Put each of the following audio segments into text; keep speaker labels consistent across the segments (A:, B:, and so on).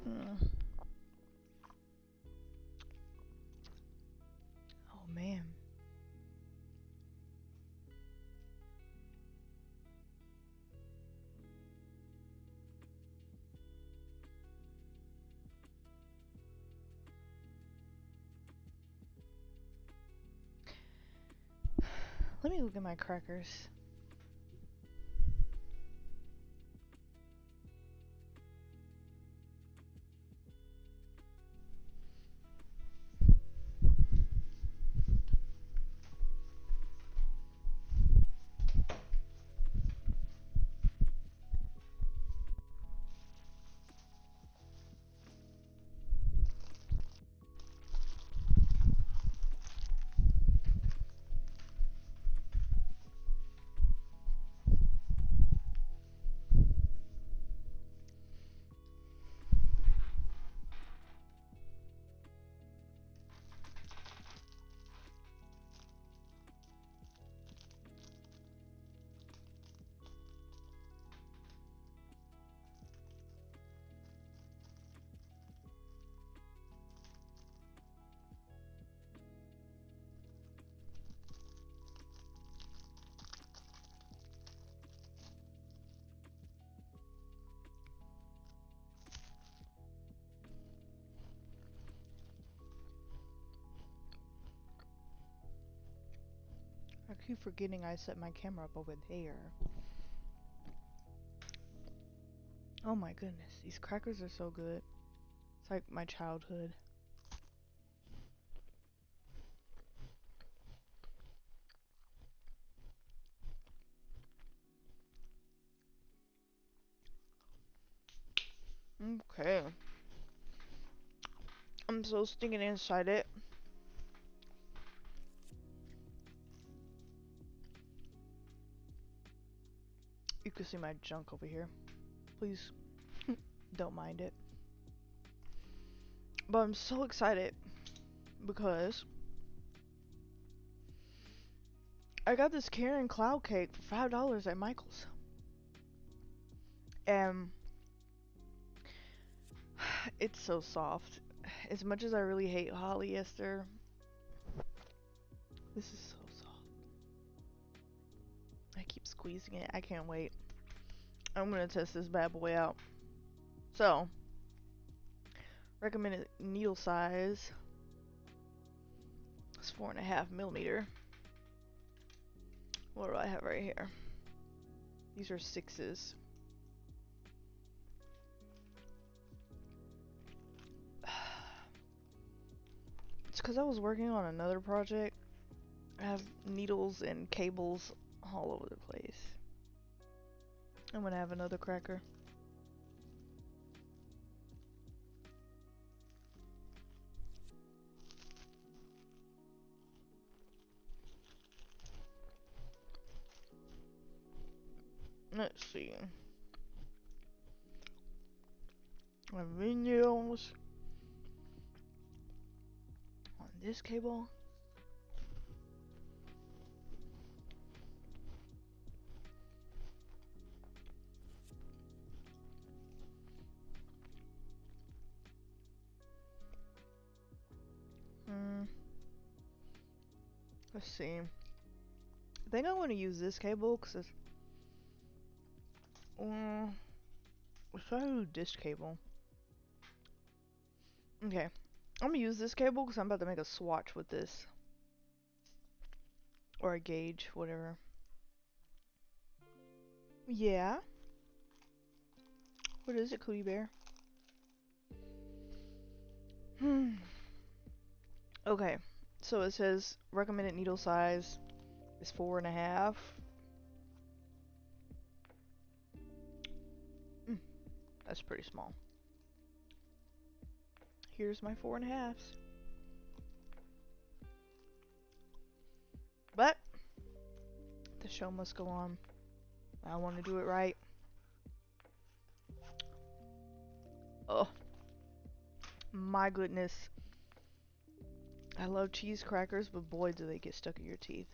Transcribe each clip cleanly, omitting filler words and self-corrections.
A: Mm. Oh man. Let me look at my crackers. I keep forgetting I set my camera up over there. Oh my goodness, these crackers are so good. It's like my childhood. Okay. I'm so stinking inside it. You can see my junk over here. Please don't mind it. But I'm so excited because I got this Karen cloud cake for $5 at Michael's. And it's so soft. As much as I really hate polyester, this is so soft. I keep squeezing it. I can't wait. I'm gonna test this bad boy out. So, recommended needle size is 4.5 millimeter. What do I have right here? These are 6s. It's because I was working on another project. I have needles and cables all over the place. I'm gonna have another cracker. Let's see. My videos on this cable. Let's see. I think I want to use this cable because it's. Let's try to do this cable. Okay. I'm gonna use this cable because I'm about to make a swatch with this. Or a gauge, whatever. Yeah. What is it, Cootie Bear? Okay. So it says recommended needle size is 4.5. That's pretty small. Here's my 4.5s. But the show must go on. I want to do it right. Oh my goodness. I love cheese crackers, but boy do they get stuck in your teeth.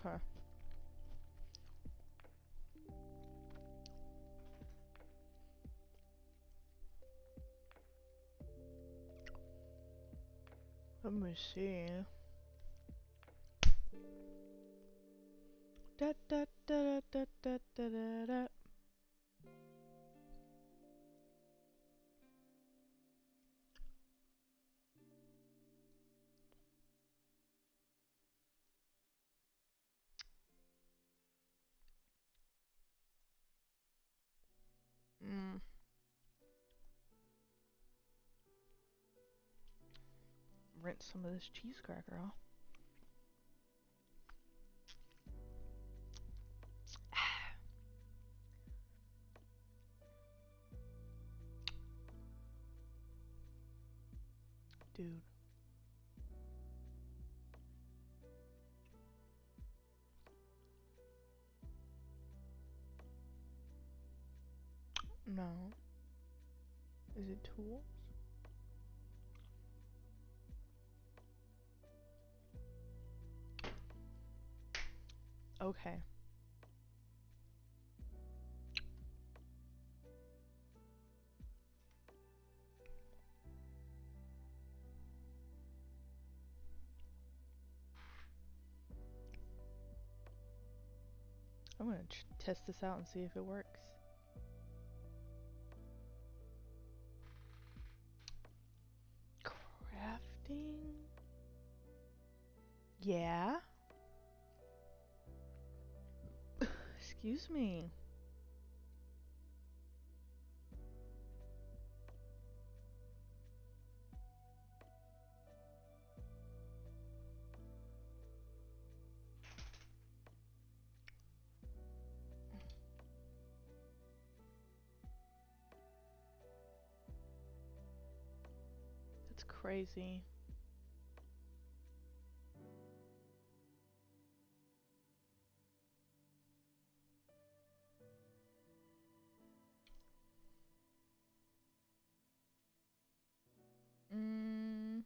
A: Okay. Let me see. Da da da da da da da da. Mm. Rinse some of this cheese cracker off. Dude. No. Is it tools? Okay. I'm gonna test this out and see if it works. Crafting? Yeah? Excuse me. That's crazy. Mm.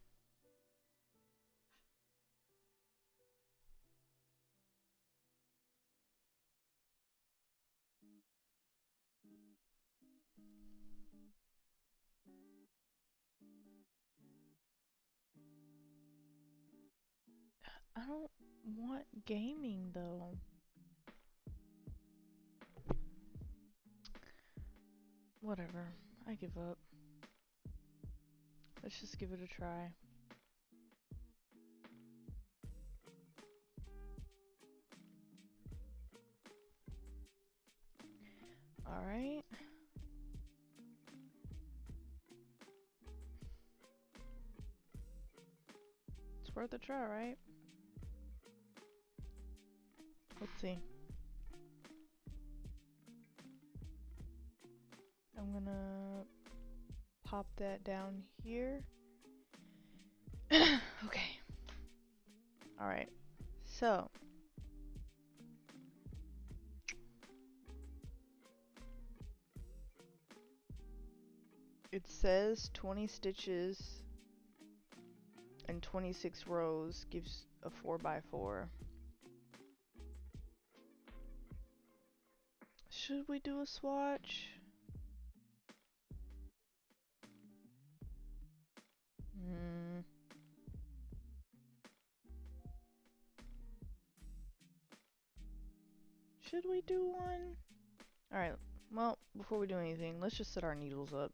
A: I don't want gaming though. Whatever. I give up. Let's just give it a try. Alright. It's worth a try, right? Let's see. I'm gonna pop that down here. Okay. Alright. So. It says 20 stitches and 26 rows gives a 4x4. Should we do a swatch? Should we do one? Alright, well, before we do anything, let's just set our needles up.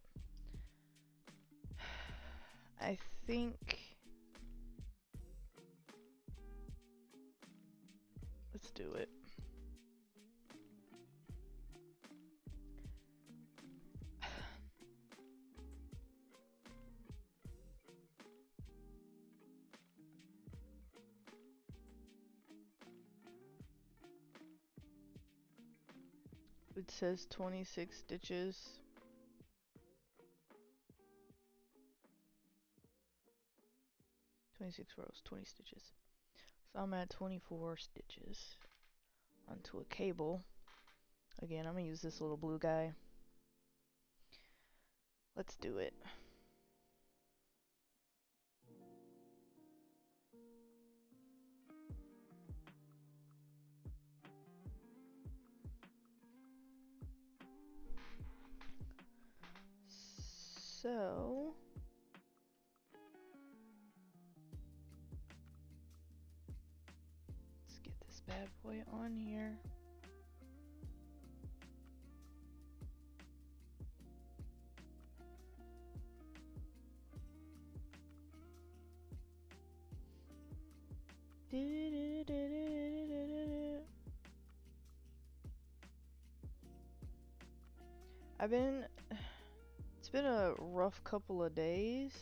A: I think... Let's do it. It says 26 stitches. Rows, 20 stitches. So I'm at 24 stitches onto a cable. Again, I'm gonna use this little blue guy. Let's do it. So let's get this bad boy on here. It's been a rough couple of days,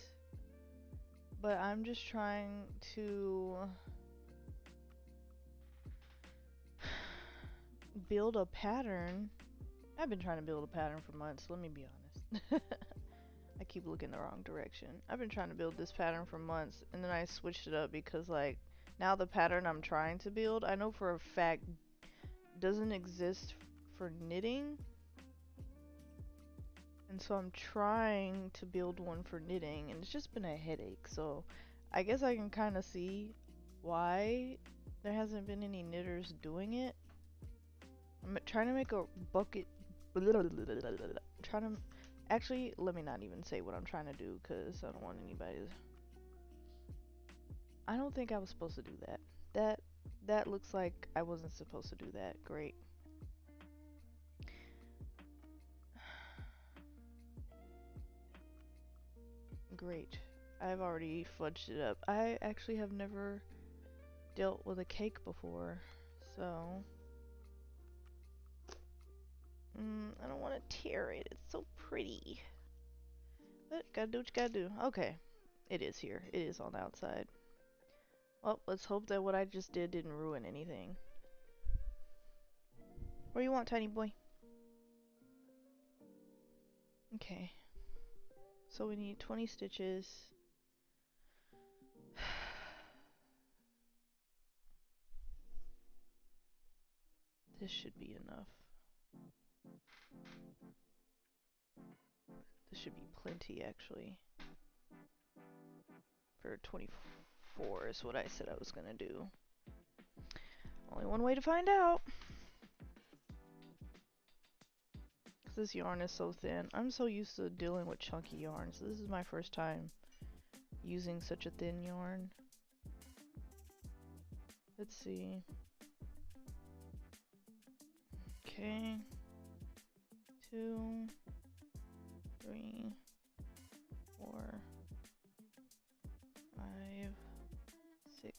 A: but I'm just trying to build a pattern. I've been trying to build a pattern for months, let me be honest. I keep looking the wrong direction. I've been trying to build this pattern for months, and then I switched it up because, like, now the pattern I'm trying to build, I know for a fact doesn't exist for knitting. And so I'm trying to build one for knitting, and it's just been a headache. So I guess I can kind of see why there hasn't been any knitters doing it. I'm trying to make a bucket. Trying to actually, let me not even say what I'm trying to do because I don't want anybody to. I don't think I was supposed to do that. That looks like I wasn't supposed to do that. Great. Great. I've already fudged it up. I actually have never dealt with a cake before, so I don't want to tear it. It's so pretty. But gotta do what you gotta do. Okay. It is here. It is on the outside. Well, let's hope that what I just did didn't ruin anything. What do you want, tiny boy? Okay. So we need 20 stitches. This should be enough. This should be plenty, actually. For 24 is what I said I was gonna do. Only one way to find out. Because this yarn is so thin. I'm so used to dealing with chunky yarn, so this is my first time using such a thin yarn. Let's see. Okay. 2, 3, 4, 5, 6,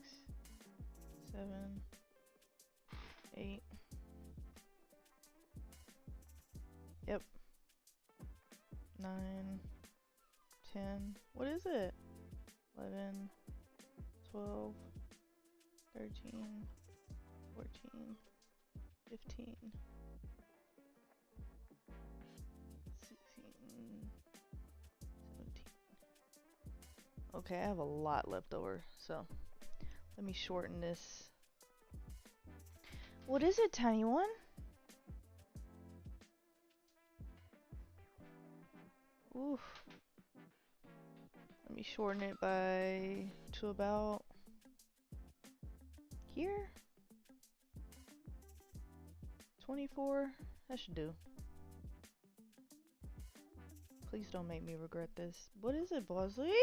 A: 7, 8. Yep. 9, 10. What is it? 11, 12, 13, 14, 15, 16, 17. Okay, I have a lot left over, so let me shorten this. What is it, tiny one? Oof. Let me shorten it to about here. 24. That should do. Please don't make me regret this. What is it, Bosley?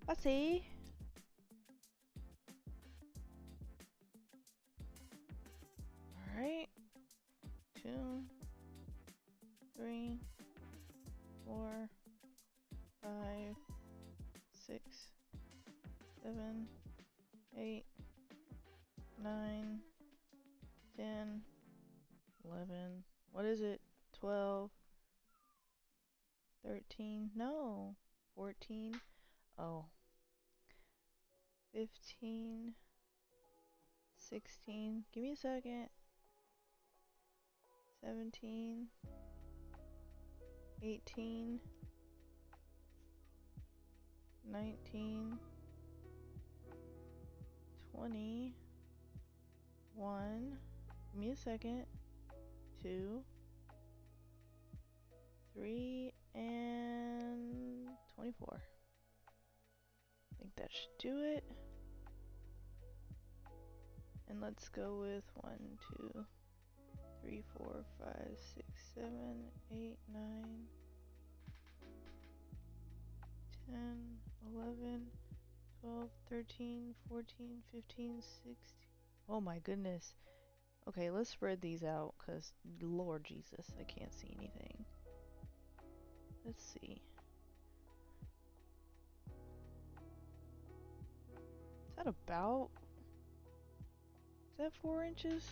A: Bossy. Alright. 2, 3, 4, 5, 6, 7, 8, 9, 10, 11. What is it? 12, 13. No. 14. Oh. 15. 16. Give me a second. 17. 18. 19. 20. 1. Give me a second. 2. 3. And 24. I think that should do it. And let's go with 1, 2, 3, 4, 5, 6, 7, 8, 9, 10, 11, 12, 13, 14, 15, 16. Oh my goodness. Okay, let's spread these out, because Lord Jesus, I can't see anything. Let's see. Is that about... Is that 4 inches?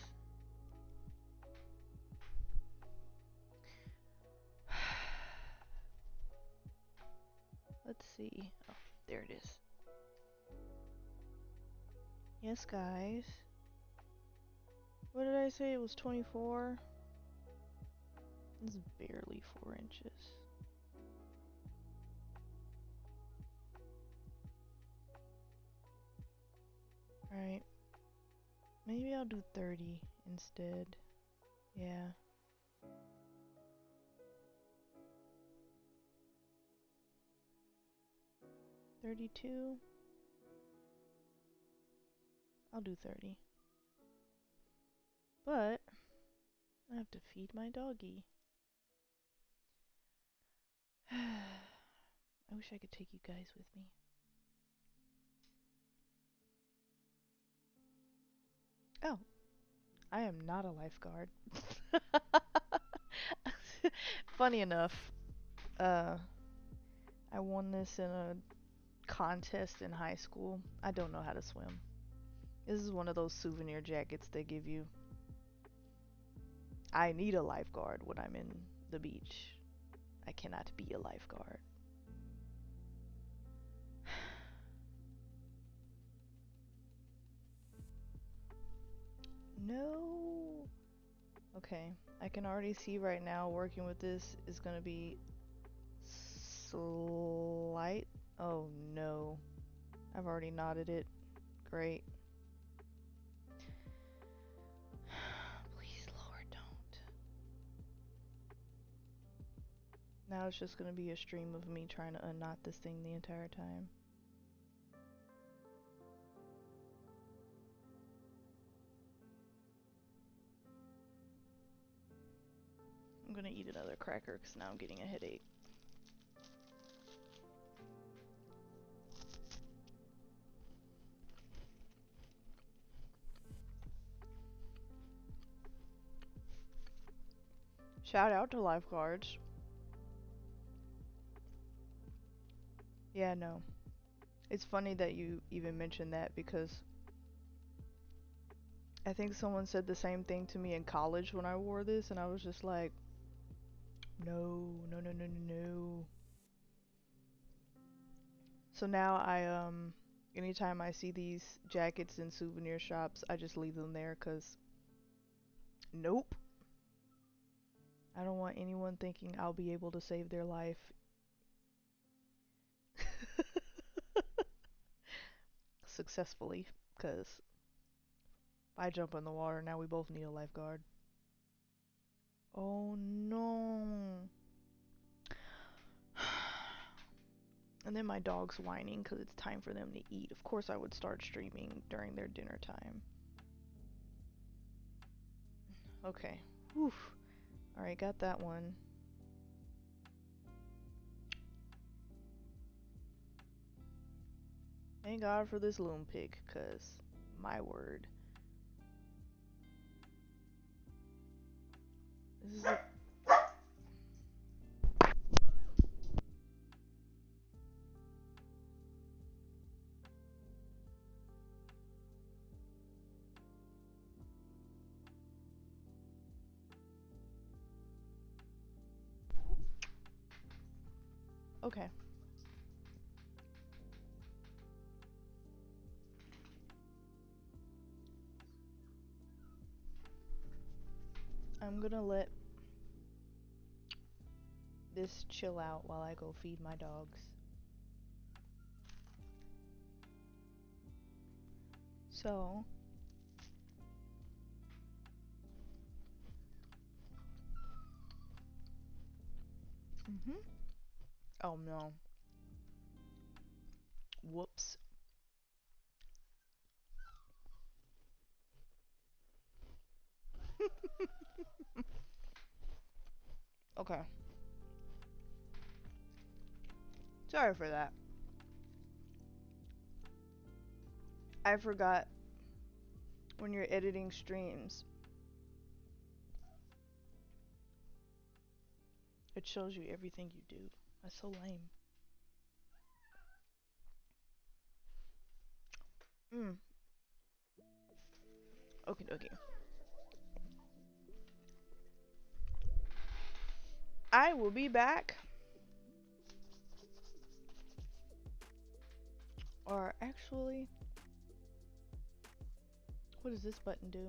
A: Let's see. Oh, there it is. Yes, guys. What did I say? It was 24? This is barely 4 inches. Alright. Maybe I'll do 30 instead. Yeah. 32. I'll do 30. But I have to feed my doggy. I wish I could take you guys with me. Oh, I am not a lifeguard. Funny enough, I won this in a contest in high school. I don't know how to swim. This is one of those souvenir jackets they give you. I need a lifeguard when I'm in the beach. I cannot be a lifeguard. No. Okay, I can already see right now working with this is gonna be slight. Oh no. I've already knotted it. Great. Please, Lord, don't. Now it's just gonna be a stream of me trying to unknot this thing the entire time. I'm gonna eat another cracker because now I'm getting a headache. Shout out to lifeguards. Yeah, no. It's funny that you even mentioned that because I think someone said the same thing to me in college when I wore this, and I was just like, no, no, no, no, no, no. So now anytime I see these jackets in souvenir shops, I just leave them there because, nope. I don't want anyone thinking I'll be able to save their life. Successfully, because if I jump in the water, now we both need a lifeguard. Oh no. And then my dog's whining because it's time for them to eat. Of course I would start streaming during their dinner time. Okay. Whew. Alright, got that one. Thank God for this loom pick, because my word. This is a okay. I'm gonna let this chill out while I go feed my dogs. So, oh no. Whoops. Okay. Sorry for that. I forgot when you're editing streams, it shows you everything you do. That's so lame. Okay, okay. I will be back. Or actually, what does this button do?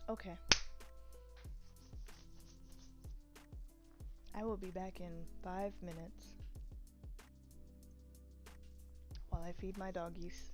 A: Okay. I will be back in 5 minutes while I feed my doggies.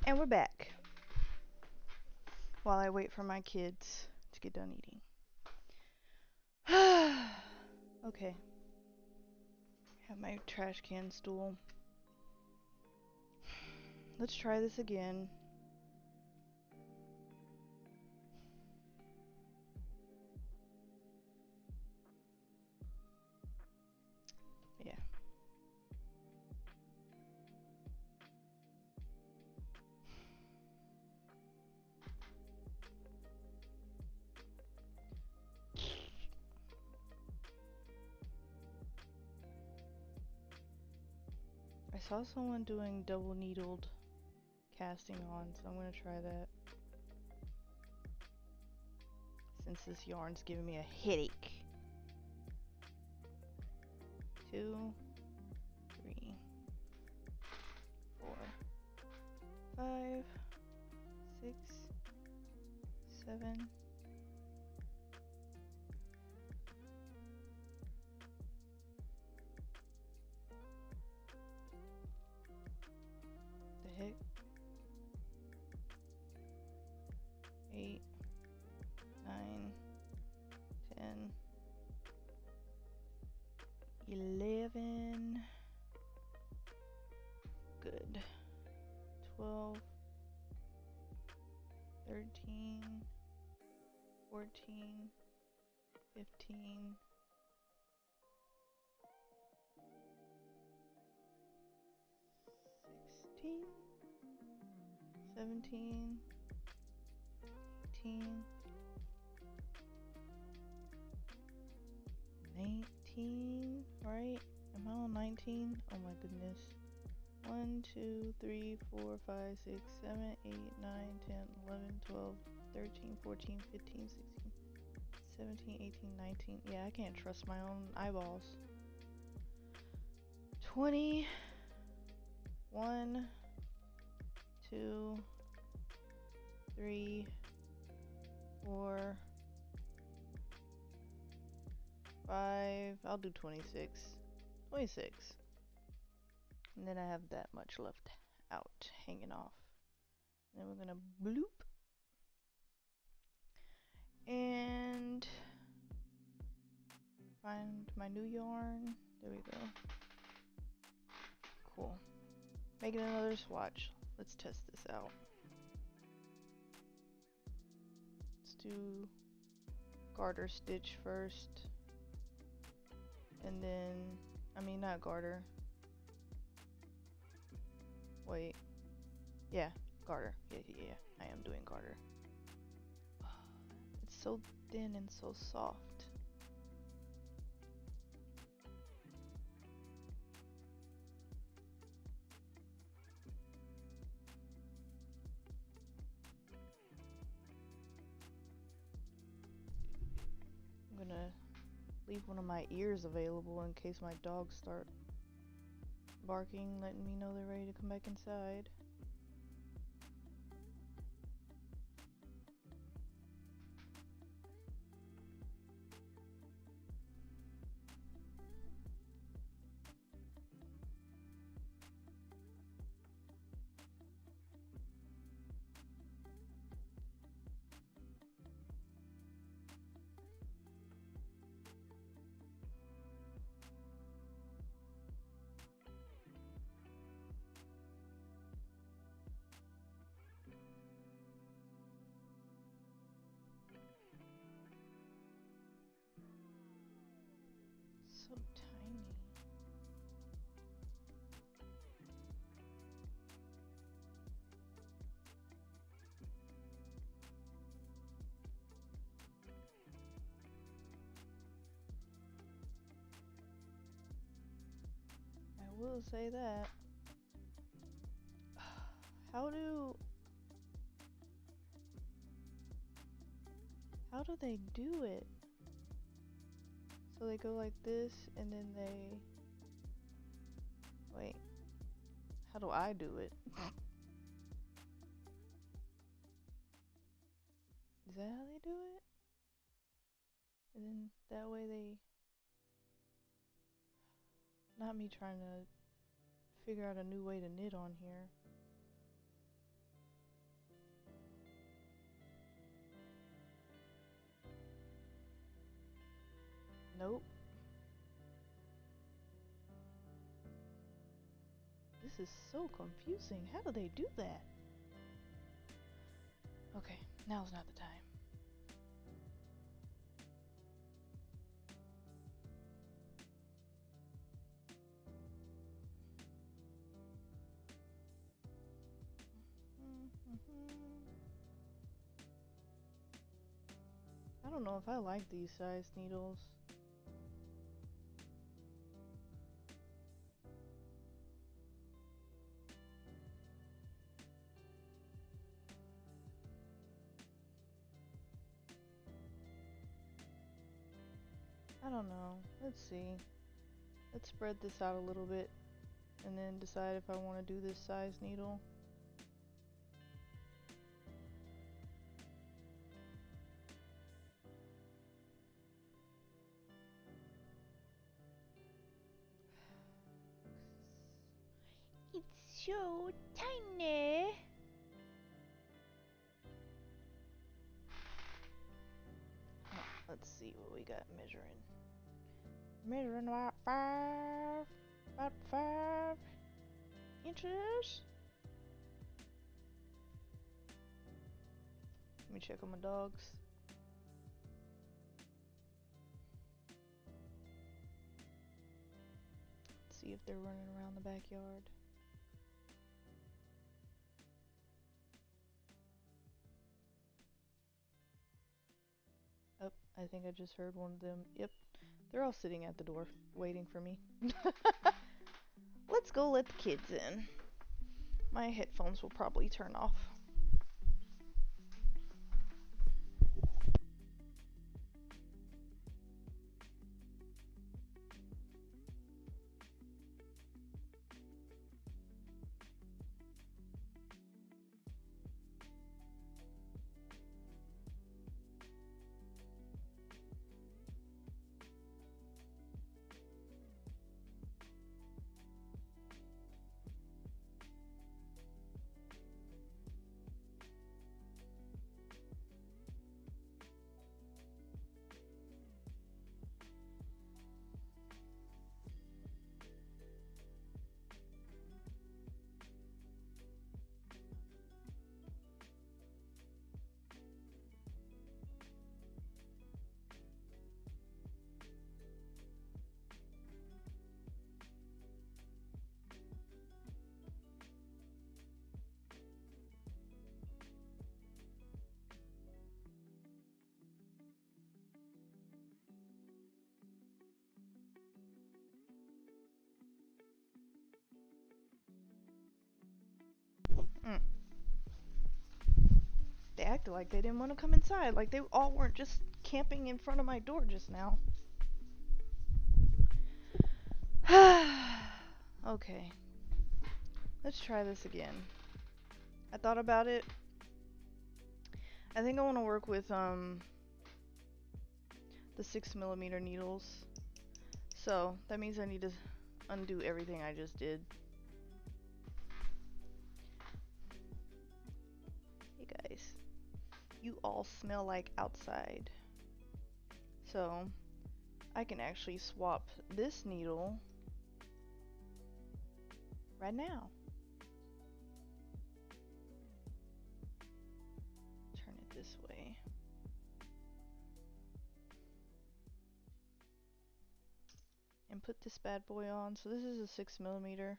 A: And we're back while I wait for my kids to get done eating. Okay. Have my trash can stool. Let's try this again. Yeah. I saw someone doing double needled casting on, so I'm gonna try that. Since this yarn's giving me a headache. 2, 3, 4, 5, 6, 7. The heck? 8, 9, 10, 11. Good. 12, 13, 14, 15, 16, 17, 18, 19, right? Am I on 19? Oh my goodness. 1, 2, 3, 4, 5, 6, 7, 8, 9, 10, 11, 12, 13, 14, 15, 16, 17, 18, 19. Yeah, I can't trust my own eyeballs. 20, 1, 2, 3, 4, 5. I'll do 26. 26. And then I have that much left out, hanging off. Then we're gonna bloop. And find my new yarn. There we go. Cool. Making another swatch. Let's test this out. Let's do garter stitch first. And then, I mean not garter. Wait. Yeah, garter. Yeah. I am doing garter. It's so thin and so soft. I'm gonna leave one of my ears available in case my dogs start barking, letting me know they're ready to come back inside. So tiny. I will say that. How do they do it? So they go like this and then they wait. How do I do it? Is that how they do it? And then that way they, not me trying to figure out a new way to knit on here. Nope. This is so confusing. How do they do that? Okay, now's not the time. I don't know if I like these size needles. I don't know. Let's see. Let's spread this out a little bit and then decide if I want to do this size needle. It's so tiny. Oh, let's see what we got measuring. Measuring about 5 inches. Let me check on my dogs. See if they're running around the backyard. Oh, I think I just heard one of them. Yep, they're all sitting at the door waiting for me. Let's go let the kids in. My headphones will probably turn off. Mm. They acted like they didn't want to come inside, like they all weren't just camping in front of my door just now. Okay. Let's try this again. I thought about it. I think I want to work with the 6mm needles. So that means I need to undo everything I just did. Hey guys, you all smell like outside. So I can actually swap this needle right now. Turn it this way. And put this bad boy on. So this is a 6mm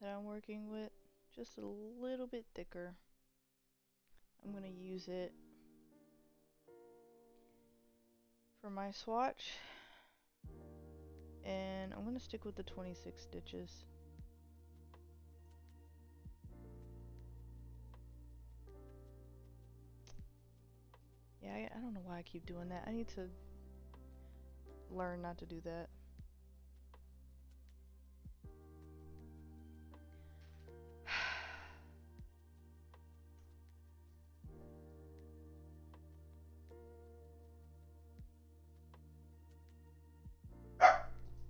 A: that I'm working with. Just a little bit thicker. I'm gonna use it for my swatch. And I'm gonna stick with the 26 stitches. Yeah, I don't know why I keep doing that. I need to learn not to do that.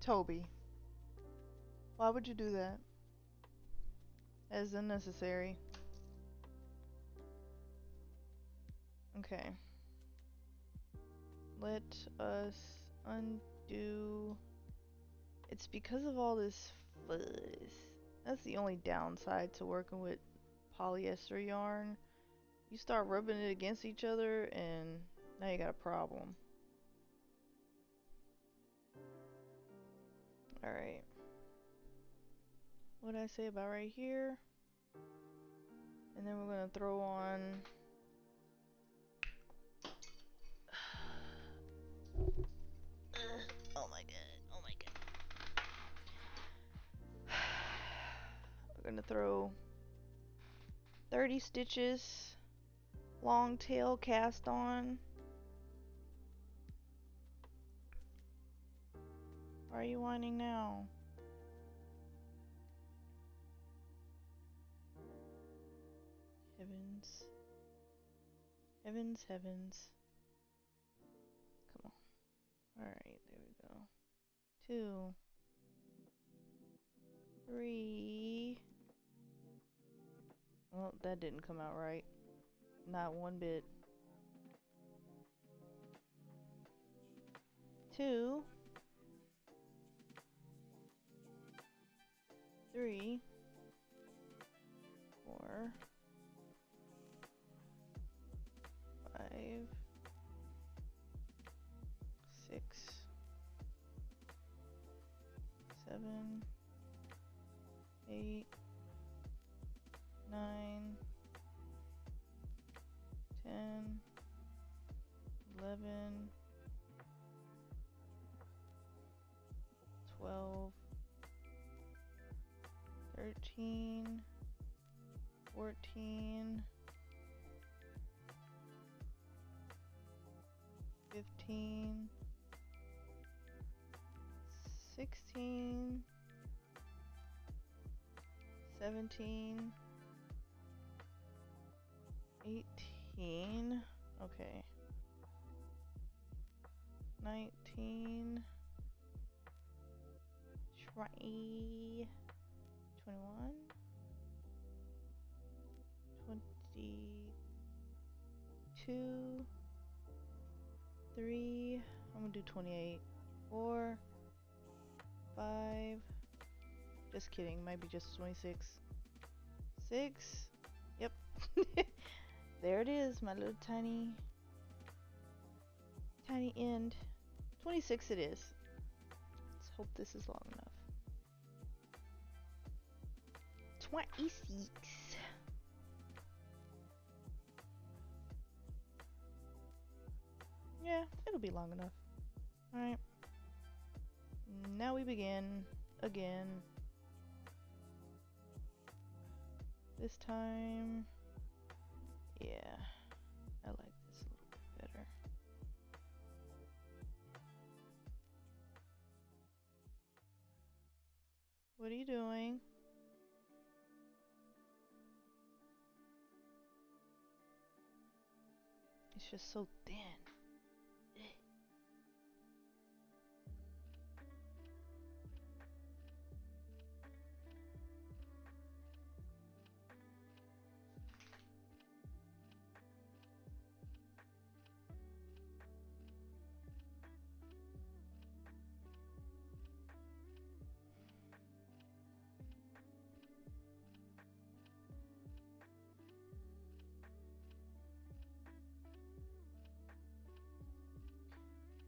A: Toby, why would you do that? That is unnecessary. Okay. Let us undo. It's because of all this fuzz. That's the only downside to working with polyester yarn. You start rubbing it against each other and now you got a problem. Alright. What did I say about right here? And then we're gonna throw on oh my god, oh my god. We're gonna throw 30 stitches, long tail cast on. Why are you whining now? Heavens. Heavens, heavens. Come on. Alright, there we go. 2, 3. Well, that didn't come out right. Not one bit. 2, 3, 4, 5, 6, 7, 8, 9, 10, 11, 12, 13, 14, 15, 16, 17, 18, okay, 19, 20, 21, 22, 3, I'm gonna do 28, 4, 5, just kidding, might be just 26, 6, yep, there it is, my little tiny end, 26 it is. Let's hope this is long enough. 26. Yeah, it'll be long enough. Alright. Now we begin again. This time, yeah, I like this a little bit better. What are you doing? It's just so thin.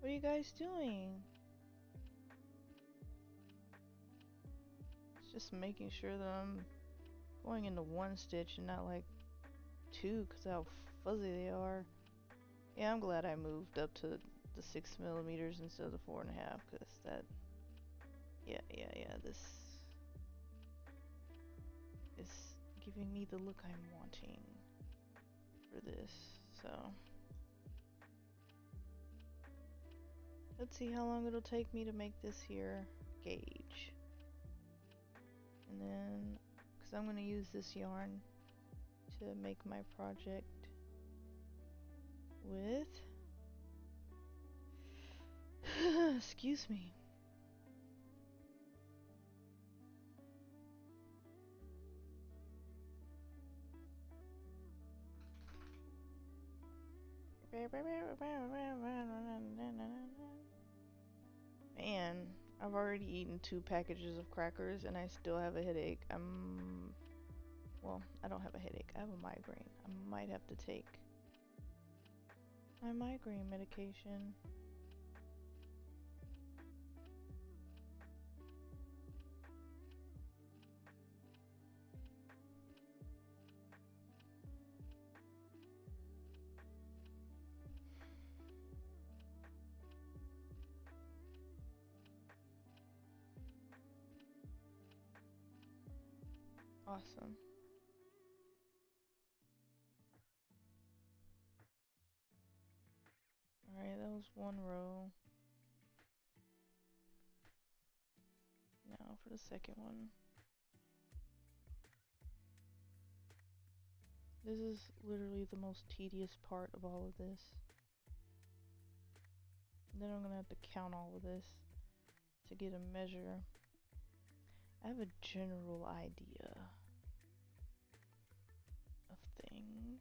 A: What are you guys doing? It's just making sure that I'm going into one stitch and not like two, because how fuzzy they are. Yeah, I'm glad I moved up to the 6 millimeters instead of the 4.5, because that, yeah, this is giving me the look I'm wanting for this. So let's see how long it'll take me to make this here gauge. And then, because I'm going to use this yarn to make my project with. Excuse me. Man, I've already eaten 2 packages of crackers and I still have a headache. Well, I don't have a headache. I have a migraine. I might have to take my migraine medication. Awesome. Alright, that was one row. Now for the second one. This is literally the most tedious part of all of this. And then I'm gonna have to count all of this to get a measure. I have a general idea of things.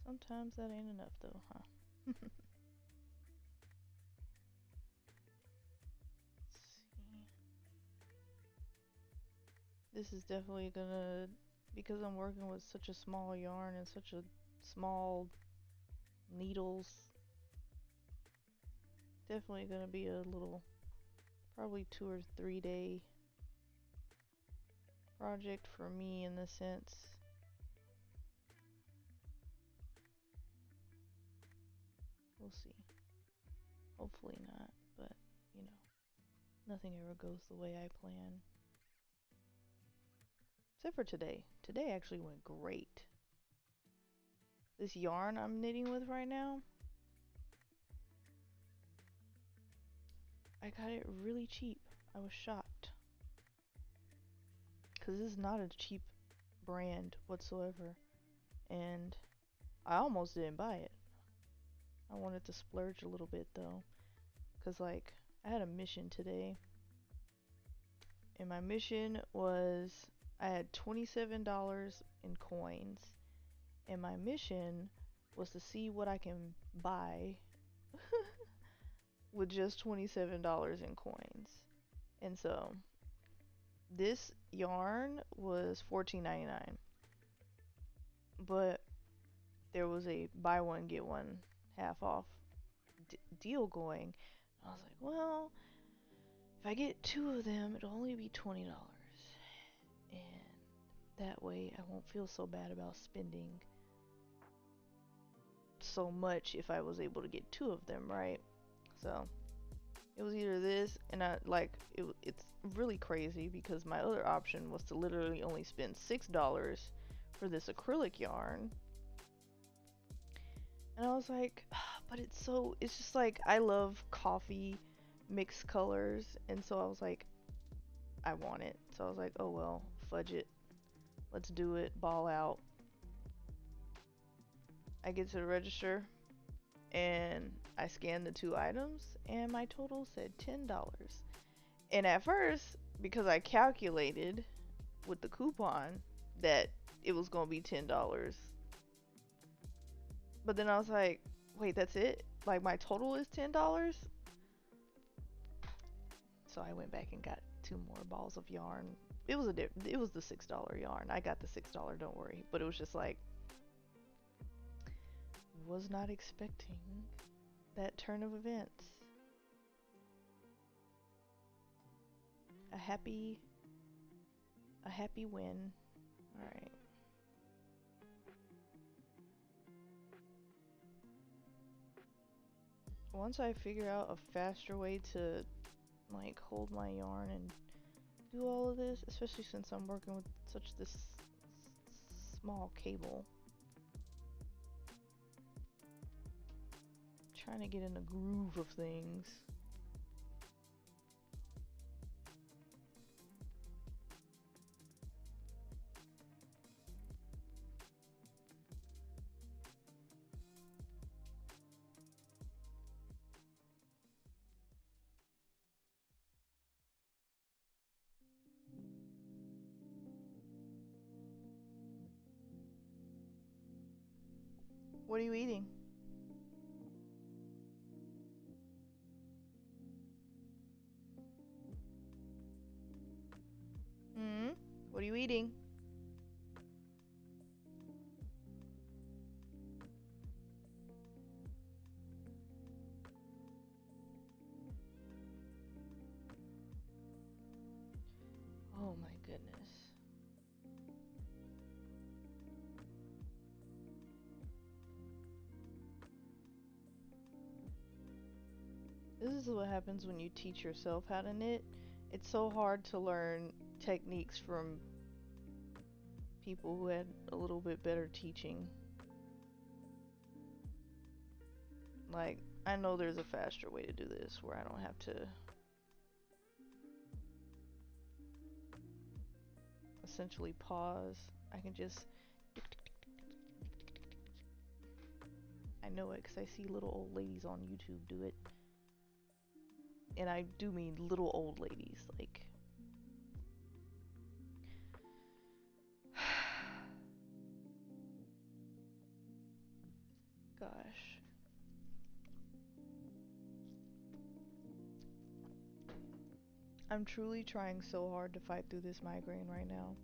A: Sometimes that ain't enough though, huh? Let's see. This is definitely gonna, because I'm working with such a small yarn and such a small needles, definitely gonna be a little, probably 2 or 3 day project for me in the sense. We'll see. Hopefully not, but you know, nothing ever goes the way I plan. Except for today. Today actually went great. This yarn I'm knitting with right now, I got it really cheap. I was shocked. Because this is not a cheap brand whatsoever. And I almost didn't buy it. I wanted to splurge a little bit though. Because like, I had a mission today. And my mission was, I had $27 in coins. And my mission was to see what I can buy with just $27 in coins. And so this yarn was $14.99, but there was a buy one get one half off deal going. I was like, well, if I get 2 of them, it'll only be $20, and that way I won't feel so bad about spending so much if I was able to get 2 of them, right? So It was either this, and it's really crazy because my other option was to literally only spend $6 for this acrylic yarn. And I was like, but it's just like, I love coffee mixed colors, and so I was like, I want it. So I was like, oh well, fudge it. Let's do it, ball out. I get to the register, and I scanned the 2 items, and my total said $10. And at first, because I calculated with the coupon that it was gonna be $10, but then I was like, wait, that's it? Like my total is $10? So I went back and got 2 more balls of yarn. It was the $6 yarn. I got the $6, don't worry. But it was just like, was not expecting that turn of events. A happy win. All right. Once I figure out a faster way to like hold my yarn and do all of this, especially since I'm working with this small cable. Trying to get in the groove of things. What are you eating? Hmm? What are you eating? Oh my goodness. This is what happens when you teach yourself how to knit. It's so hard to learn techniques from people who had a little bit better teaching. Like, I know there's a faster way to do this where I don't have to essentially pause. I can just... I know it because I see little old ladies on YouTube do it. And I do mean little old ladies, like... Gosh. I'm truly trying so hard to fight through this migraine right now.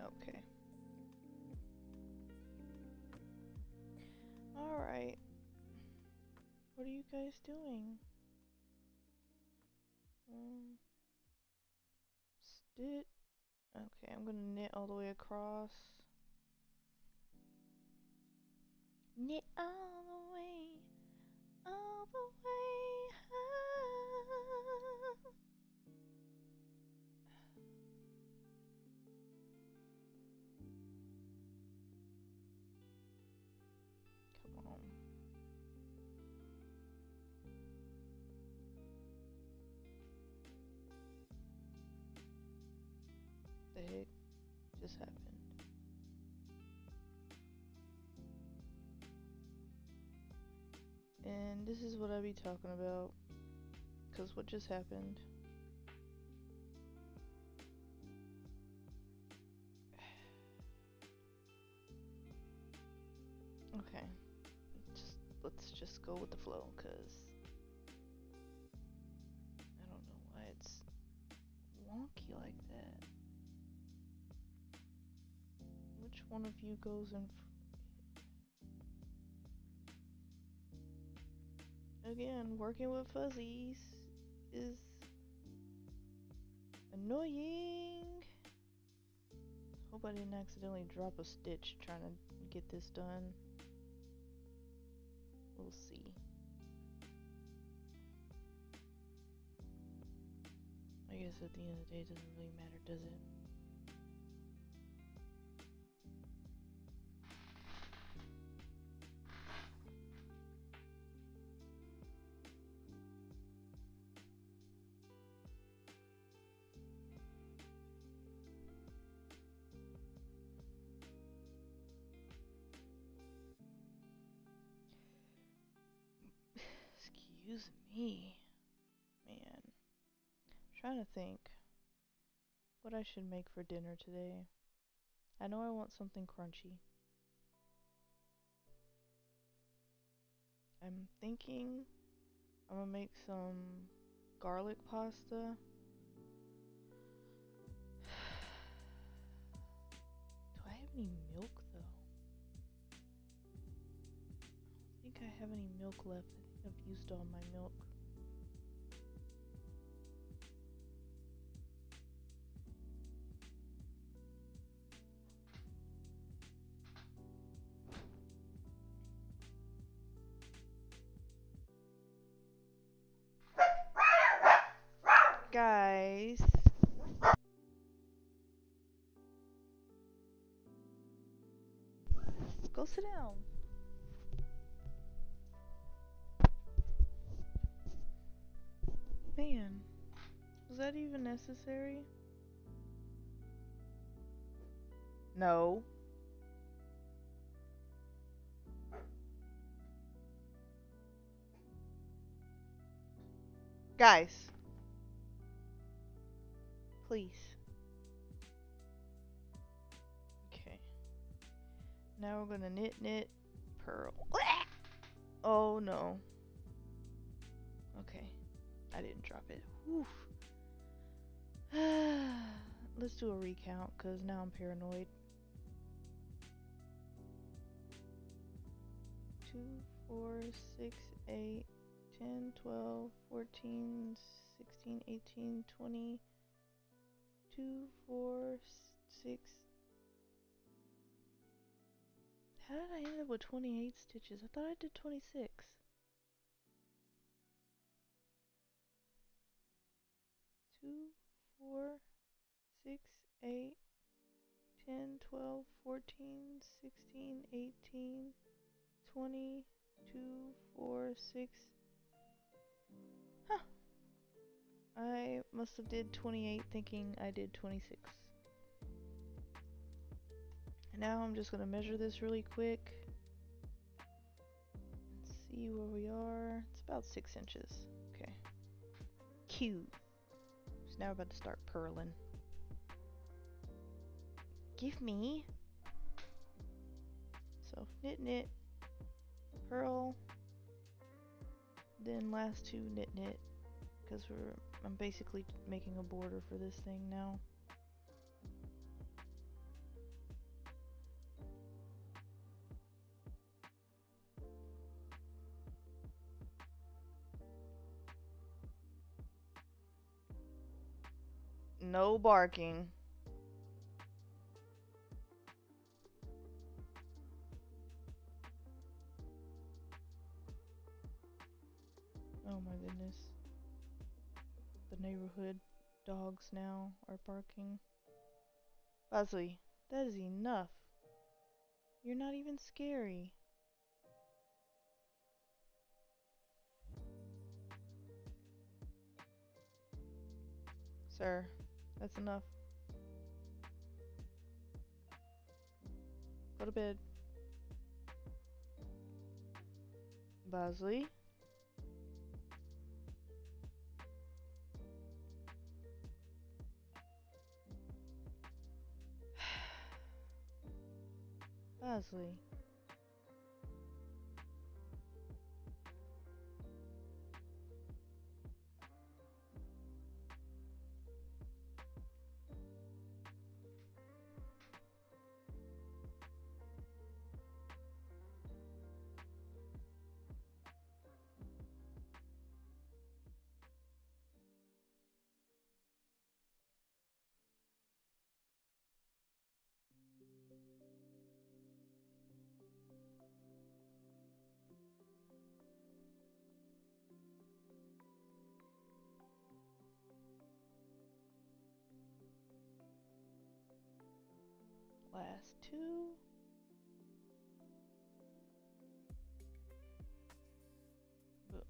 A: Okay. Alright. What are you guys doing? Stitch. Okay, I'm gonna knit all the way across. Knit all the way home. Come on. The heck just happened? And this is what I be talking about. Because what just happened? Okay. Let's just go with the flow, cause I don't know why it's wonky like that. Which one of you goes in? Again, working with fuzzies is annoying. Hope I didn't accidentally drop a stitch trying to get this done. We'll see. I guess at the end of the day it doesn't really matter, does it? Excuse me. Man. I'm trying to think what I should make for dinner today. I know I want something crunchy. I'm thinking I'm gonna make some garlic pasta. Do I have any milk though? I don't think I have any milk left. I think I've used all my milk. Guys. Go sit down. Man, was that even necessary? No. Guys. Please. Okay. Now we're gonna knit, purl. Oh no. Okay. I didn't drop it. Whew. Let's do a recount, cause now I'm paranoid. 2, 4, 6, 8, 10, 12, 14, 16, 18, 20, 2, 4, 6. How did I end up with 28 stitches? I thought I did 26. 2, 4, 6, 8, 10, 12, 14, 16, 18, 20, 2, 4, 6. Huh. I must have did 28 thinking I did 26. And now I'm just going to measure this really quick. And see where we are. It's about 6 inches. Okay. Cute. So now we're about to start purling. Give me. So knit, knit, purl, then last 2 knit, knit, because I'm basically making a border for this thing now. No barking. Oh my goodness. The neighborhood dogs now are barking. Bosley, that is enough. You're not even scary. Sir, that's enough. Go to bed. Bosley? Bosley. last two. Boom.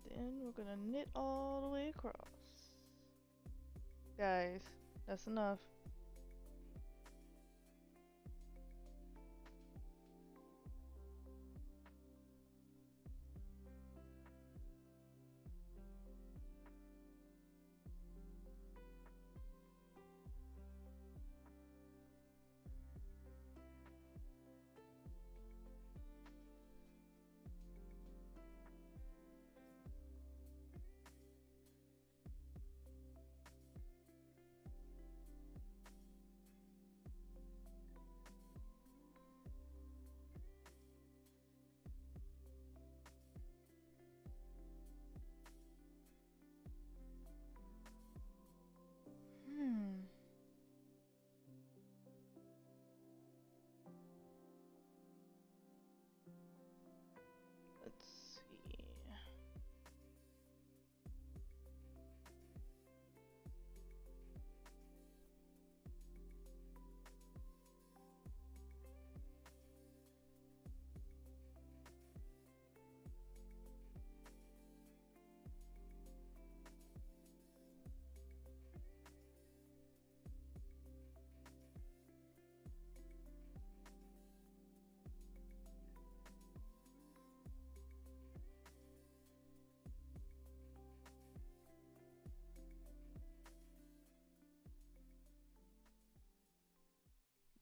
A: Then we're gonna knit all the way across. Guys, that's enough. Hmm. Let's see.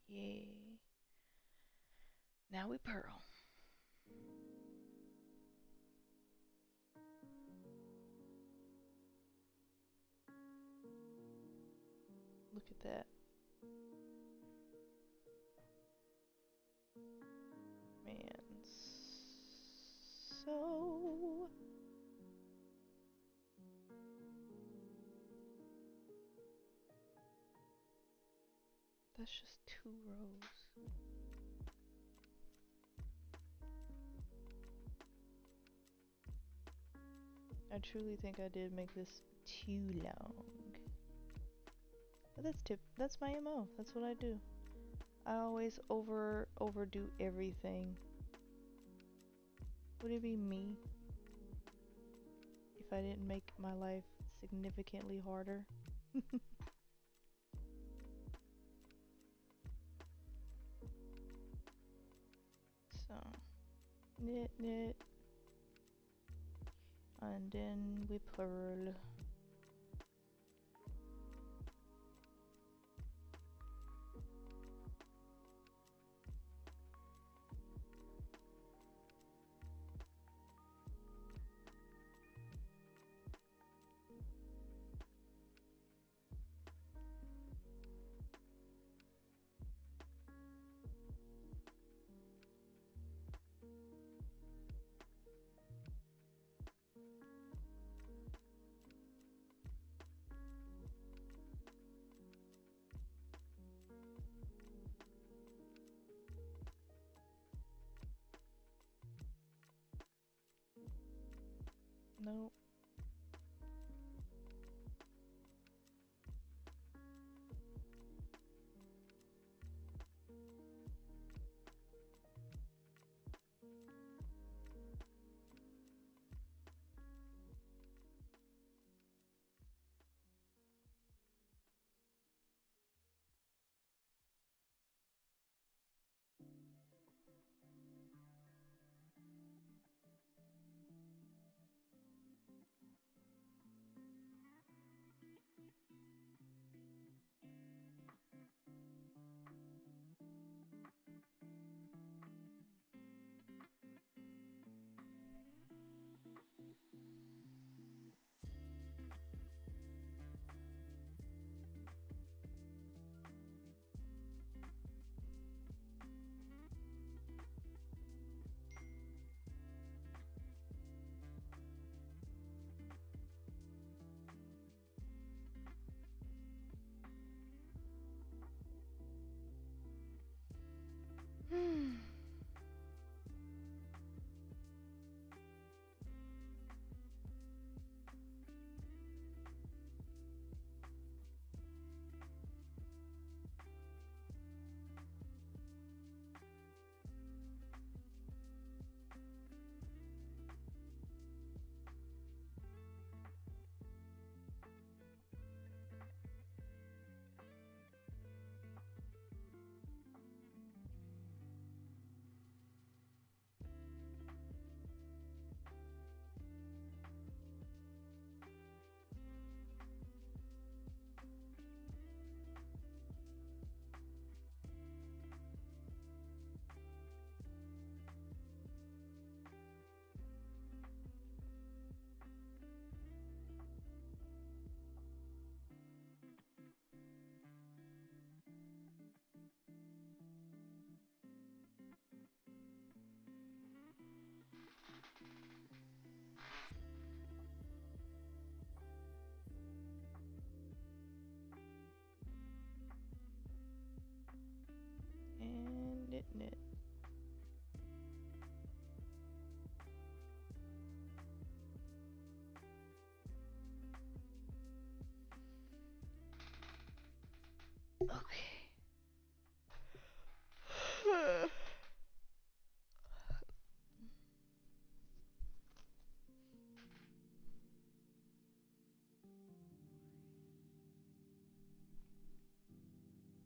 A: Yay. Now we purl. Look at that. Man, so that's just 2 rows. I truly think I did make this too long. But that's my MO. That's what I do. I always overdo everything. Would it be me if I didn't make my life significantly harder? So, knit, knit, and then we purl.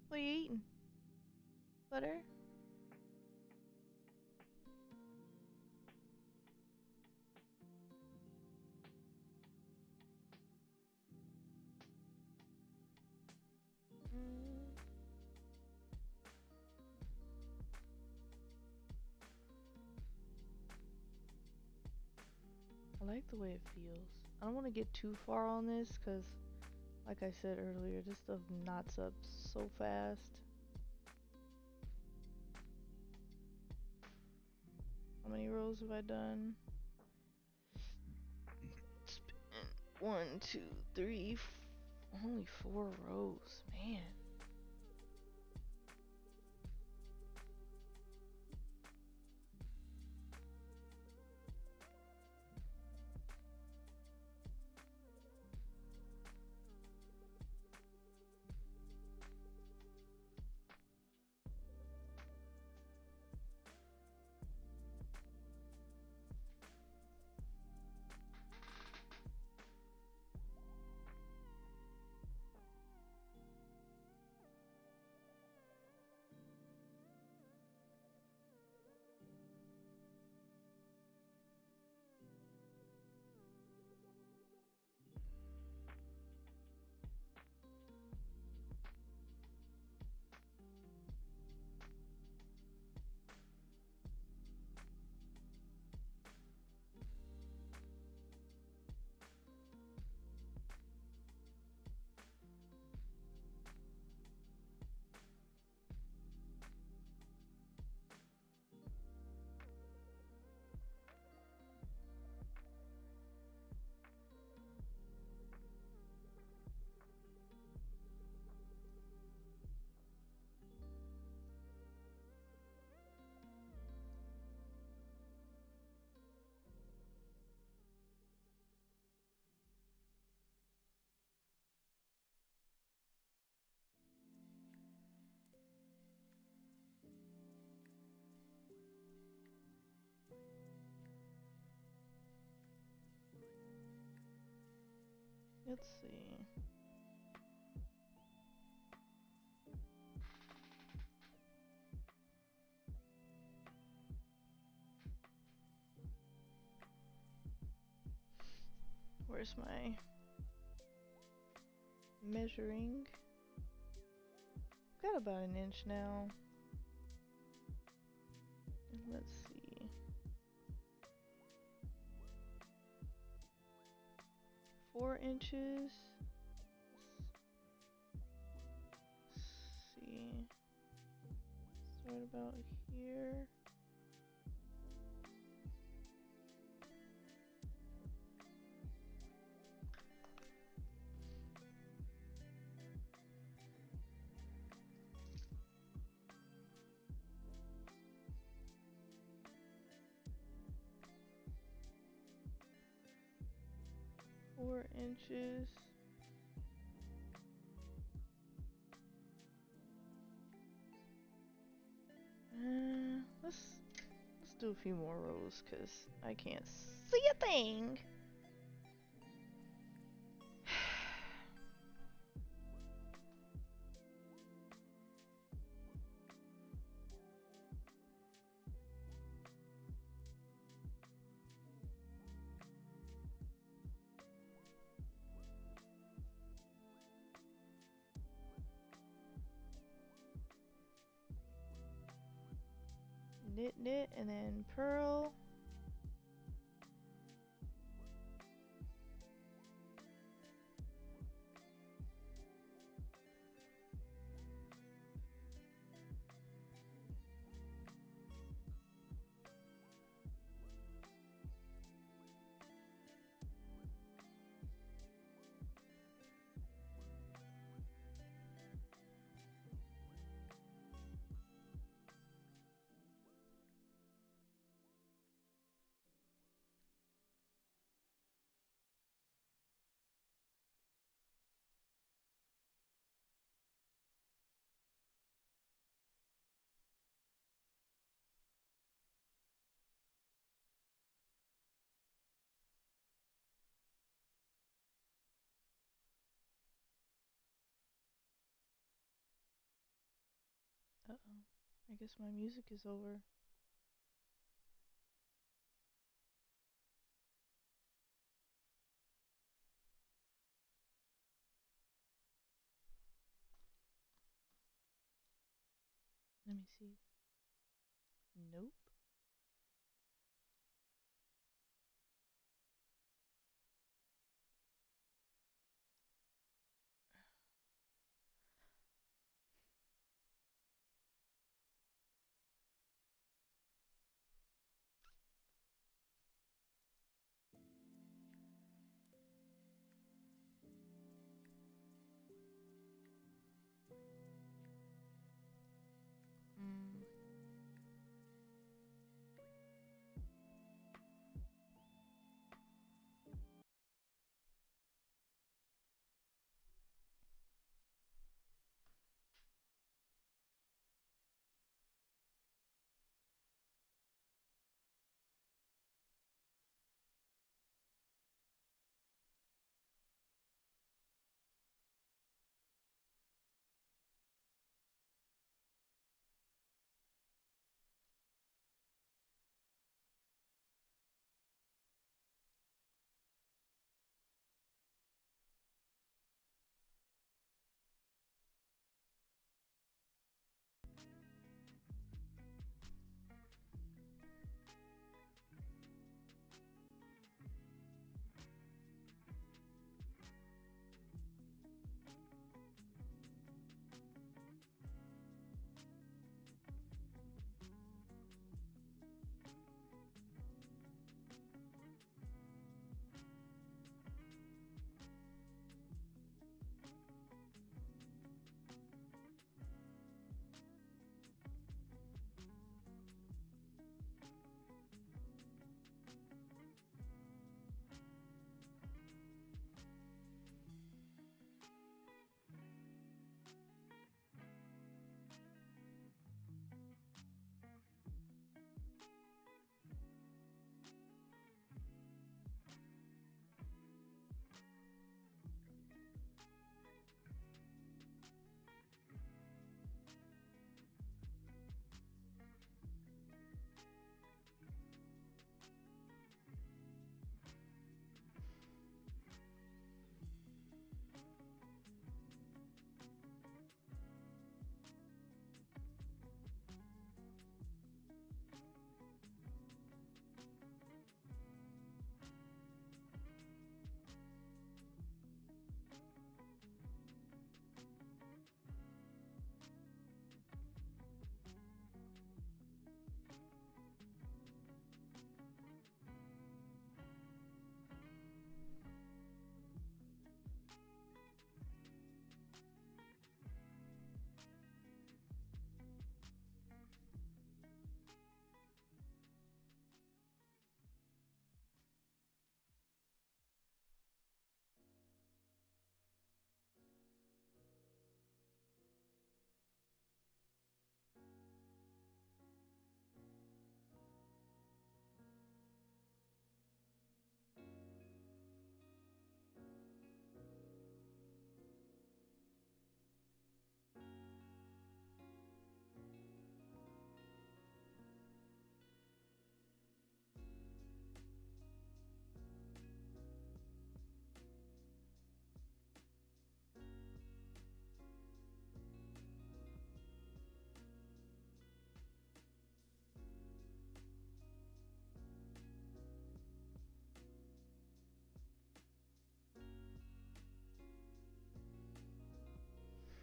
A: What are you eating? Butter? Mm. I like the way it feels. I don't want to get too far on this because, like I said earlier, this stuff knots up so fast. How many rows have I done? It's been 1, 2, 3, only 4 rows, man. Let's see. Where's my measuring? Got about an inch now. And let's see. 4 inches. Let's see. Start about here. Four inches. Let's do a few more rows because I can't see a thing. Knit, knit, and then purl. I guess my music is over. Let me see. Nope. Mm.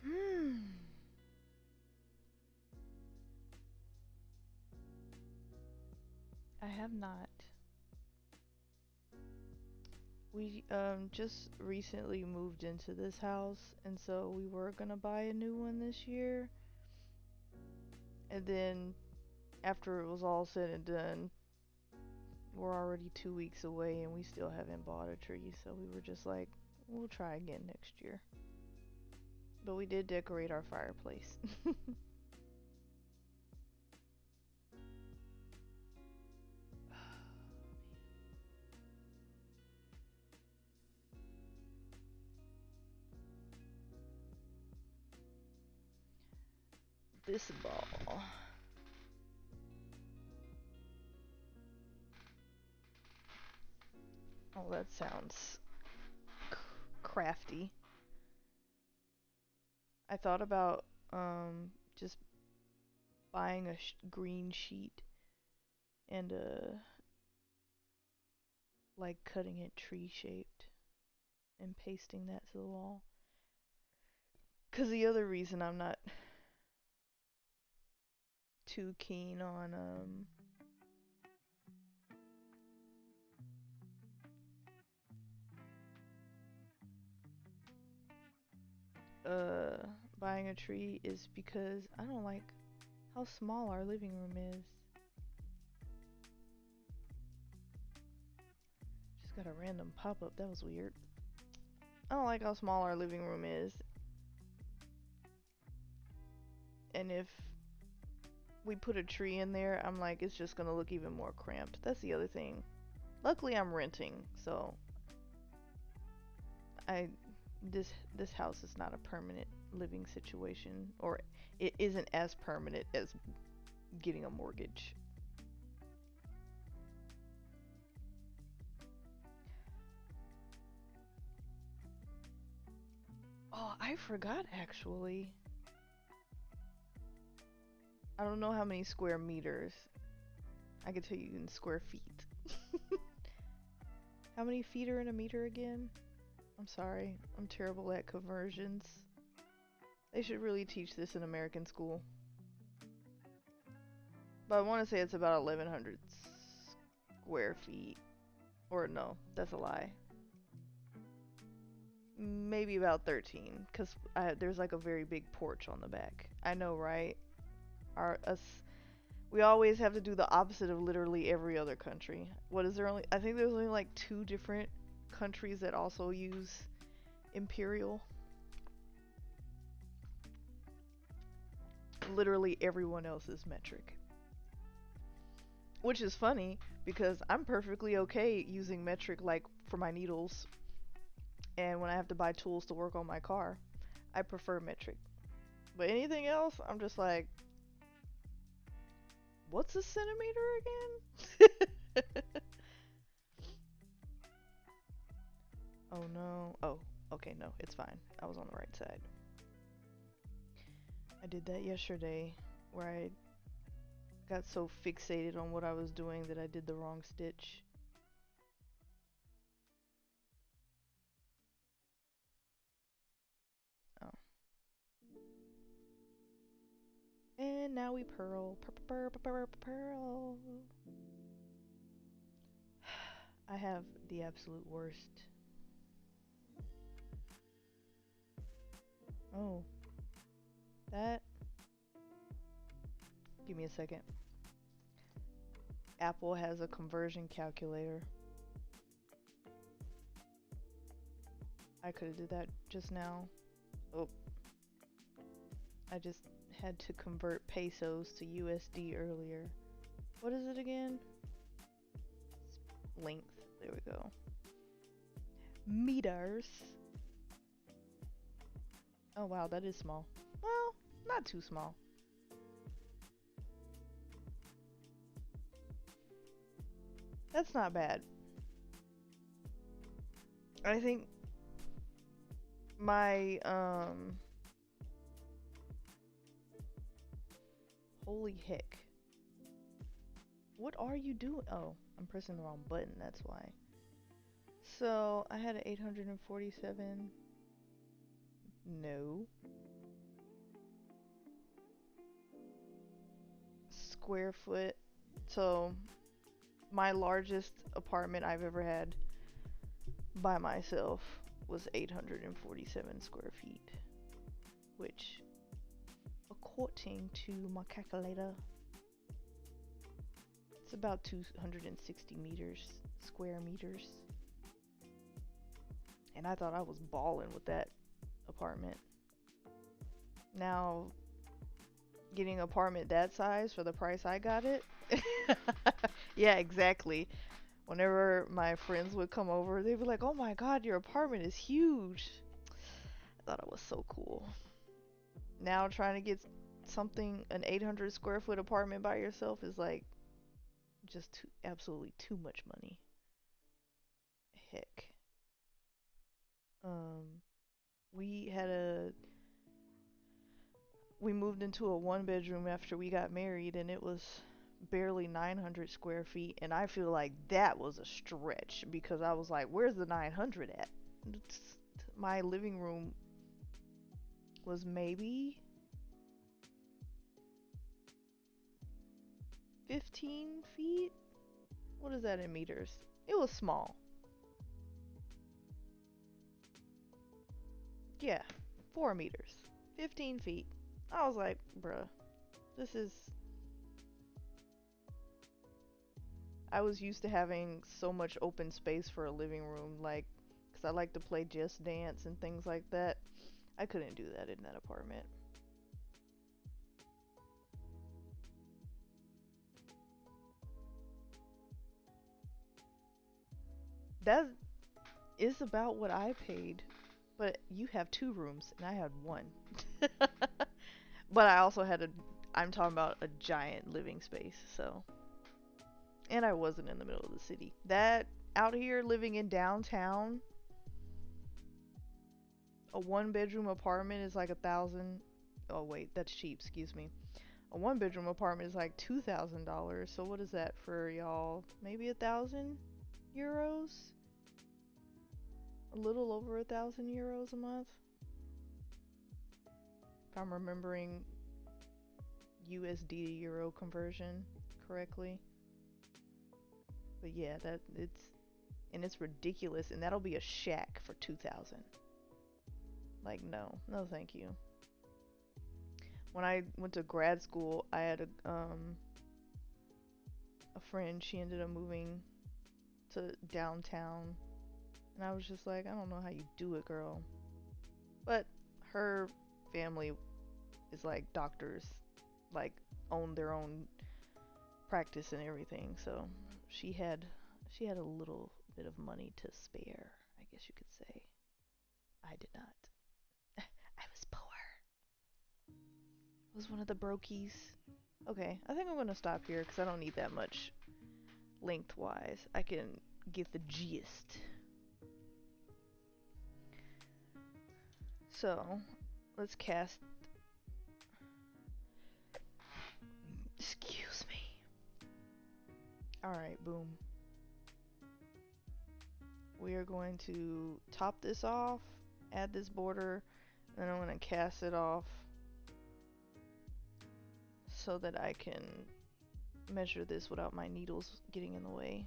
A: Hmm. I have not. We just recently moved into this house, and so we were gonna buy a new one this year. And then after it was all said and done, we're already 2 weeks away and we still haven't bought a tree, so we were just like, we'll try again next year. But we did decorate our fireplace. This ball. Oh, that sounds crafty. I thought about just buying a green sheet and like cutting it tree shaped and pasting that to the wall. 'Cause the other reason I'm not too keen on buying a tree is because I don't like how small our living room is. Just got a random pop-up. That was weird. I don't like how small our living room is. And if we put a tree in there, I'm like, it's just gonna look even more cramped. That's the other thing. Luckily, I'm renting, so I this house is not a permanent living situation, or it isn't as permanent as getting a mortgage. Oh, I forgot actually. I don't know how many square meters. I can tell you in square feet. How many feet are in a meter again? I'm sorry. I'm terrible at conversions. They should really teach this in American school. But I want to say it's about 1100 square feet. Or no, that's a lie. Maybe about 13, because there's like a very big porch on the back. I know, right? We always have to do the opposite of literally every other country. What is there only? I think there's only like 2 different countries that also use imperial. Literally everyone else is metric. Which is funny because I'm perfectly okay using metric like for my needles, and when I have to buy tools to work on my car, I prefer metric. But anything else, I'm just like, what's a centimeter again? Oh no. Oh, okay, no, it's fine. I was on the right side. I did that yesterday where I got so fixated on what I was doing that I did the wrong stitch. Oh. And now we purl. Purl. I have the absolute worst. Oh. That. Give me a second. Apple has a conversion calculator. I could have did that just now. Oh. I just had to convert pesos to USD earlier. What is it again? Length. There we go. Meters. Oh wow, that is small. Well, not too small. That's not bad. I think my holy heck. What are you doing? Oh, I'm pressing the wrong button, that's why. So, I had an 847. No. Square foot. So, my largest apartment I've ever had by myself was 847 square feet, which, according to my calculator, it's about 260 meters, square meters. And I thought I was balling with that apartment. Now, getting an apartment that size for the price I got it. Yeah, exactly. Whenever my friends would come over, they'd be like, "Oh my god, your apartment is huge." I thought it was so cool. Now trying to get something, an 800 square foot apartment by yourself is like just absolutely too much money. heck. Um, we had a we moved into a one bedroom after we got married, and it was barely 900 square feet, and I feel like that was a stretch because I was like, where's the 900 at? My living room was maybe 15 feet. What is that in meters? It was small. Yeah, 4 meters, 15 feet. I was like, bruh, this is. I was used to having so much open space for a living room, like, because I like to play Just Dance and things like that. I couldn't do that in that apartment. That is about what I paid, but you have 2 rooms and I had one. But I also had I'm talking about a giant living space, so. And I wasn't in the middle of the city. That, out here living in downtown, a 1 bedroom apartment is like 1,000. Oh wait, that's cheap, excuse me. A 1 bedroom apartment is like $2,000. So what is that for y'all? Maybe 1,000 euros? A little over 1,000 euros a month? If I'm remembering USD to euro conversion correctly. But yeah, it's ridiculous, and that'll be a shack for 2,000. Like, no, no thank you. When I went to grad school, I had a friend. She ended up moving to downtown, and I was just like, I don't know how you do it, girl. But her family is like doctors, like own their own practice and everything, so she had a little bit of money to spare, I guess you could say. I did not. I was poor. I was one of the brokies. Okay, I think I'm gonna stop here because I don't need that much lengthwise. I can get the gist. So, let's cast. Excuse me. Alright, boom. We are going to top this off, add this border, and then I'm going to cast it off so that I can measure this without my needles getting in the way.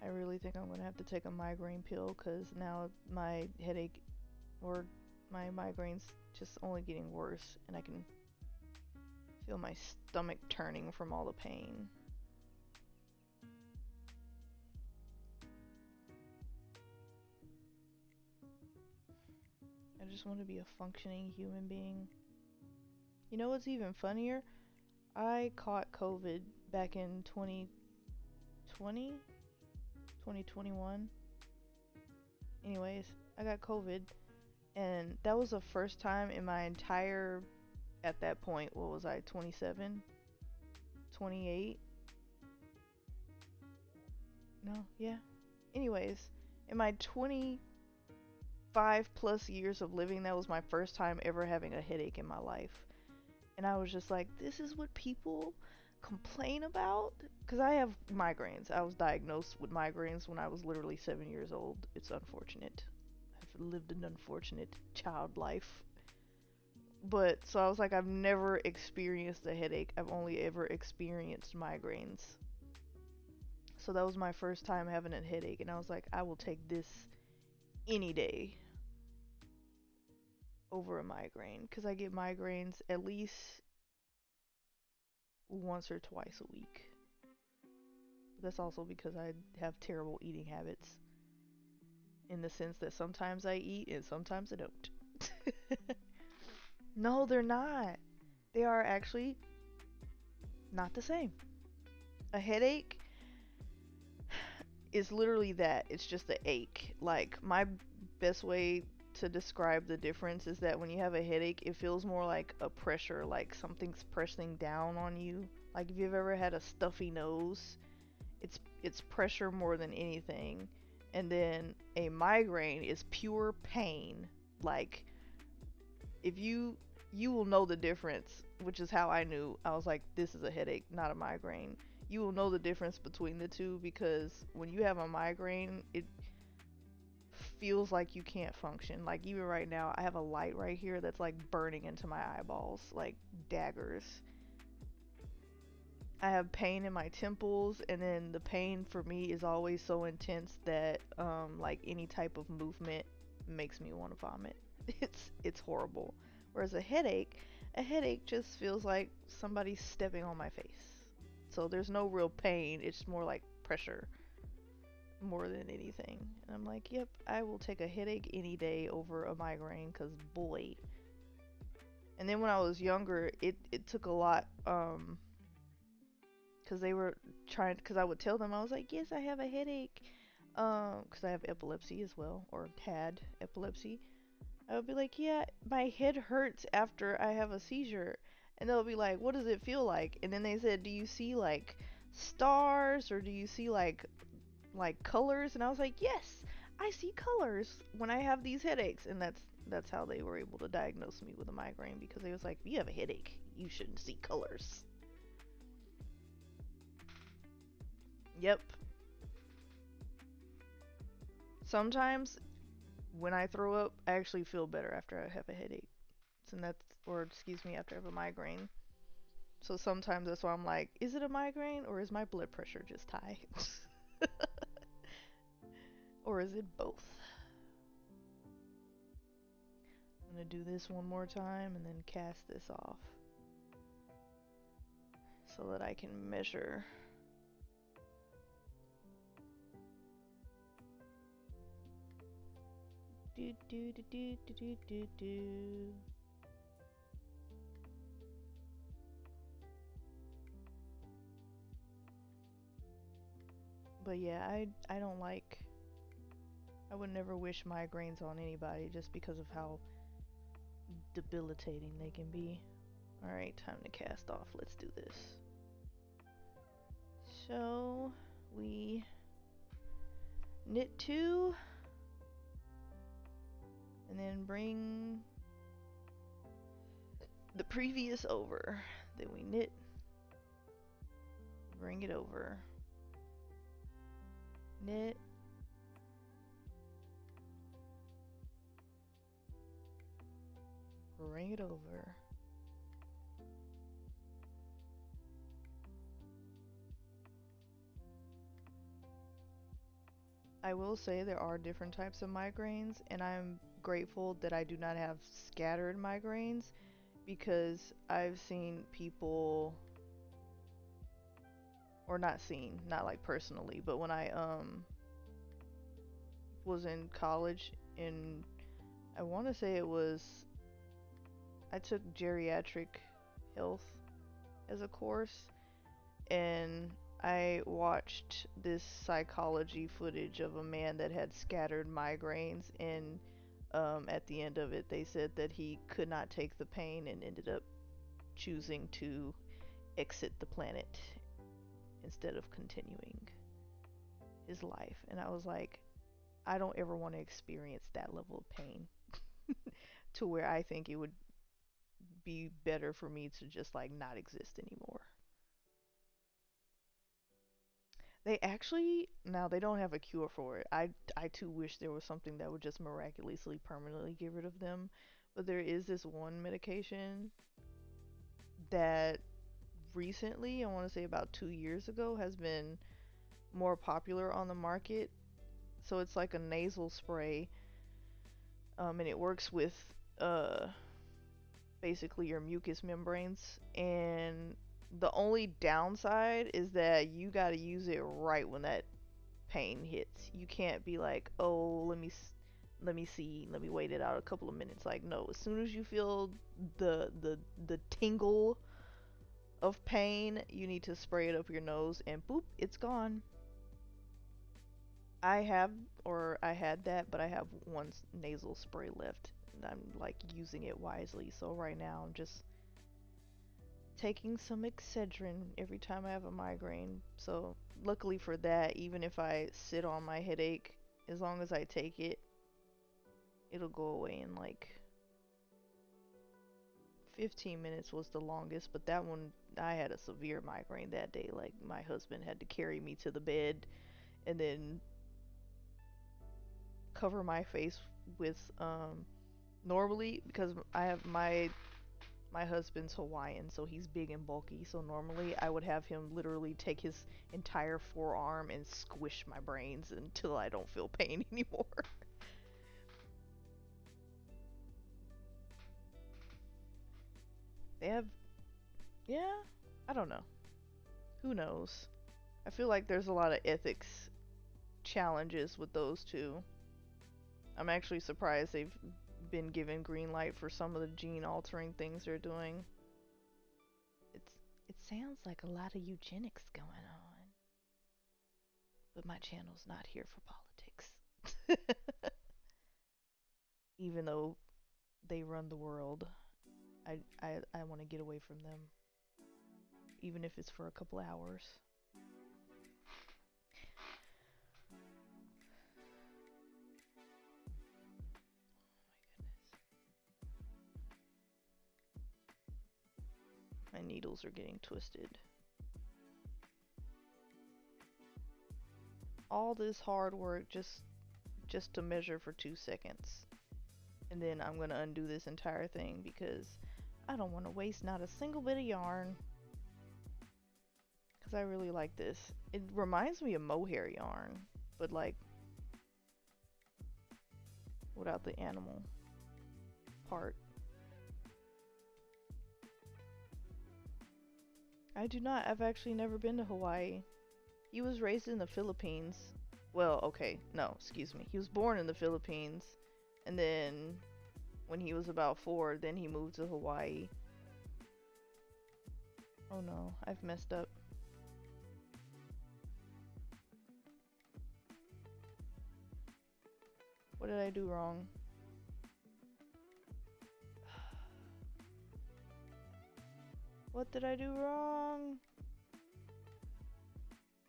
A: I really think I'm going to have to take a migraine pill because now my headache or my migraine's just only getting worse, and I can feel my stomach turning from all the pain. I just want to be a functioning human being. You know what's even funnier? I caught COVID back in 2020, 2021. Anyways, I got COVID, and that was the first time in my entire, at that point, what was I, 27? 28? No, yeah. Anyways, in my 25 plus years of living, that was my first time ever having a headache in my life. And I was just like, this is what people complain about? Because I have migraines. I was diagnosed with migraines when I was literally 7 years old. It's unfortunate. I've lived an unfortunate child life. But, so I was like, I've never experienced a headache. I've only ever experienced migraines. So that was my first time having a headache. And I was like, I will take this any day over a migraine. Because I get migraines at least once or twice a week. That's also because I have terrible eating habits. In the sense that sometimes I eat and sometimes I don't. No, they're not. They are actually not the same. A headache is literally that. It's just an ache. Like, my best way to describe the difference is that when you have a headache, it feels more like a pressure, like something's pressing down on you. Like if you've ever had a stuffy nose, it's pressure more than anything. And then a migraine is pure pain. Like if you will know the difference, which is how I knew. I was like, this is a headache, not a migraine. You will know the difference between the two because when you have a migraine, it feels like you can't function. Like even right now, I have a light right here that's like burning into my eyeballs, like daggers. I have pain in my temples, and then the pain for me is always so intense that like any type of movement makes me want to vomit. It's horrible. Whereas a headache just feels like somebody's stepping on my face. So there's no real pain. It's more like pressure more than anything. And I'm like, yep, I will take a headache any day over a migraine, cause boy. And then when I was younger, it took a lot cause they were trying, cause I would tell them, I was like, yes, I have a headache, cause I have epilepsy as well, or had epilepsy. I would be like, yeah, my head hurts after I have a seizure. And they'll be like, what does it feel like? And then they said, do you see like stars, or do you see like colors? And I was like, yes, I see colors when I have these headaches. And that's how they were able to diagnose me with a migraine, because they was like, you have a headache, you shouldn't see colors. Yep. Sometimes when I throw up, I actually feel better after I have a headache. And that's, or excuse me, after I have a migraine. So sometimes that's why I'm like, is it a migraine or is my blood pressure just high? Or is it both? I'm gonna do this one more time and then cast this off so that I can measure. Do do do do do do do do. But yeah, I don't like, I would never wish migraines on anybody just because of how debilitating they can be. Alright, time to cast off. Let's do this. So, we knit 2, and then bring the previous over. Then we knit, bring it over, knit, bring it over. I will say there are different types of migraines, and I'm grateful that I do not have scattered migraines, because I've seen people, or not seen, not like personally, but when I was in college, in, I want to say it was, I took geriatric health as a course, and I watched this psychology footage of a man that had scattered migraines, and at the end of it, they said that he could not take the pain and ended up choosing to exit the planet instead of continuing his life. And I was like, I don't ever want to experience that level of pain to where I think it would be better for me to just like not exist anymore. They actually, now they don't have a cure for it. I too wish there was something that would just miraculously permanently get rid of them. But there is this one medication that recently, I want to say about 2 years ago, has been more popular on the market. So it's like a nasal spray, and it works with uh, basically your mucous membranes. And the only downside is that you got to use it right when that pain hits. You can't be like, oh, let me see, let me wait it out a couple of minutes. Like, no, as soon as you feel the tingle of pain, you need to spray it up your nose, and boop, it's gone. I have, or I had that, but I have one nasal spray left, and I'm like using it wisely. So right now I'm just taking some Excedrin every time I have a migraine. So luckily for that, even if I sit on my headache, as long as I take it, it'll go away in like 15 minutes was the longest, but that one, I had a severe migraine that day. Like, my husband had to carry me to the bed and then cover my face with, normally, because I have my husband's Hawaiian, so he's big and bulky. So normally I would have him literally take his entire forearm and squish my brains until I don't feel pain anymore. They have, yeah, I don't know. Who knows? I feel like there's a lot of ethics challenges with those two. I'm actually surprised they've been given green light for some of the gene altering things they're doing. It's it sounds like a lot of eugenics going on, but my channel's not here for politics. Even though they run the world, I want to get away from them, even if it's for a couple hours. My needles are getting twisted. All this hard work just to measure for 2 seconds. And then I'm going to undo this entire thing because I don't want to waste not a single bit of yarn. Because I really like this. It reminds me of mohair yarn, but like without the animal part. I do not. I've actually never been to Hawaii. He was raised in the Philippines. Well, okay, no, excuse me. He was born in the Philippines, and then when he was about 4, then he moved to Hawaii. Oh no, I've messed up. What did I do wrong? What did I do wrong?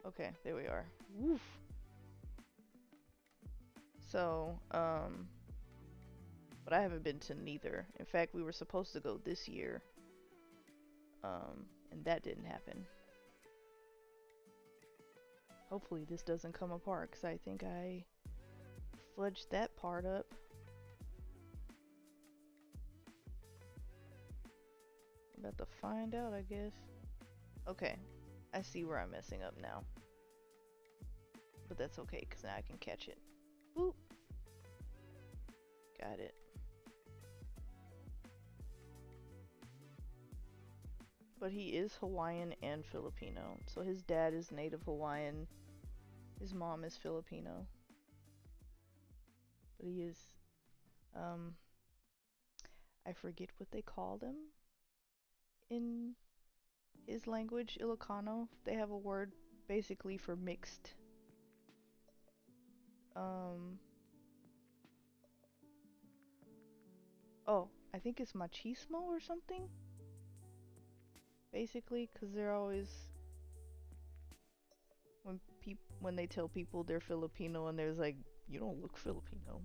A: Okay, there we are. Woof. So, but I haven't been to neither. In fact, we were supposed to go this year, and that didn't happen. Hopefully this doesn't come apart, because I think I fudged that part up. I'm about to find out, I guess. Okay, I see where I'm messing up now. But that's okay, because now I can catch it. Boop. Got it. But he is Hawaiian and Filipino. So his dad is native Hawaiian. His mom is Filipino. But he is, I forget what they called him in his language, Ilocano. They have a word basically for mixed. Oh, I think it's machismo or something. Basically, because they're always, when they tell people they're Filipino and there's like, you don't look Filipino.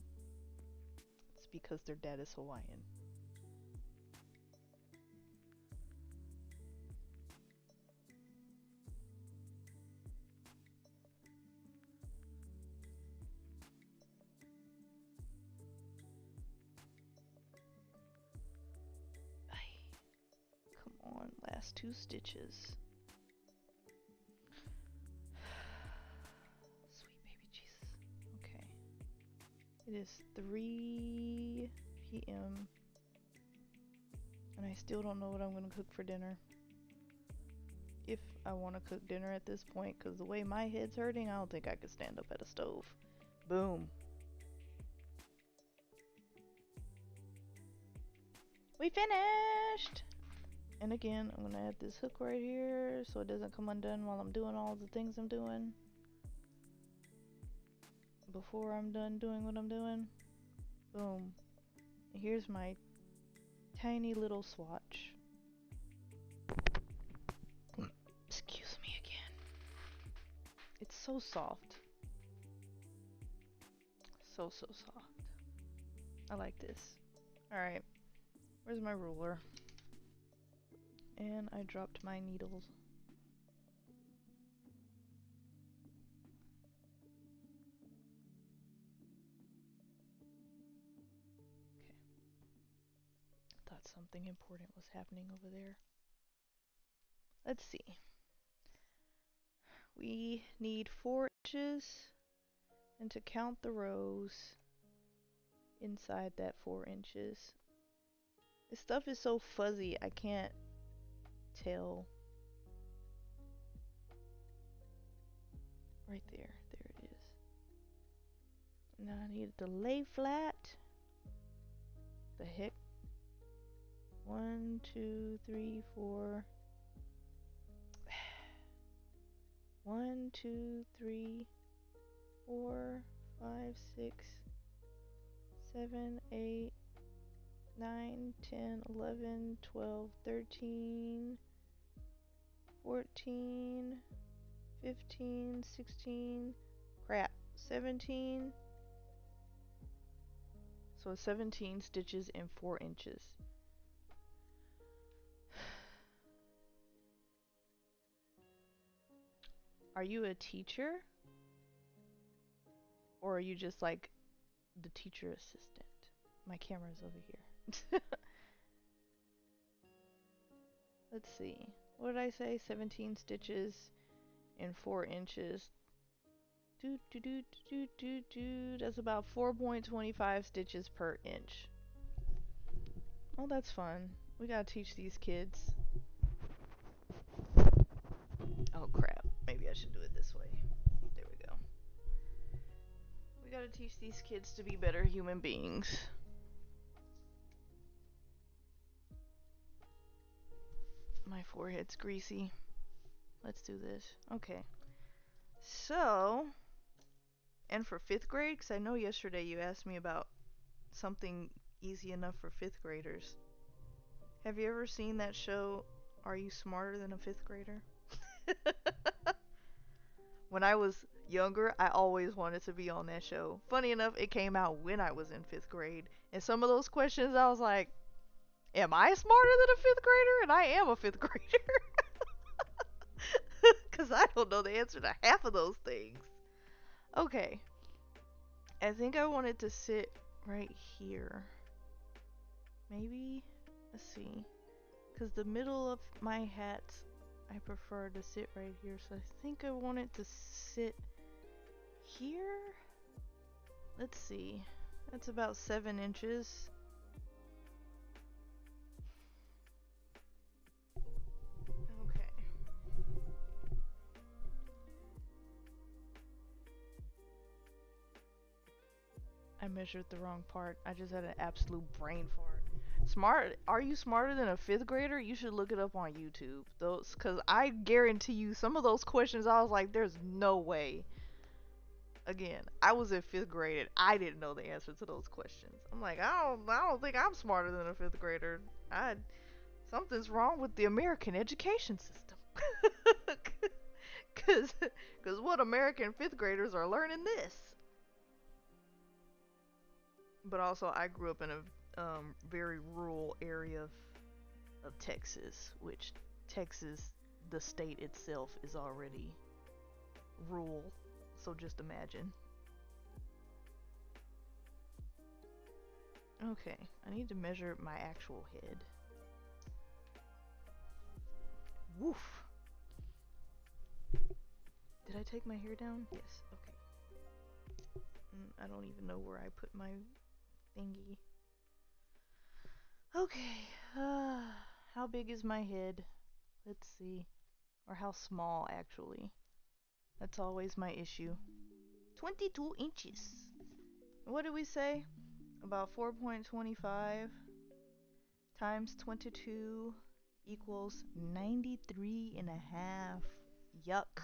A: It's because their dad is Hawaiian. Come on, last 2 stitches. Sweet baby Jesus. Okay. It is 3 p.m. and I still don't know what I'm going to cook for dinner. If I want to cook dinner at this point, because the way my head's hurting, I don't think I could stand up at a stove. Boom. We finished! And again, I'm going to add this hook right here so it doesn't come undone while I'm doing all the things I'm doing. before I'm done doing what I'm doing. Boom. Here's my tiny little swatch. Excuse me again. It's so soft. So soft. I like this. Alright. Where's my ruler? And I dropped my needles. Okay. Thought something important was happening over there. Let's see. We need 4 inches, and to count the rows inside that 4 inches. This stuff is so fuzzy, I can't tell. Right there. There it is. Now I need it to lay flat. The heck? 1, 2, 3, 4. 1, 2, 3, 4, 5, 6, 7, 8, 9, 10, 11, 12, 13, 14, 15, 16, crap, 17. So 17 stitches in 4 inches. Are you a teacher? Or are you just like the teacher assistant? My camera's over here. Let's see. What did I say? 17 stitches in 4 inches. That's about 4.25 stitches per inch. Oh, that's fun. We gotta teach these kids. Oh crap. Maybe I should do it this way. There we go. We gotta teach these kids to be better human beings. My forehead's greasy. Let's do this. Okay. So, and for 5th grade, because I know yesterday you asked me about something easy enough for 5th graders. Have you ever seen that show, Are You Smarter Than a 5th Grader? When I was younger, I always wanted to be on that show. Funny enough, it came out when I was in 5th grade. And some of those questions, I was like, am I smarter than a 5th grader? And I am a 5th grader. Because I don't know the answer to half of those things. Okay. I think I wanted to sit right here. Maybe? Let's see. Because the middle of my hat, I prefer to sit right here. So I think I wanted to sit here? Let's see. That's about 7 inches. Okay. I measured the wrong part. I just had an absolute brain fart. Are you smarter than a 5th grader? You should look it up on YouTube. Cause I guarantee you some of those questions I was like, there's no way. Again, I was in 5th grade and I didn't know the answer to those questions. I'm like, I don't think I'm smarter than a 5th grader. Something's wrong with the American education system. Cause what American 5th graders are learning this. But also, I grew up in a very rural area of Texas, which Texas, the state itself, is already rural. So just imagine. Okay, I need to measure my actual head. Woof. Did I take my hair down? Yes, okay. I don't even know where I put my thingy. Okay, how big is my head? Let's see. Or how small, actually. That's always my issue. 22 inches. What did we say? About 4.25 times 22 equals 93 and a half. Yuck.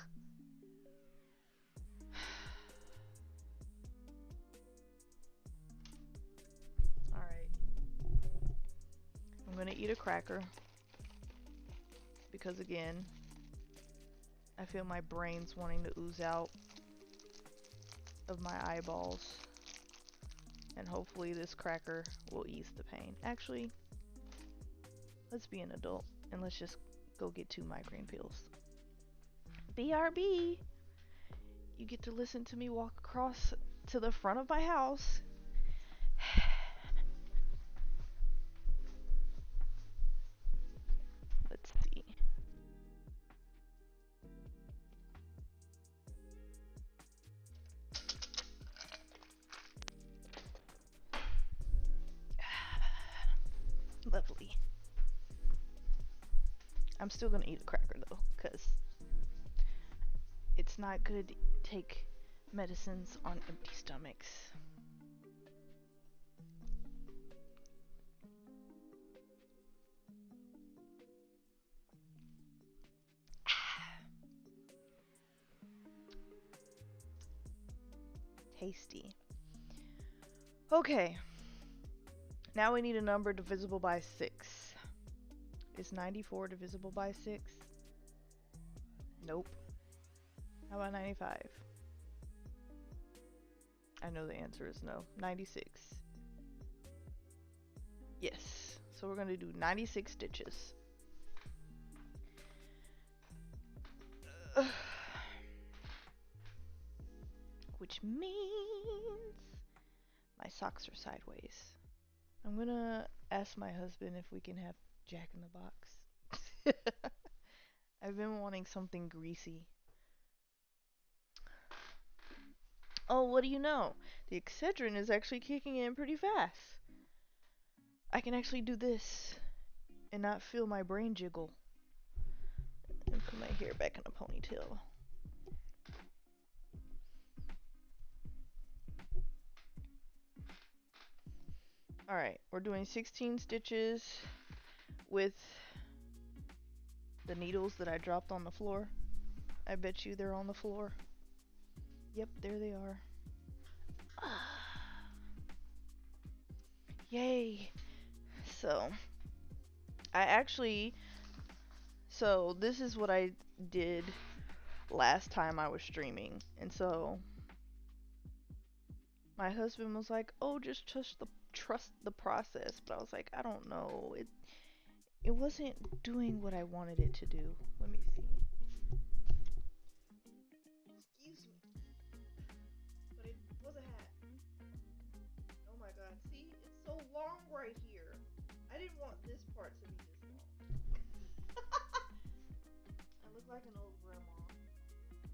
A: eat a cracker because again, I feel my brain's wanting to ooze out of my eyeballs. And hopefully this cracker will ease the pain. Actually, let's be an adult and let's just go get 2 migraine pills. BRB! You get to listen to me walk across to the front of my house. Let's see. Lovely. I'm still gonna eat a cracker though, because it's not good to take medicines on empty stomachs. Tasty. Okay. Now we need a number divisible by 6. Is 94 divisible by 6? Nope. How about 95? I know the answer is no. 96. Yes. So we're going to do 96 stitches. Which means my socks are sideways. I'm gonna ask my husband if we can have Jack in the Box. I've been wanting something greasy. Oh, what do you know? The Excedrin is actually kicking in pretty fast. I can actually do this and not feel my brain jiggle. And put my hair back in a ponytail. Alright, we're doing 16 stitches with the needles that I dropped on the floor. I bet you they're on the floor. Yep, there they are. Yay! So, so this is what I did last time I was streaming. And so, my husband was like, oh, just trust the process. But I was like, I don't know. It wasn't doing what I wanted it to do. Let me see. Excuse me. But it was a hat. Oh my god. See? It's so long right here. I didn't want this part to be this long. I look like an old grandma.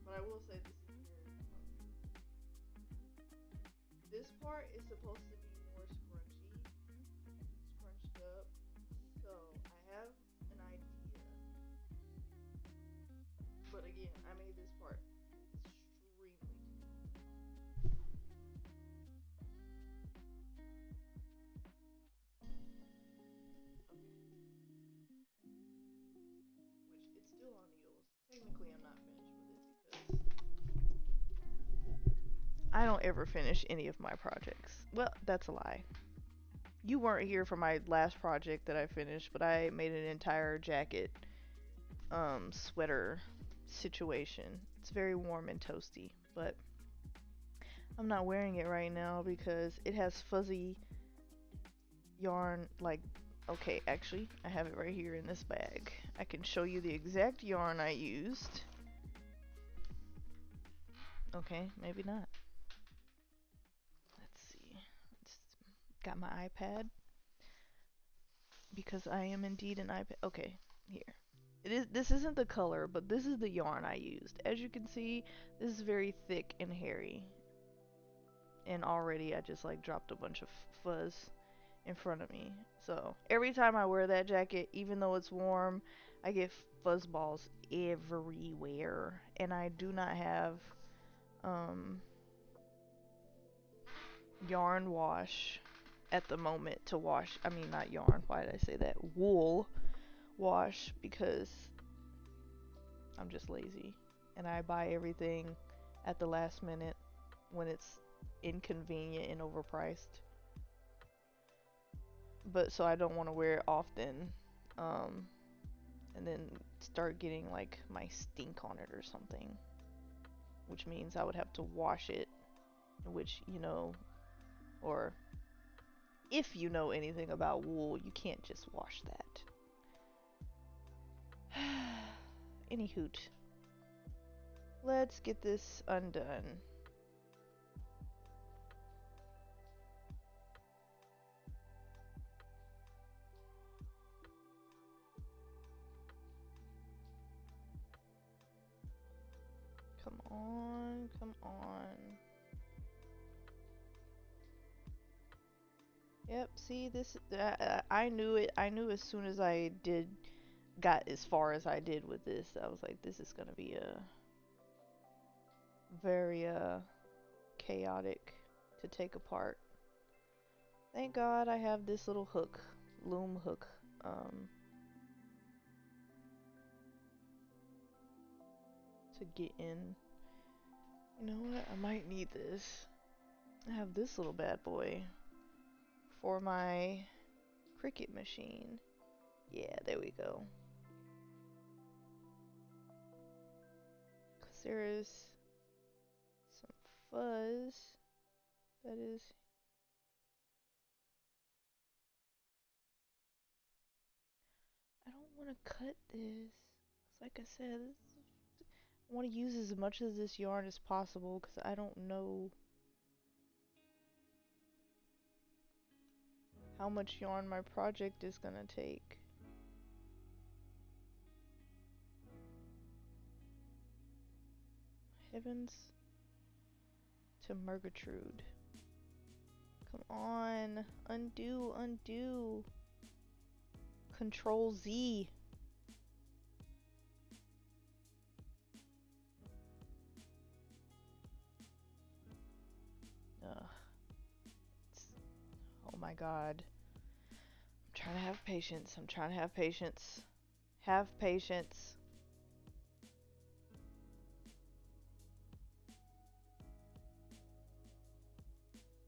A: But I will say this is very fun. This part is supposed to be more scrunchy. Scrunched up. So I have an idea. But again, I made this part extremely too long. Okay. Which it's still on needles. Technically I'm not finished with it because I don't ever finish any of my projects. Well, that's a lie. You weren't here for my last project that I finished, but I made an entire jacket sweater situation. It's very warm and toasty, but I'm not wearing it right now because it has fuzzy yarn. Like, okay, actually I have it right here in this bag. I can show you the exact yarn I used. Okay, maybe not. Let's see. Got my iPad because I am indeed an iPad. Okay, here. This isn't the color, but this is the yarn I used. As you can see, this is very thick and hairy. And already I just like dropped a bunch of fuzz in front of me. So every time I wear that jacket, even though it's warm, I get fuzz balls everywhere. And I do not have yarn wash at the moment to wash. I mean, not yarn. Why did I say that? Wool wash, because I'm just lazy and I buy everything at the last minute when it's inconvenient and overpriced. but so I don't want to wear it often, um, and then start getting like my stink on it or something, which means I would have to wash it, which, you know, or if you know anything about wool, you can't just wash that. Any hoot. Let's get this undone. Come on, come on. Yep, see this, I knew it. I knew as soon as I got as far as I did with this, I was like, this is gonna be a very chaotic to take apart. Thank God I have this little hook, loom hook, to get in. You know what? I might need this. I have this little bad boy for my Cricut machine. Yeah, there we go. Because there is some fuzz that is. I don't want to cut this. Cause like I said, I want to use as much of this yarn as possible because I don't know how much yarn my project is gonna take. Heavens to Murgatrude. Come on. Undo, undo. Control Z. Ugh. Oh my god. I'm trying to have patience. I'm trying to have patience. Have patience.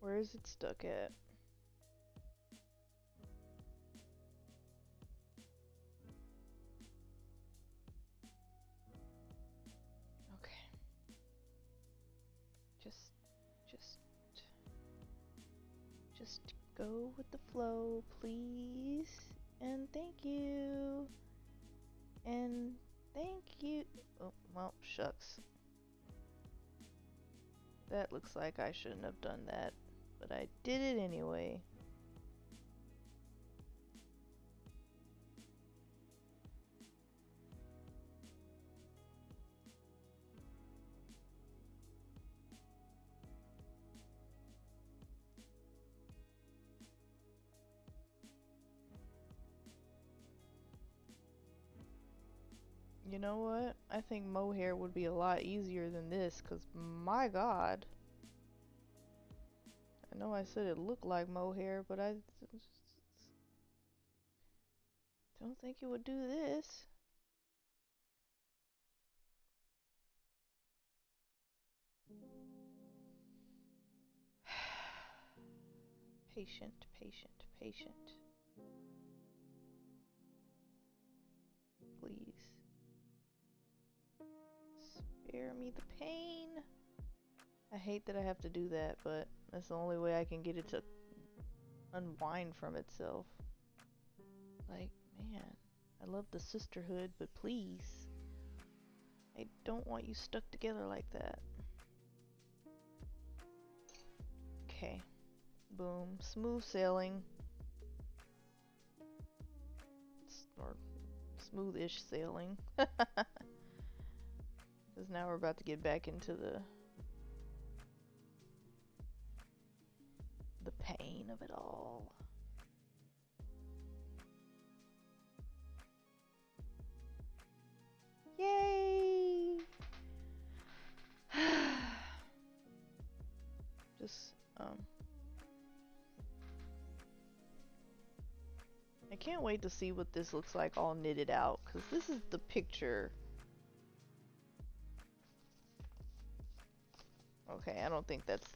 A: Where is it stuck at? Okay. Just go with the flow, please. And thank you. And thank you. Oh, well, shucks. That looks like I shouldn't have done that, but I did it anyway. You know what? I think mohair would be a lot easier than this, because my god. I know I said it looked like mohair, but I don't think it would do this. Patient, patient, patient. Please. Spare me the pain. I hate that I have to do that, but that's the only way I can get it to unwind from itself. Like, man, I love the sisterhood, but please. I don't want you stuck together like that. Okay. Boom. Smooth sailing. Or smooth-ish sailing. Because now we're about to get back into the pain of it all. Yay! Just, I can't wait to see what this looks like all knitted out, because this is the picture. Okay, I don't think that's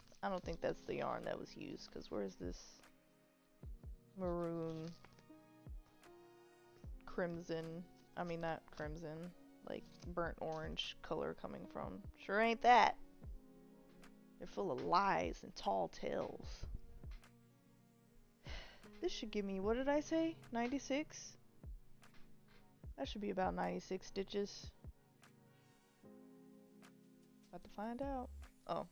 A: the yarn that was used, because where's this? maroon, crimson. I mean, not crimson, like burnt orange color coming from. Sure ain't that. They're full of lies and tall tales. This should give me, what did I say? 96? That should be about 96 stitches. About to find out. Oh.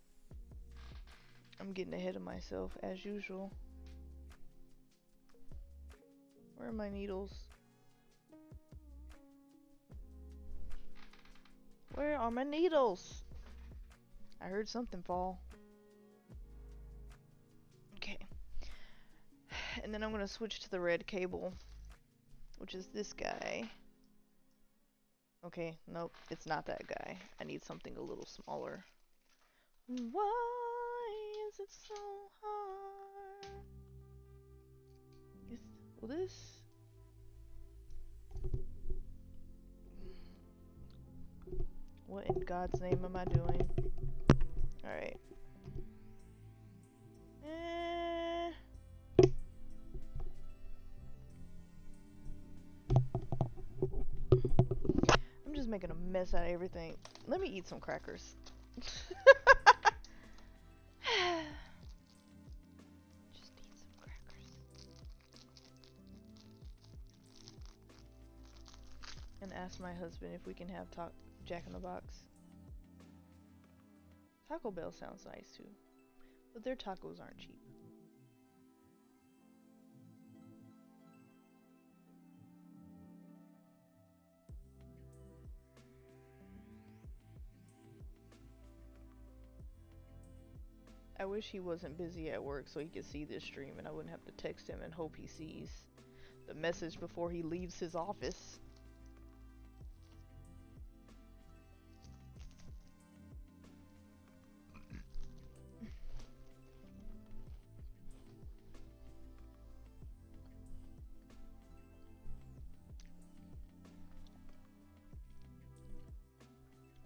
A: I'm getting ahead of myself as usual. Where are my needles? Where are my needles? I heard something fall. Okay. And then I'm gonna switch to the red cable, which is this guy. Okay, nope, it's not that guy. I need something a little smaller. Why is it so hard? Will this? What in God's name am I doing? Alright. I'm just making a mess out of everything. Let me eat some crackers. Just eat some crackers. And ask my husband if we can have Jack in the Box. Taco Bell sounds nice too, but their tacos aren't cheap. I wish he wasn't busy at work so he could see this stream and I wouldn't have to text him and hope he sees the message before he leaves his office.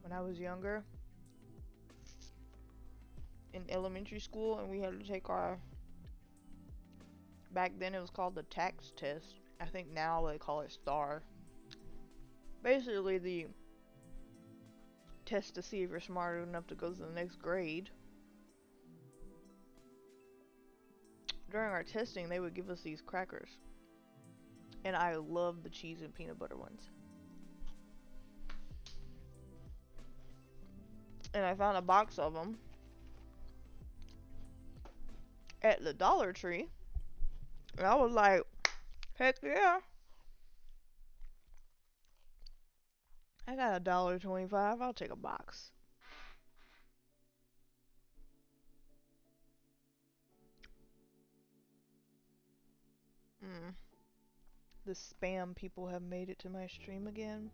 A: When I was younger, in elementary school, and we had to take our, back then it was called the tax test. I think now they call it STAR. Basically the test to see if you're smart enough to go to the next grade. During our testing, they would give us these crackers. And I love the cheese and peanut butter ones. And I found a box of them at the Dollar Tree. And I was like, heck yeah. I got $1.25. I'll take a box. The spam people have made it to my stream again.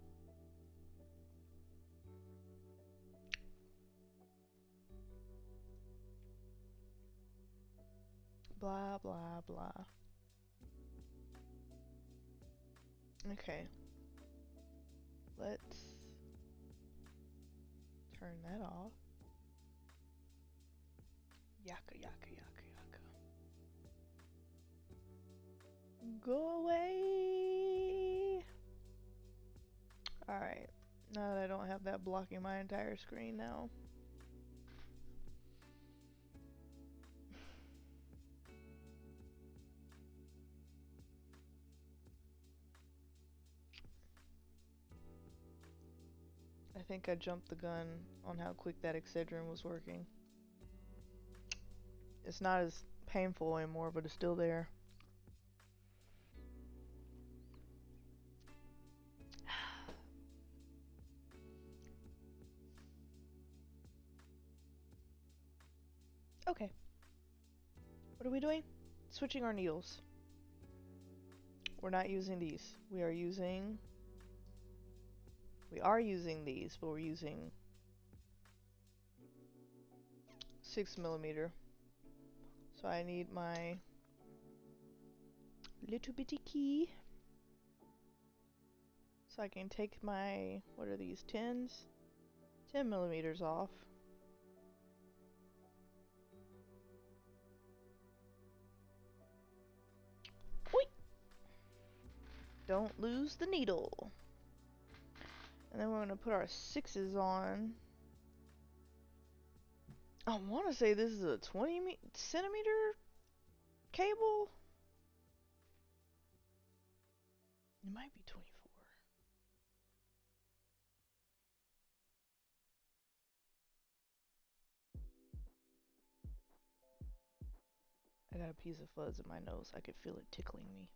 A: Blah, blah, blah. Okay. Let's turn that off. Yaka, yaka, yaka, yaka. Go away! Alright. Now that I don't have that blocking my entire screen now. I think I jumped the gun on how quick that Excedrin was working. It's not as painful anymore, but it's still there. Okay. What are we doing? Switching our needles. We're not using these. We are using these, but we're using 6mm. So I need my little bitty key. So I can take my, what are these, 10s? 10mm off. Don't lose the needle. And then we're gonna put our 6s on. I want to say this is a 20 centimeter cable. It might be 24. I got a piece of fuzz in my nose. I could feel it tickling me.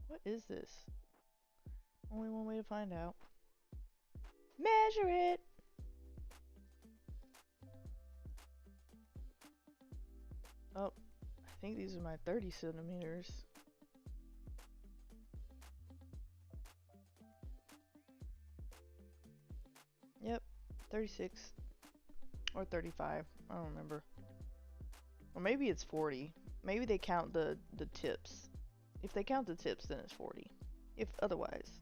A: What is this? Only one way to find out. Measure it! Oh, I think these are my 30 centimeters. Yep, 36. Or 35. I don't remember. Or maybe it's 40. Maybe they count the tips. If they count the tips, then it's 40. If otherwise,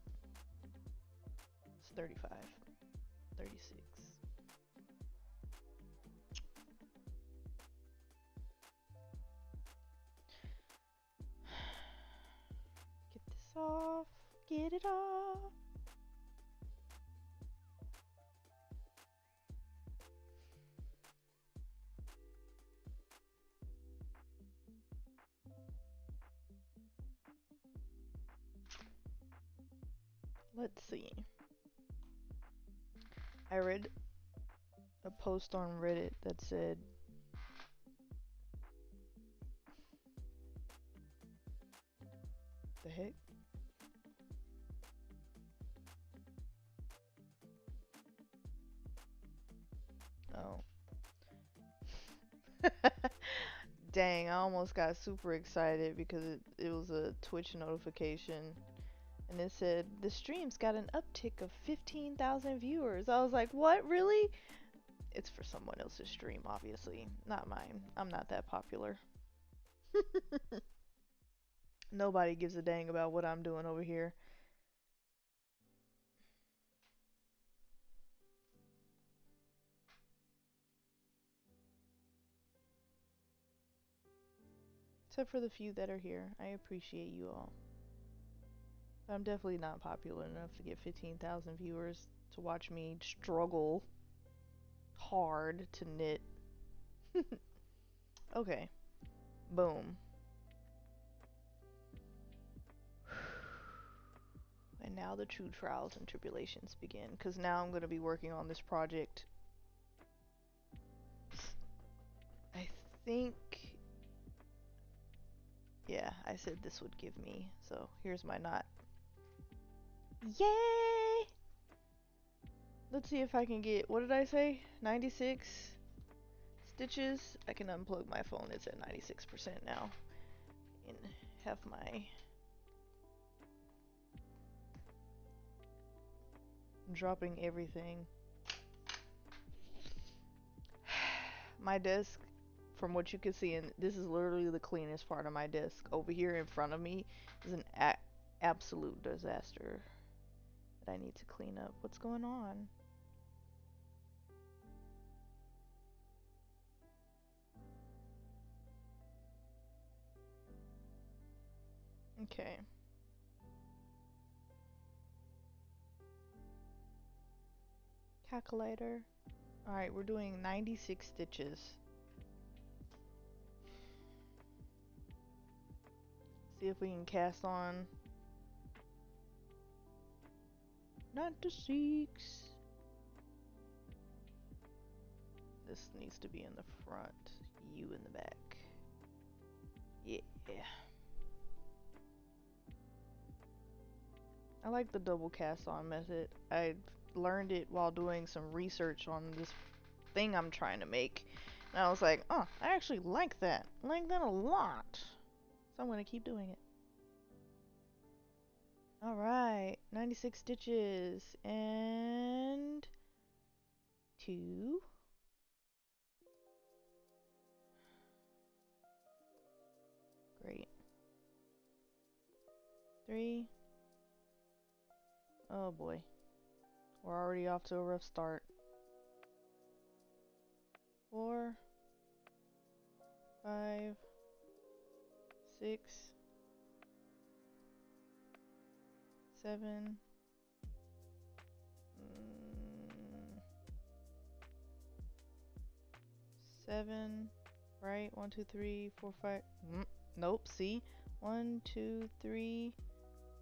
A: it's 35. 36. Get this off. Get it off. Let's see. I read a post on Reddit that said the heck? Oh. Dang, I almost got super excited because it was a Twitch notification. And it said, the stream's got an uptick of 15,000 viewers. I was like, what, really? It's for someone else's stream, obviously. Not mine. I'm not that popular. Nobody gives a dang about what I'm doing over here. Except for the few that are here. I appreciate you all. I'm definitely not popular enough to get 15,000 viewers to watch me struggle hard to knit. Okay. Boom. And now the true trials and tribulations begin, because now I'm going to be working on this project. I think... yeah, I said this would give me, so here's my knot. Yay! Let's see if I can get, what did I say? 96 stitches. I can unplug my phone, it's at 96% now. And have my... I'm dropping everything. My desk, from what you can see, and this is literally the cleanest part of my desk. Over here in front of me is an absolute disaster that I need to clean up. What's going on? Okay. Calculator. Alright, we're doing 96 stitches. See if we can cast on 96. This needs to be in the front, you in the back. Yeah. I like the double cast on method. I learned it while doing some research on this thing I'm trying to make. And I was like, oh, I actually like that. I like that a lot. So I'm going to keep doing it. Alright, 96 stitches. And 2. Great. 3. Oh boy. We're already off to a rough start. 4. 5. 6, 7, 7, right? 1, 2, 3, 4, 5. Nope, see? 1, 2, 3,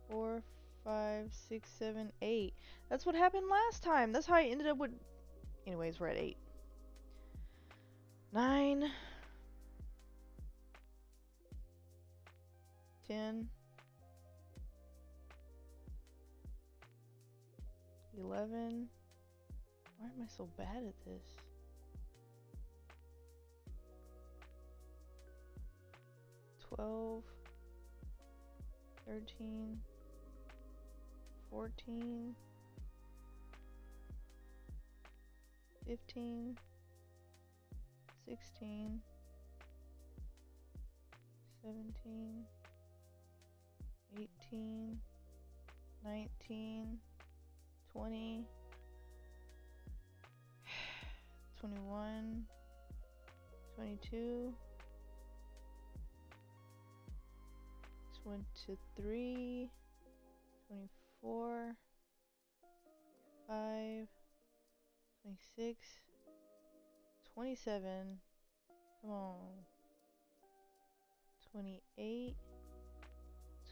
A: 4, 5, 6, 7, 8. That's what happened last time. That's how I ended up with. Anyways, we're at 8. 9, 10, 11. Why am I so bad at this? 12, 13, 14, 15, 16, 17, 18, 19, 20, 21, 22, 23, 24, 5, 26, 27, come on, 28,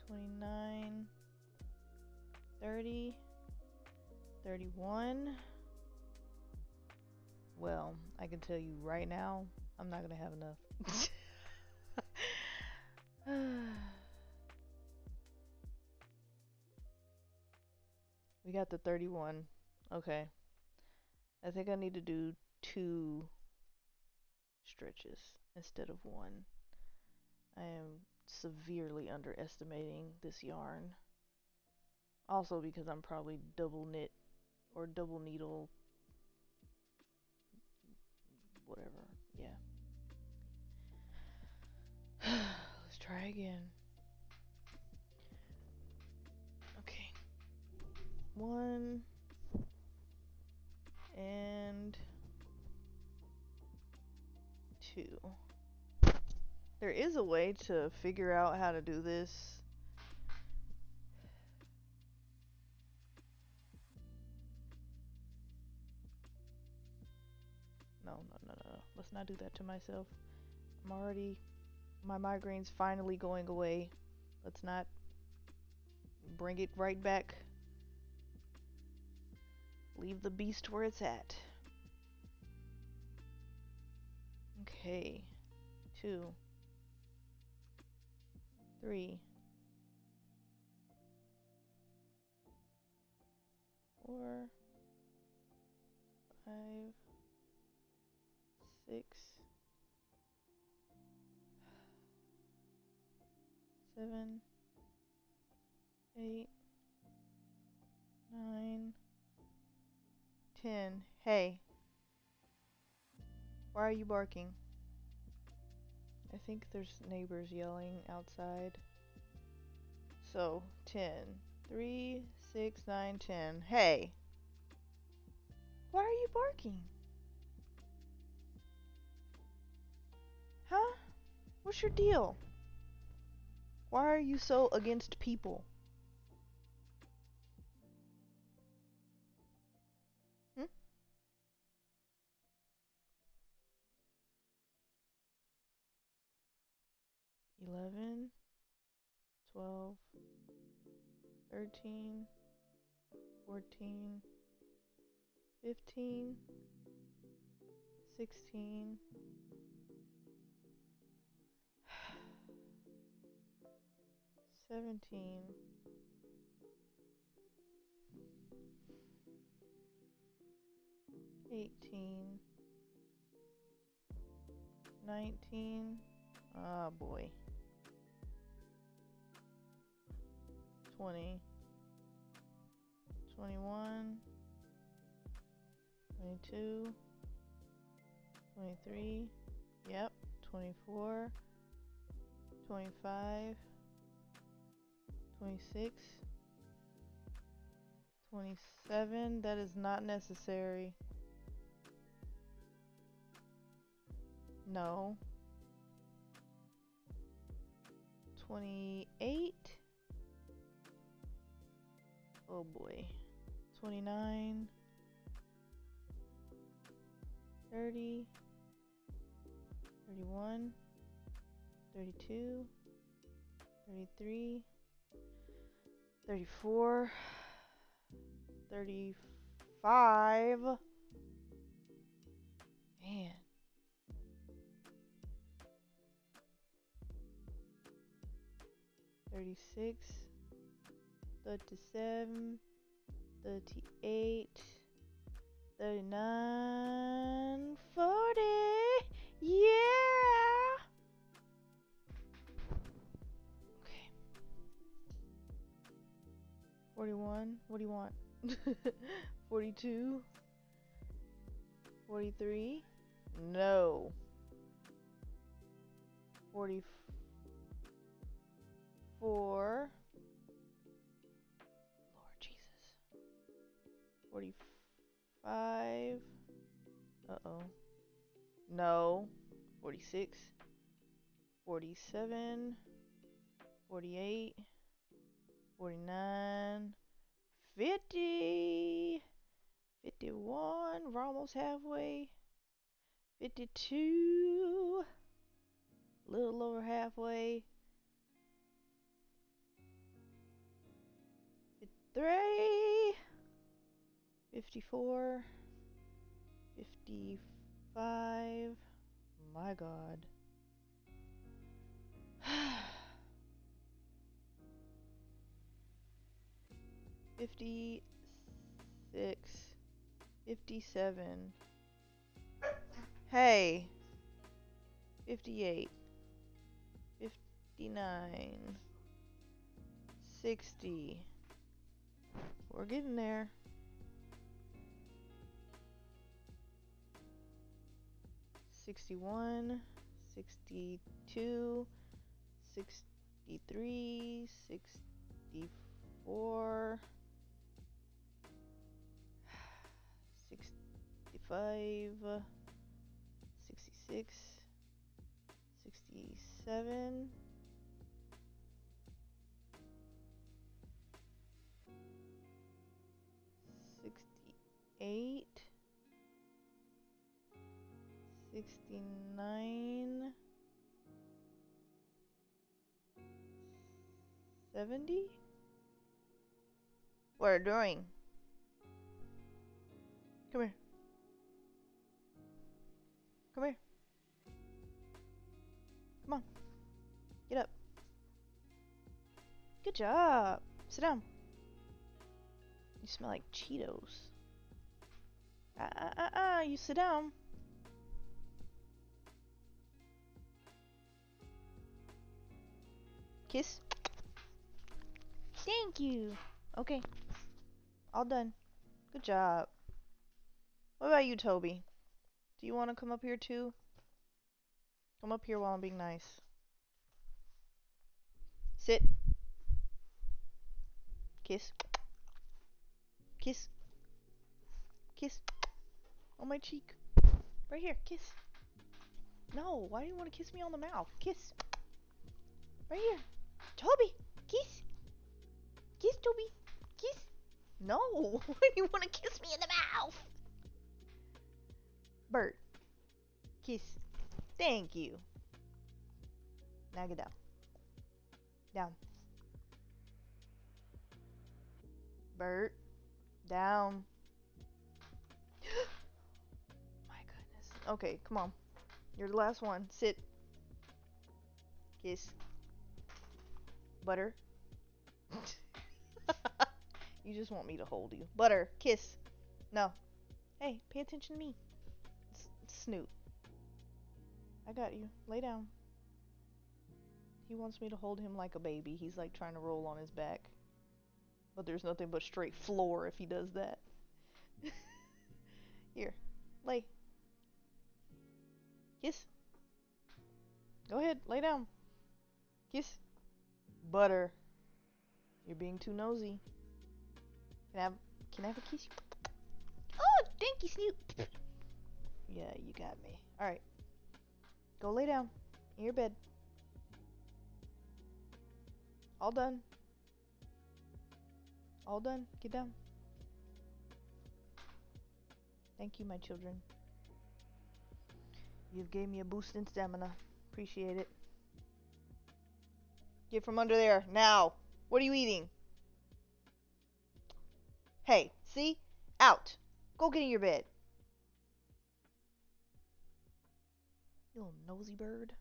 A: 29, 30, 31. Well, I can tell you right now, I'm not gonna have enough. We got the 31. Okay. I think I need to do 2 stretches instead of 1. I am severely underestimating this yarn. Also because I'm probably double knit or double needle, whatever. Yeah. Let's try again. Okay. 1 and 2. There is a way to figure out how to do this. No. Let's not do that to myself. My migraine's finally going away. Let's not bring it right back. Leave the beast where it's at. Okay. 2, 3, 4, 5, 6, 7, 8, 9, 10. Hey. Why are you barking? I think there's neighbors yelling outside. So, 10. 3, 6, 9, 10. Hey! Why are you barking? Huh? What's your deal? Why are you so against people? 11, 12, 13, 14, 15, 16, 17, 18, 19, oh boy, 20, 21, 22, 23, yep, 24, 25, 26, 27, that is not necessary. No. 28. Oh boy. 29. 30. 31. 32. 33. 34. 35. Man. 36. 37. 38. 39. 40. Yeah. Okay. 41. What do you want? 42. 43. No. 44. Lord Jesus. 45. Uh-oh. No. 46. 47. 48. 49. 50. 51. We're almost halfway. 52. A little over halfway. 53. 54. 55. My God. 56. 57. Hey. 58. 59. 60. We're getting there. 61. 62. 63. 64. 65. 66. 67. 68. 69. 70. What are you doing? Come here. Come here. Come on. Get up. Good job. Sit down. You smell like Cheetos. You sit down. Kiss. Thank you. Okay. All done. Good job. What about you, Toby? Do you want to come up here too? Come up here while I'm being nice. Sit. Kiss. Kiss. Kiss. On my cheek. Right here. Kiss. No, why do you want to kiss me on the mouth? Kiss. Right here. Toby. Kiss. Kiss, Toby. Kiss. No. Why do you want to kiss me in the mouth? Bert. Kiss. Thank you. Now get down. Down. Bert. Down. My goodness. Okay, come on. You're the last one. Sit. Kiss. Butter. You just want me to hold you. Butter. Kiss. No. Hey, pay attention to me. Snoot. I got you. Lay down. He wants me to hold him like a baby. He's like trying to roll on his back. But there's nothing but straight floor if he does that. Here. Lay. Kiss. Go ahead. Lay down. Kiss. Butter. You're being too nosy. Can I have a kiss? Oh, thank you, Snoop. Yeah, you got me. Alright. Go lay down. In your bed. All done. All done. Get down. Thank you, my children. You've gave me a boost in stamina. Appreciate it. Get from under there, now. What are you eating? Hey, see? Out. Go get in your bed. You little nosy bird.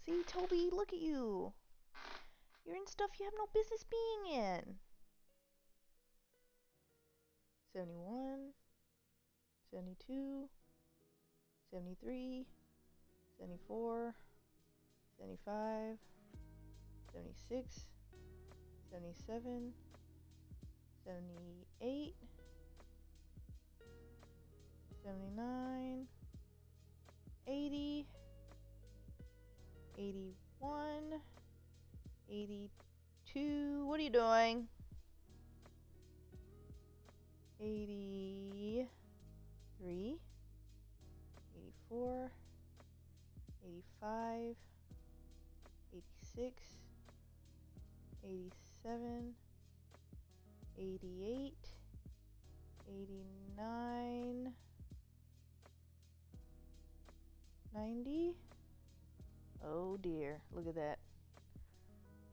A: See, Toby, look at you. You're in stuff you have no business being in. 71, 72, 73, 74, 75, 76, 77, 78, 79, 80, 81, 82. What are you doing? 83, 84, 85, 86, 87, 88, 89, 90. Oh dear, look at that.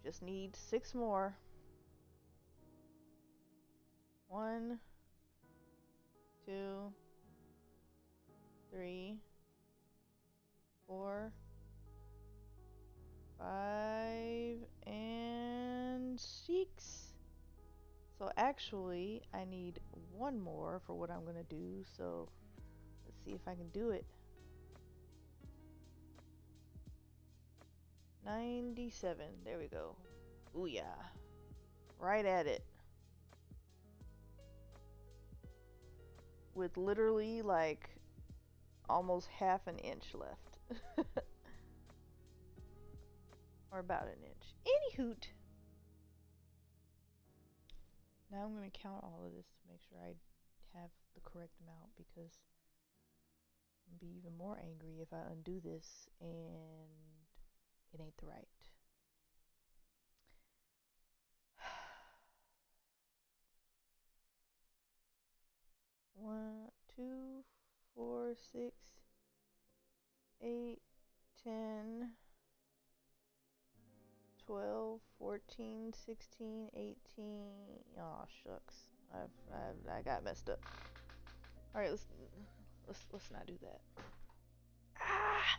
A: Just need 6 more. 1, 2, 3, 4, 5, and 6. So actually, I need 1 more for what I'm gonna do, so let's see if I can do it. 97, there we go. Ooh yeah, right at it. With literally like almost half an inch left. Or about an inch. Anyhoot. Now I'm going to count all of this to make sure I have the correct amount, because I'm going to be even more angry if I undo this and it ain't the right. 1, 2, 4, 6, 8, 10, 12, 14, 16, 18. Oh shucks, I got messed up. All right, let's not do that. Ah,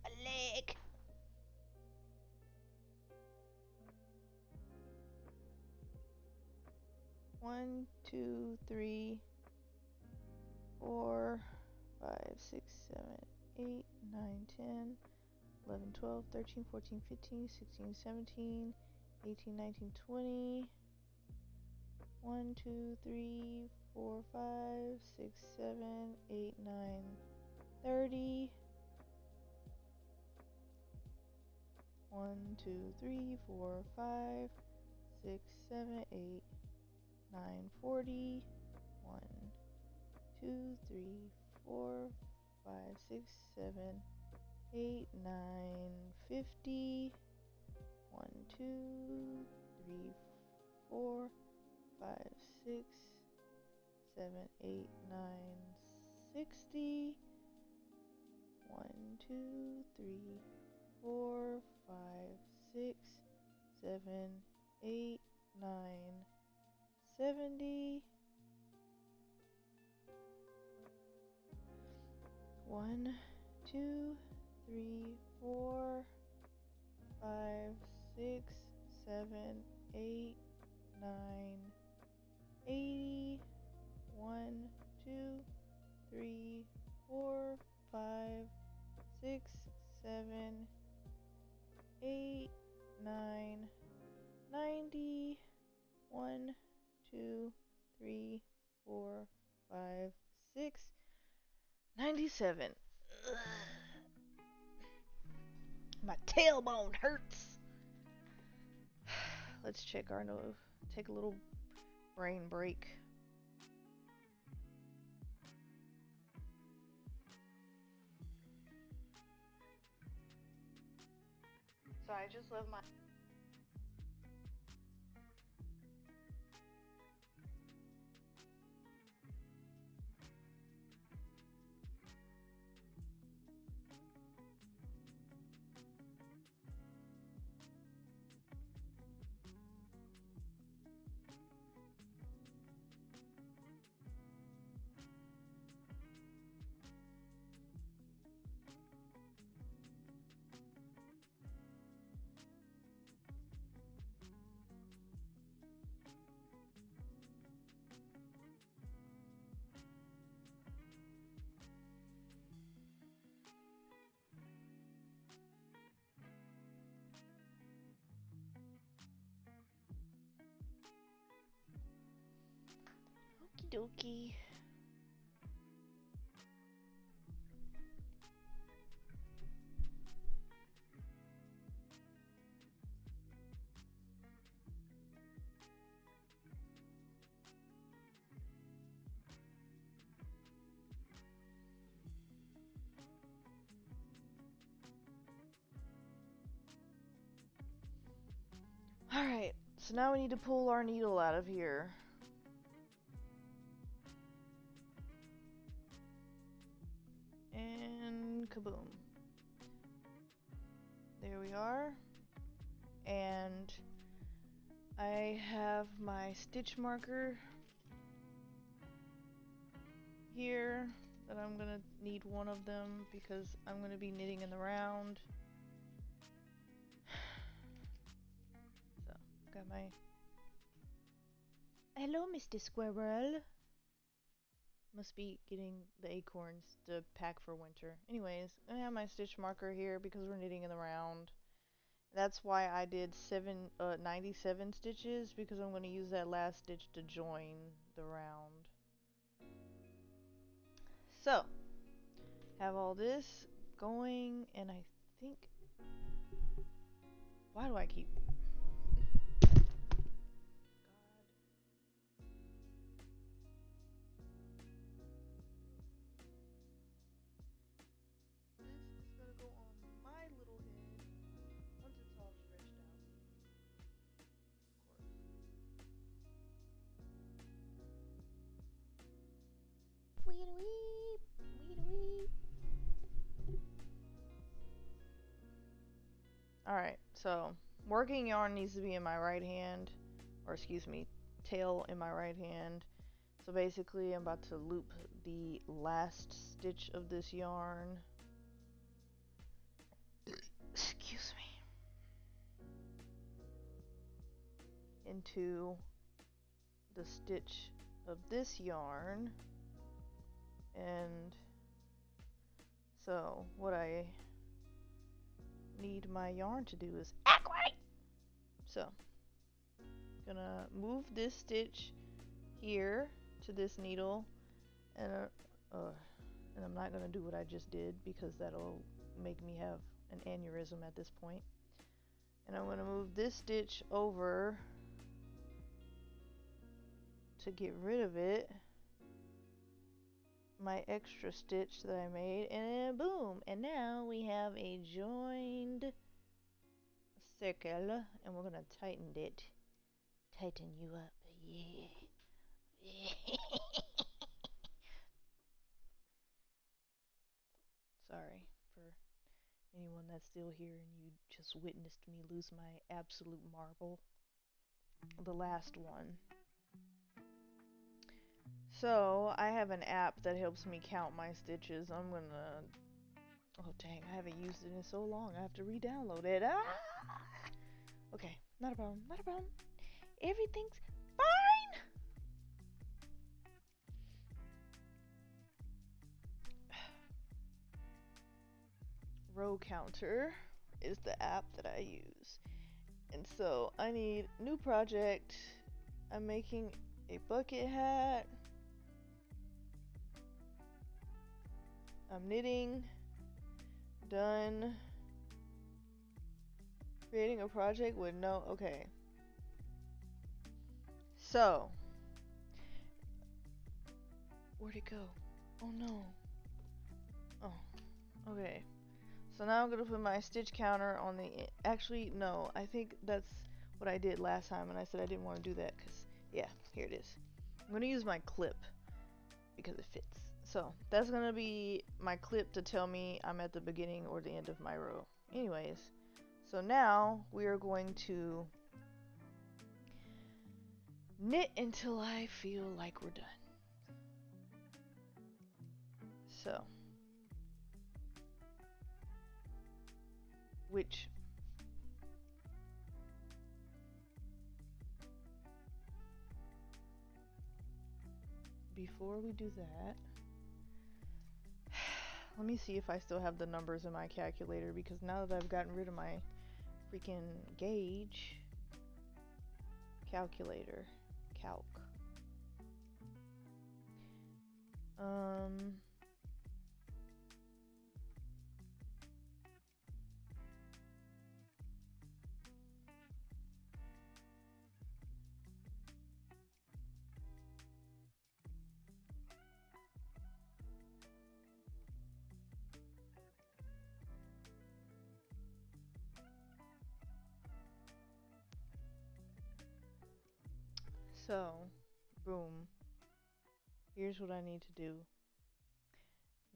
A: a leg. One, 2, 3, 4, 5, 6, 7, 8, 9, 10, 11, 12, 13, 14, 15, 16, 17, 18, 19, 20. 1, 2, 3, 4, 5, 6, 7, 8, 9, 30. 1, 2, 3, 4, 5, 6, 7, 8, 9, 40. 1, 2, 3, 4, 5, 6, 7, 8, 9, 50. 1, 2, 3, 4, 5, 6, 7, 8, 9, 60. 1, 2, 3, 4, 5, 6, 7, 8, 9, 70. 1, 2, 3, 4, 5, 6, 7, 8, 9, 80. 1, 2, 3, 4, 5, 6, 7, 8, 9, 90. 1, 2, 3, 4, 5, 6, 97. Ugh. My tailbone hurts. Let's check our nose. Take a little brain break. So I just left my dokie. Alright, so now we need to pull our needle out of here. And kaboom. There we are. And I have my stitch marker here that I'm gonna need one of them because I'm gonna be knitting in the round. So, got my... Hello, Mr. Squirrel. Must be getting the acorns to pack for winter. Anyways, I have my stitch marker here because we're knitting in the round. That's why I did 97 stitches, because I'm going to use that last stitch to join the round. So, have all this going, and I think... Why do I keep... Alright, so working yarn needs to be in my right hand, or excuse me, tail in my right hand. So basically I'm about to loop the last stitch of this yarn. Excuse me. Into the stitch of this yarn. And so what I need my yarn to do is act right. So gonna move this stitch here to this needle, and I'm not gonna do what I just did because that'll make me have an aneurysm at this point. And I'm gonna move this stitch over to get rid of it, my extra stitch that I made, and then boom, and now we have a joined circle, and we're gonna tighten it. Tighten you up, yeah. Sorry for anyone that's still here and you just witnessed me lose my absolute marble. The last one. So, I have an app that helps me count my stitches. I'm gonna... Oh dang, I haven't used it in so long. I have to re-download it. Ah! Okay, not a problem, not a problem. Everything's fine! Row Counter is the app that I use. And so, I need new project. I'm making a bucket hat. I'm knitting. Done. Creating a project with no... Okay. So. Where'd it go? Oh no. Oh. Okay. So now I'm going to put my stitch counter on the... Actually, no. I think that's what I did last time, and I said I didn't want to do that because... Yeah, here it is. I'm going to use my clip because it fits. So, that's going to be my clip to tell me I'm at the beginning or the end of my row. Anyways, so now we are going to knit until I feel like we're done. So, which before we do that, let me see if I still have the numbers in my calculator, because now that I've gotten rid of my freaking gauge calculator, calc. So, boom. Here's what I need to do.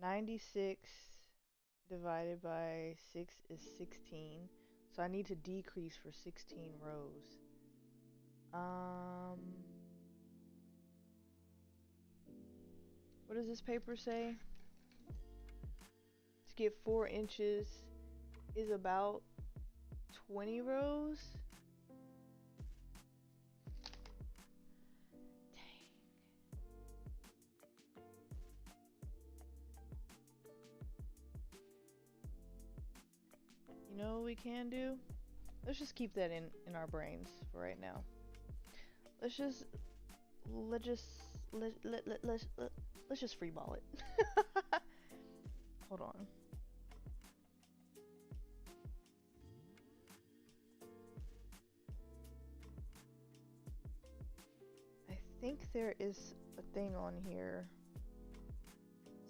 A: 96 divided by 6 is 16. So I need to decrease for 16 rows. What does this paper say? To get 4 inches is about 20 rows. Dang. You know what we can do? Let's just keep that in our brains for right now. Let's just freeball it. Hold on. I think there is a thing on here.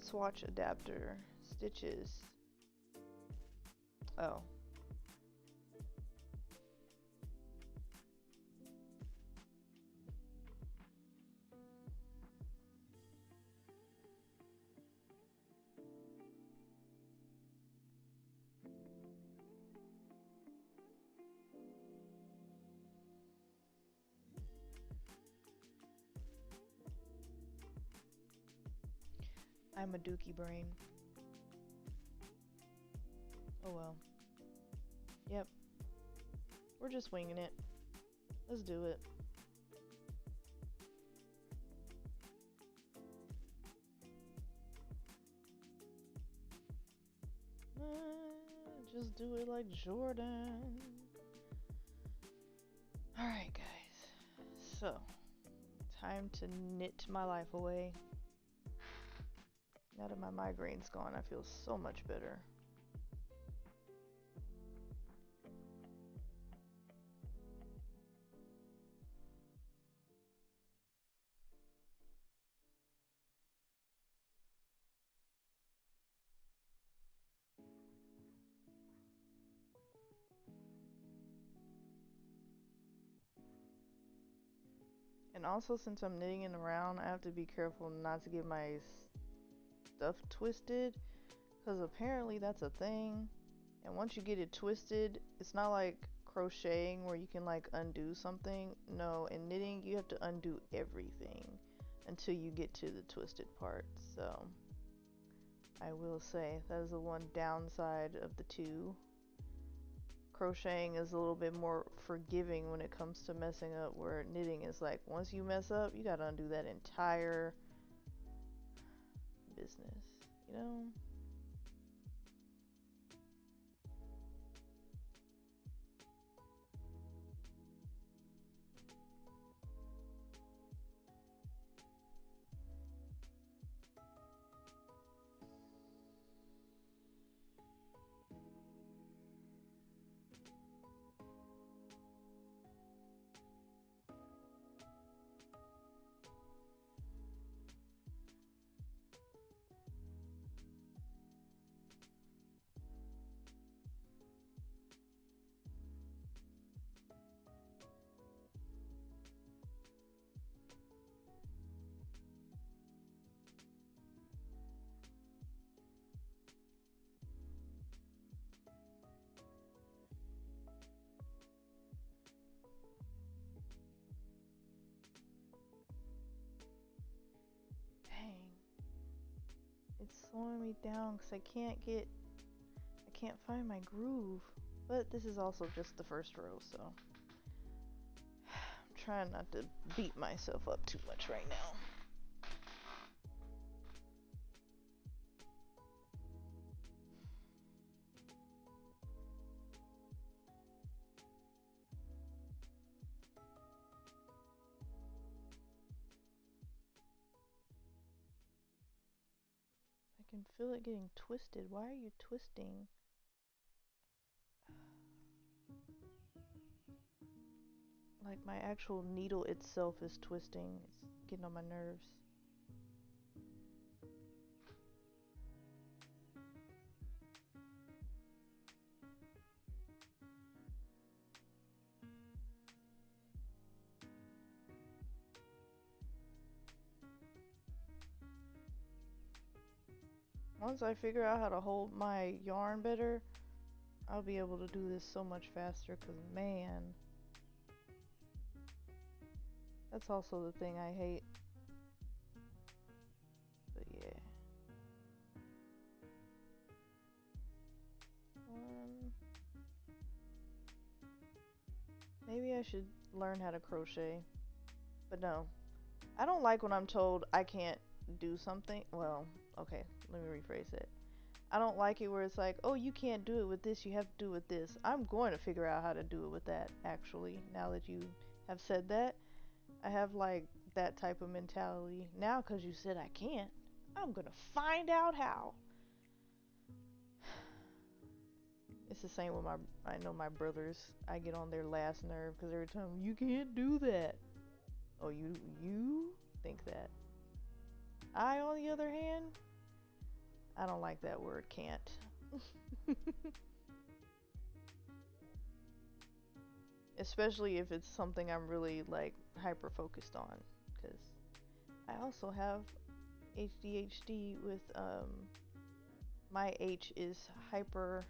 A: Swatch adapter, stitches. Oh. I'm a dookie brain. Oh well. Yep. We're just winging it. Let's do it. Just do it like Jordan. Alright, guys. So, time to knit my life away. Now that my migraine's gone, I feel so much better. And also, since I'm knitting it around, I have to be careful not to get my stuff twisted, because apparently that's a thing. And once you get it twisted, it's not like crocheting where you can like undo something. No, in knitting you have to undo everything until you get to the twisted part. So I will say that is the one downside of the two. Crocheting is a little bit more forgiving when it comes to messing up, where knitting is like, once you mess up, you gotta undo that entire business, you know? It's slowing me down because I can't find my groove. But this is also just the first row, so I'm trying not to beat myself up too much right now. I can feel it getting twisted. Why are you twisting? Like my actual needle itself is twisting. It's getting on my nerves. Once I figure out how to hold my yarn better, I'll be able to do this so much faster, because man, that's also the thing I hate. But yeah. Maybe I should learn how to crochet. But no. I don't like when I'm told I can't do something. Well, okay, let me rephrase it. I don't like it where it's like, oh, you can't do it with this, you have to do it with this. I'm going to figure out how to do it with that, actually, now that you have said that. I have, like, that type of mentality. Now, because you said I can't, I'm going to find out how. It's the same with I know my brothers. I get on their last nerve because every time, you can't do that. Oh, you think that. I, on the other hand, I don't like that word, can't. Especially if it's something I'm really, like, hyper focused on. Because I also have ADHD with, my H is hyper,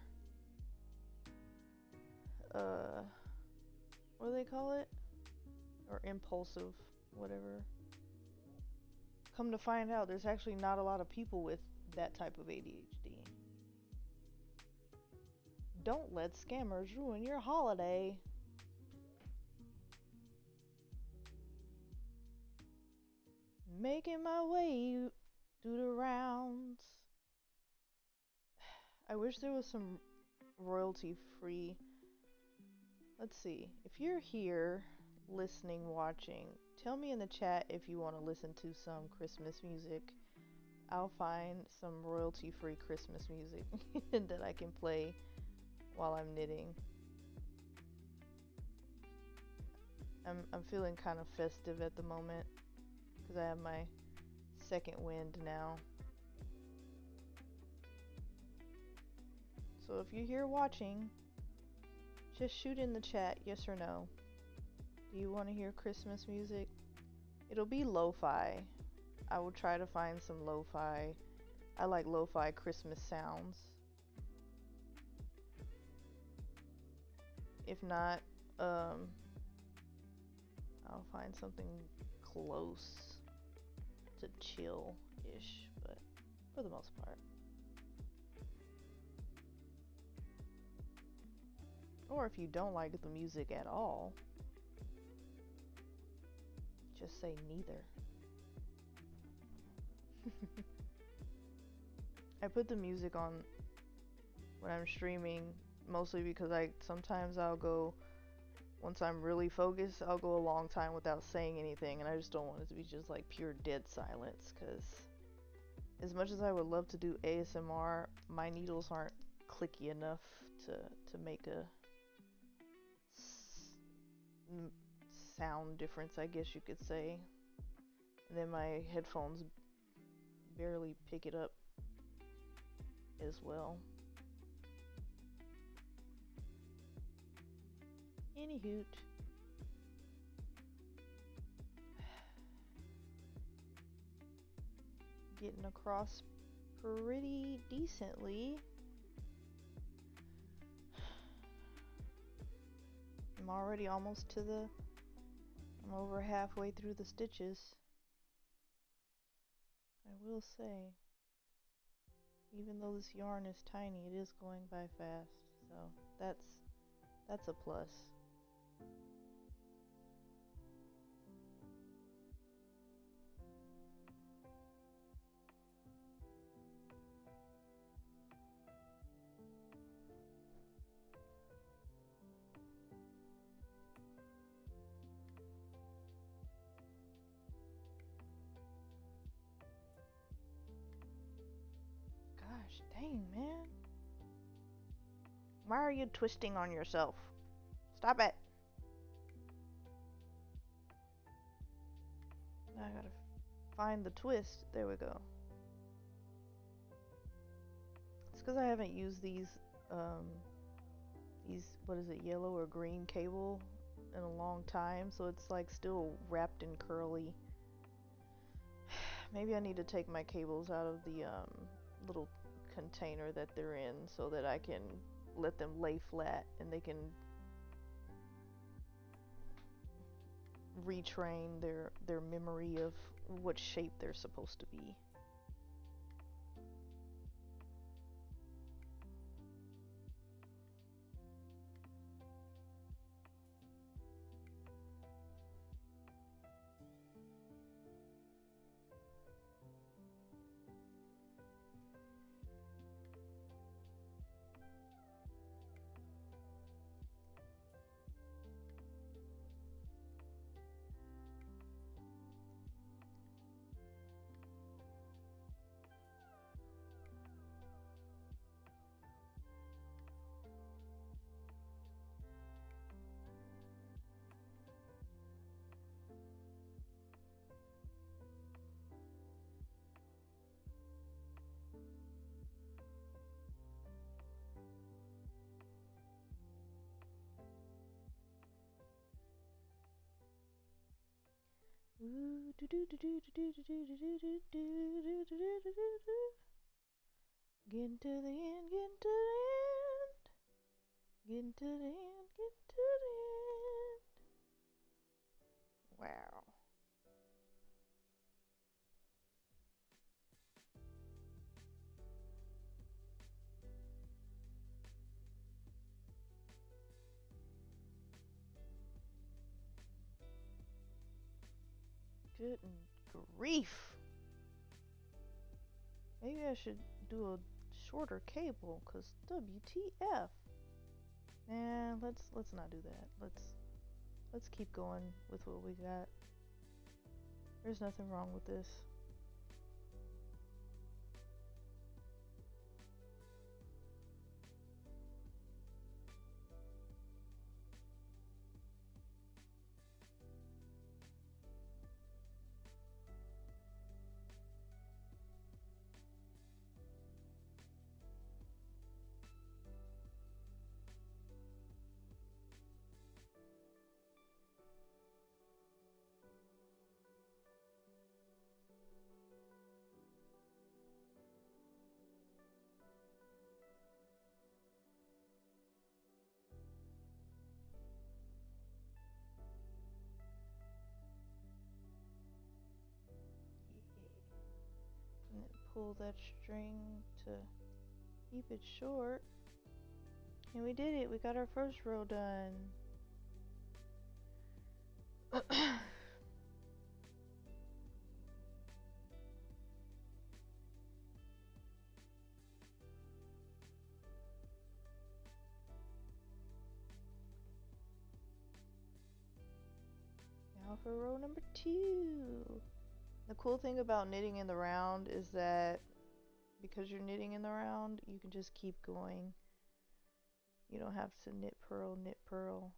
A: what do they call it? Or impulsive, whatever. Come to find out, there's actually not a lot of people with that type of ADHD. Don't let scammers ruin your holiday. Making my way through the rounds. I wish there was some royalty free. Let's see. If you're here listening, watching, tell me in the chat if you want to listen to some Christmas music. I'll find some royalty free Christmas music that I can play while I'm knitting. I'm feeling kind of festive at the moment because I have my second wind now. So if you're here watching, just shoot in the chat, yes or no. Do you want to hear Christmas music? It'll be lo-fi. I will try to find some lo-fi. I like lo-fi Christmas sounds. If not, I'll find something close to chill-ish, but for the most part. Or if you don't like the music at all, just say neither. I put the music on when I'm streaming mostly because sometimes I'll go, once I'm really focused, I'll go a long time without saying anything, and I just don't want it to be just like pure dead silence, because as much as I would love to do ASMR, my needles aren't clicky enough to make a sound difference, I guess you could say. And then my headphones barely pick it up as well. Anyhoot. Getting across pretty decently. I'm already almost to I'm over halfway through the stitches. I will say, even though this yarn is tiny, it is going by fast, so that's a plus. Gosh dang, man. Why are you twisting on yourself? Stop it. Now I gotta find the twist. There we go. It's because I haven't used these, what is it, yellow or green cable in a long time, so it's like still wrapped in curly. Maybe I need to take my cables out of the, little container that they're in so that I can let them lay flat and they can retrain their memory of what shape they're supposed to be. Getting to the end, getting to the end. Getting to the end, getting to the end. Wow. Good grief. Maybe I should do a shorter cable, cause WTF. Nah, let's not do that. Let's keep going with what we got. There's nothing wrong with this. And then pull that string to keep it short. And we did it. We got our first row done. Now for row number 2. The cool thing about knitting in the round is that because you're knitting in the round, you can just keep going. You don't have to knit, purl, knit, purl.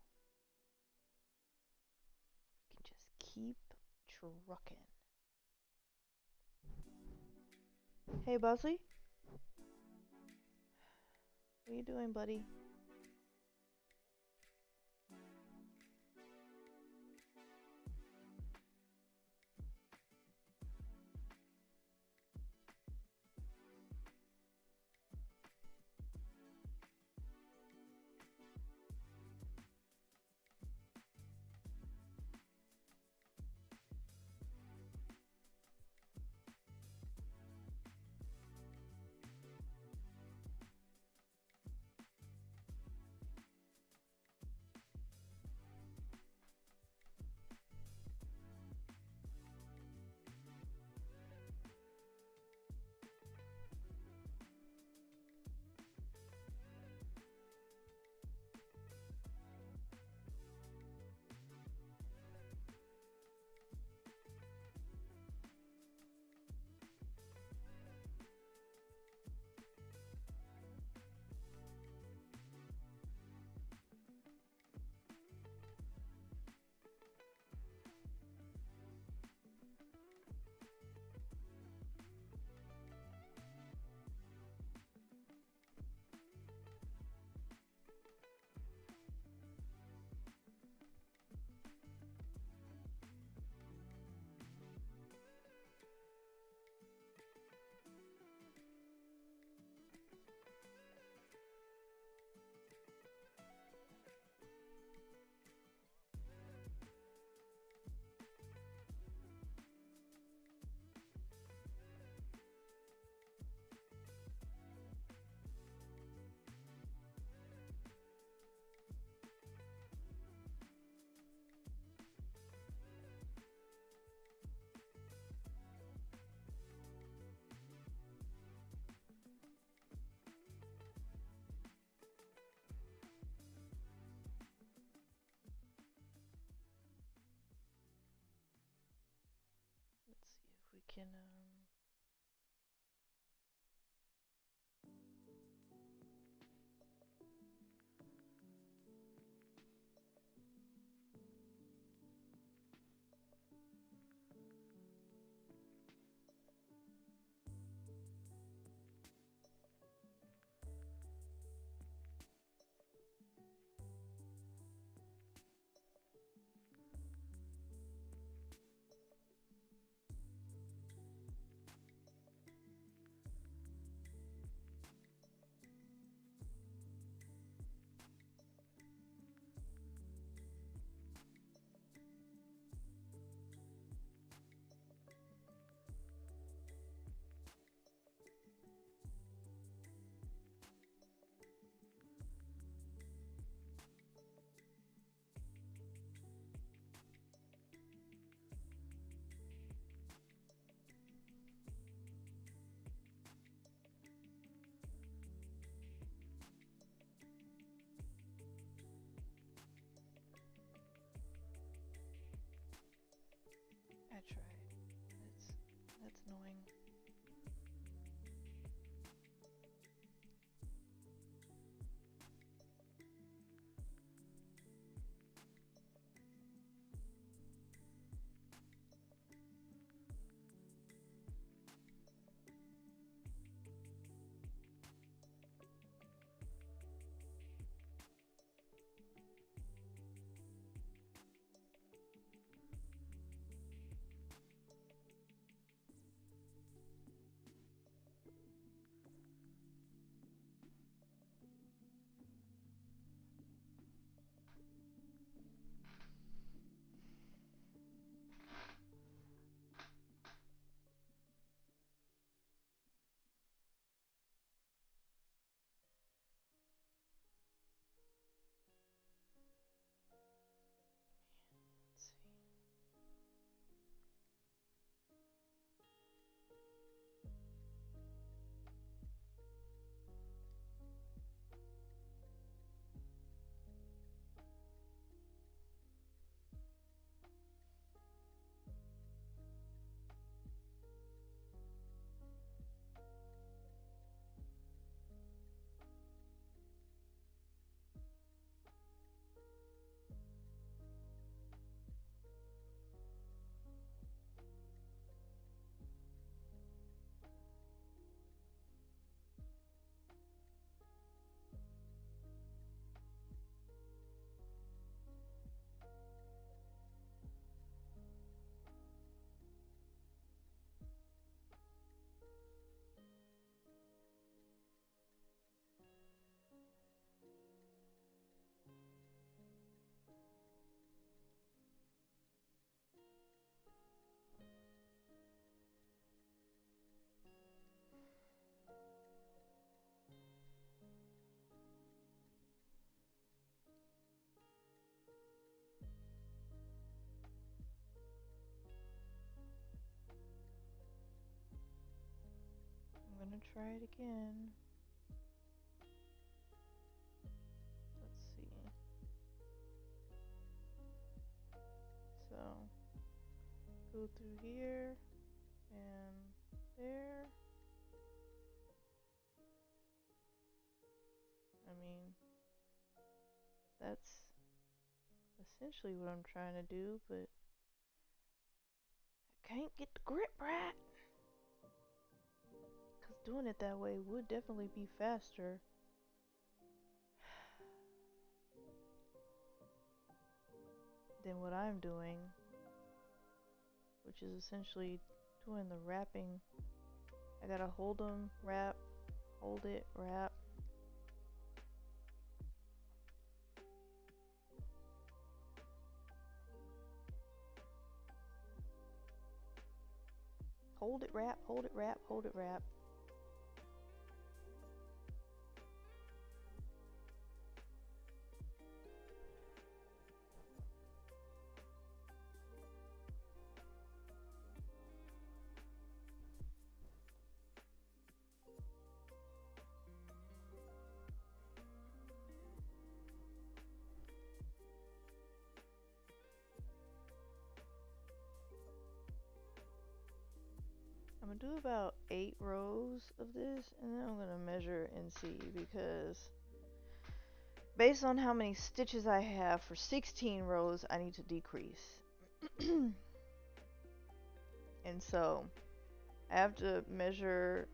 A: You can just keep trucking. Hey, Bosley? What are you doing, buddy? can I tried. That's annoying. Let's see. I'm gonna try it again. Let's see. So, go through here and there. I mean, that's essentially what I'm trying to do, but I can't get the grip right. Because doing it that way would definitely be faster. Than what I'm doing, which is essentially doing the wrapping. I gotta hold them, wrap, hold it, wrap. Hold it, wrap, hold it, wrap, hold it, wrap. gonna do about 8 rows of this, and then I'm gonna measure and see, because based on how many stitches I have for 16 rows, I need to decrease. And so I have to measure,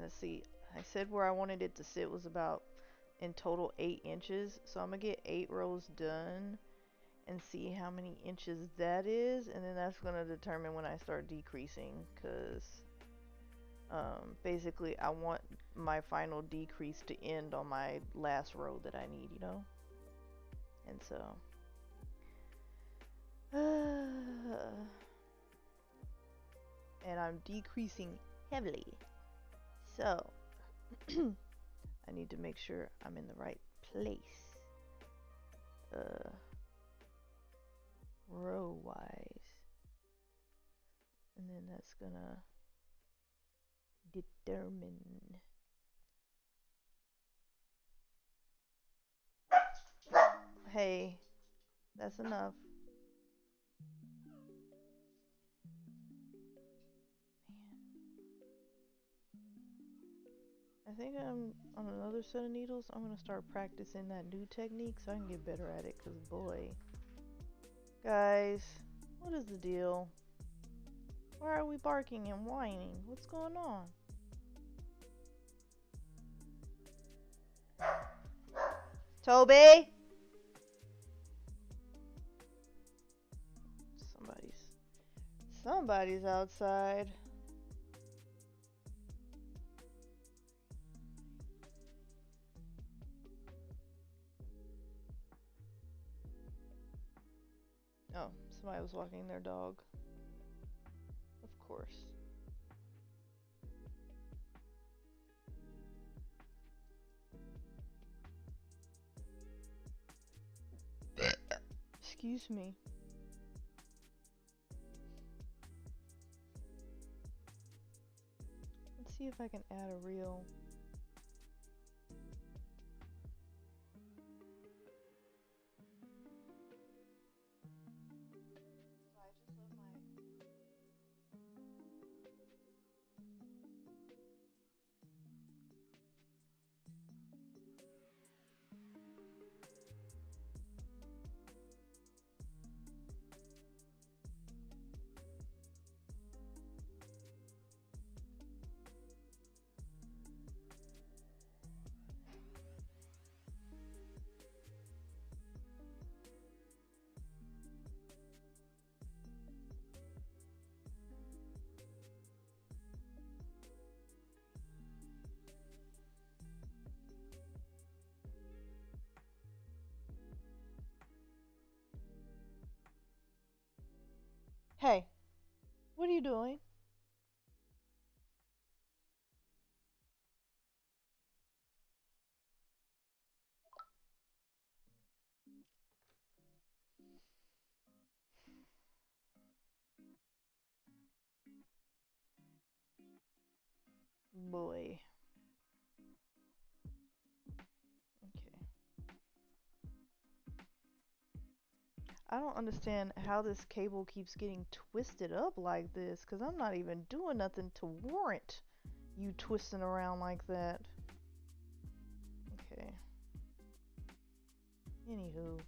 A: let's see, I said where I wanted it to sit was about in total 8 inches. So I'm gonna get 8 rows done and see how many inches that is, and then that's gonna determine when I start decreasing, because basically I want my final decrease to end on my last row that I need, you know? And so and I'm decreasing heavily, so I need to make sure I'm in the right place row wise, and then that's gonna determine. Hey, that's enough. I think I'm on another set of needles. I'm gonna start practicing that new technique so I can get better at it, cause boy, guys, what is the deal? Why are we barking and whining? What's going on? Toby? Somebody's outside. Oh, somebody was walking their dog. Of course. Excuse me. Let's see if I can add a reel. Hey, what are you doing? Boy. Okay. I don't understand how this cable keeps getting twisted up like this, because I'm not even doing nothing to warrant you twisting around like that. Okay. Anywho.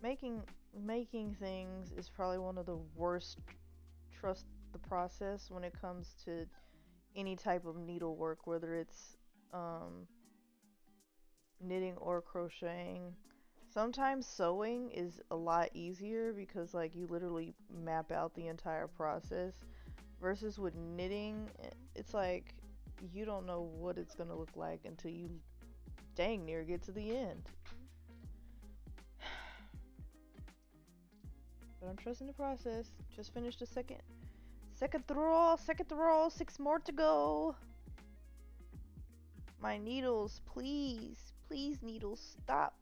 A: Making things is probably one of the worst. Trust the process when it comes to any type of needlework, whether it's knitting or crocheting. Sometimes sewing is a lot easier because like you literally map out the entire process, versus with knitting, it's like you don't know what it's gonna look like until you dang near get to the end. But I'm trusting the process. Just finished the second row, 6 more to go. My needles, please, needles, stop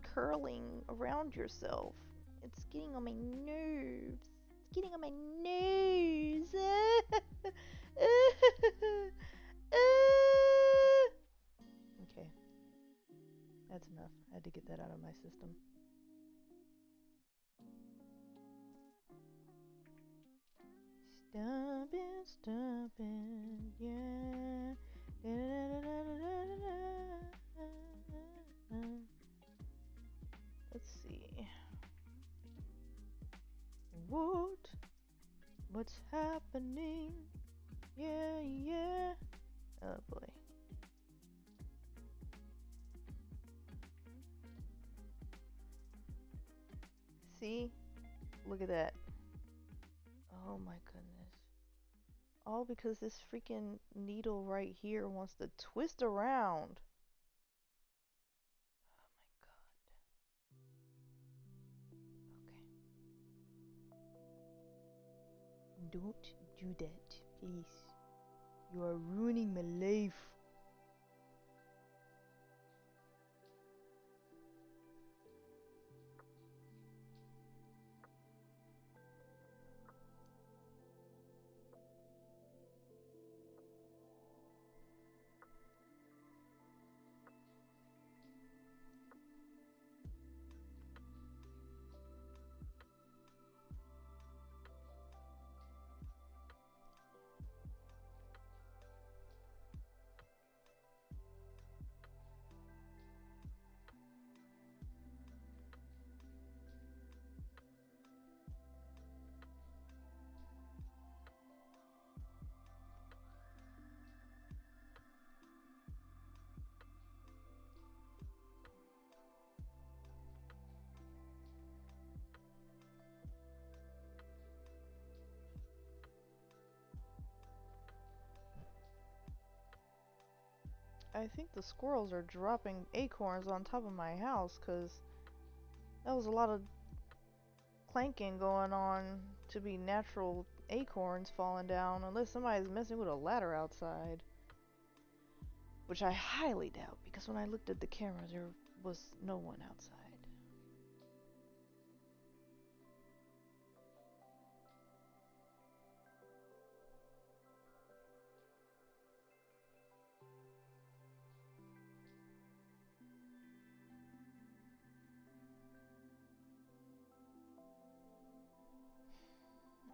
A: curling around yourself. It's getting on my nerves. It's getting on my nerves. Okay. That's enough. I had to get that out of my system. Stop it, yeah. Let's see. What's happening? Yeah, yeah. Oh boy. See? Look at that. Oh my goodness. All because this freaking needle right here wants to twist around. Oh my god. Okay. Don't do that, please. You are ruining my life. I think the squirrels are dropping acorns on top of my house because that was a lot of clanking going on to be natural acorns falling down, unless somebody's messing with a ladder outside. Which I highly doubt, because when I looked at the camera, there was no one outside.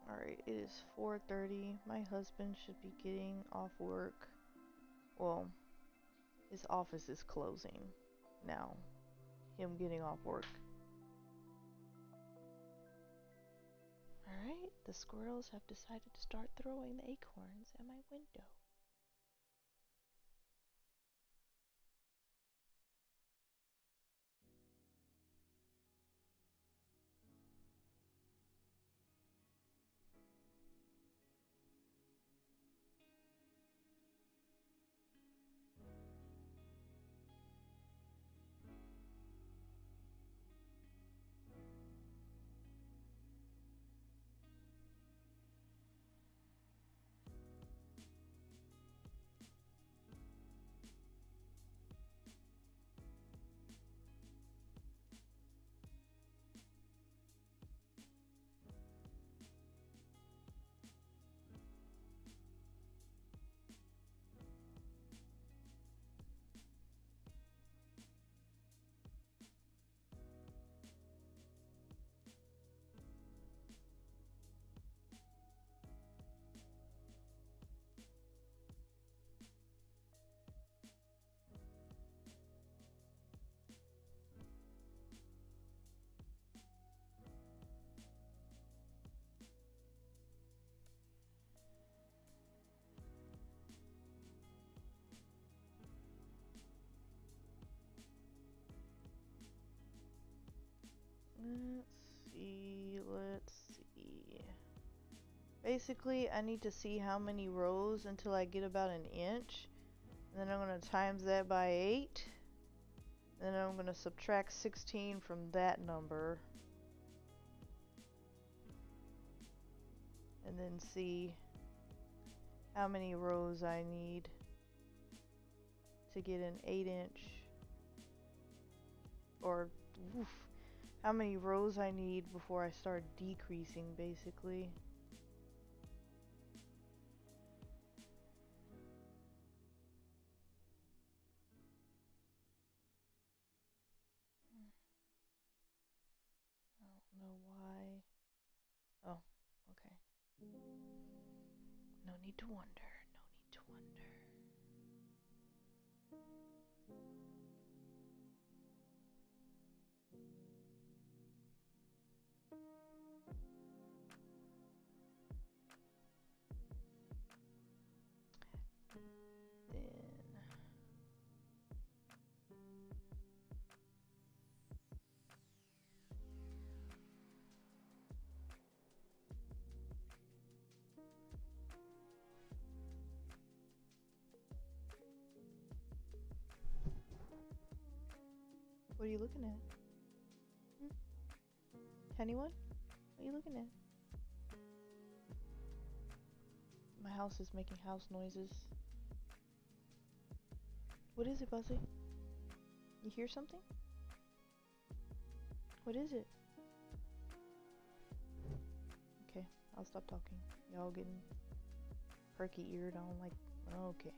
A: Alright, it is 4:30. My husband should be getting off work. Well, his office is closing now. Him getting off work. Alright, the squirrels have decided to start throwing the acorns at my window. Let's see. Basically, I need to see how many rows until I get about an inch. And then I'm going to times that by 8. And then I'm going to subtract 16 from that number. And then see how many rows I need to get an 8-inch. Or, oof, how many rows I need before I start decreasing, basically. know why. Oh, okay. No need to wonder. No need to wonder. What are you looking at? Anyone? What are you looking at? My house is making house noises. What is it, Buzzy? You hear something? What is it? Okay, I'll stop talking. Y'all getting perky eared on like, okay.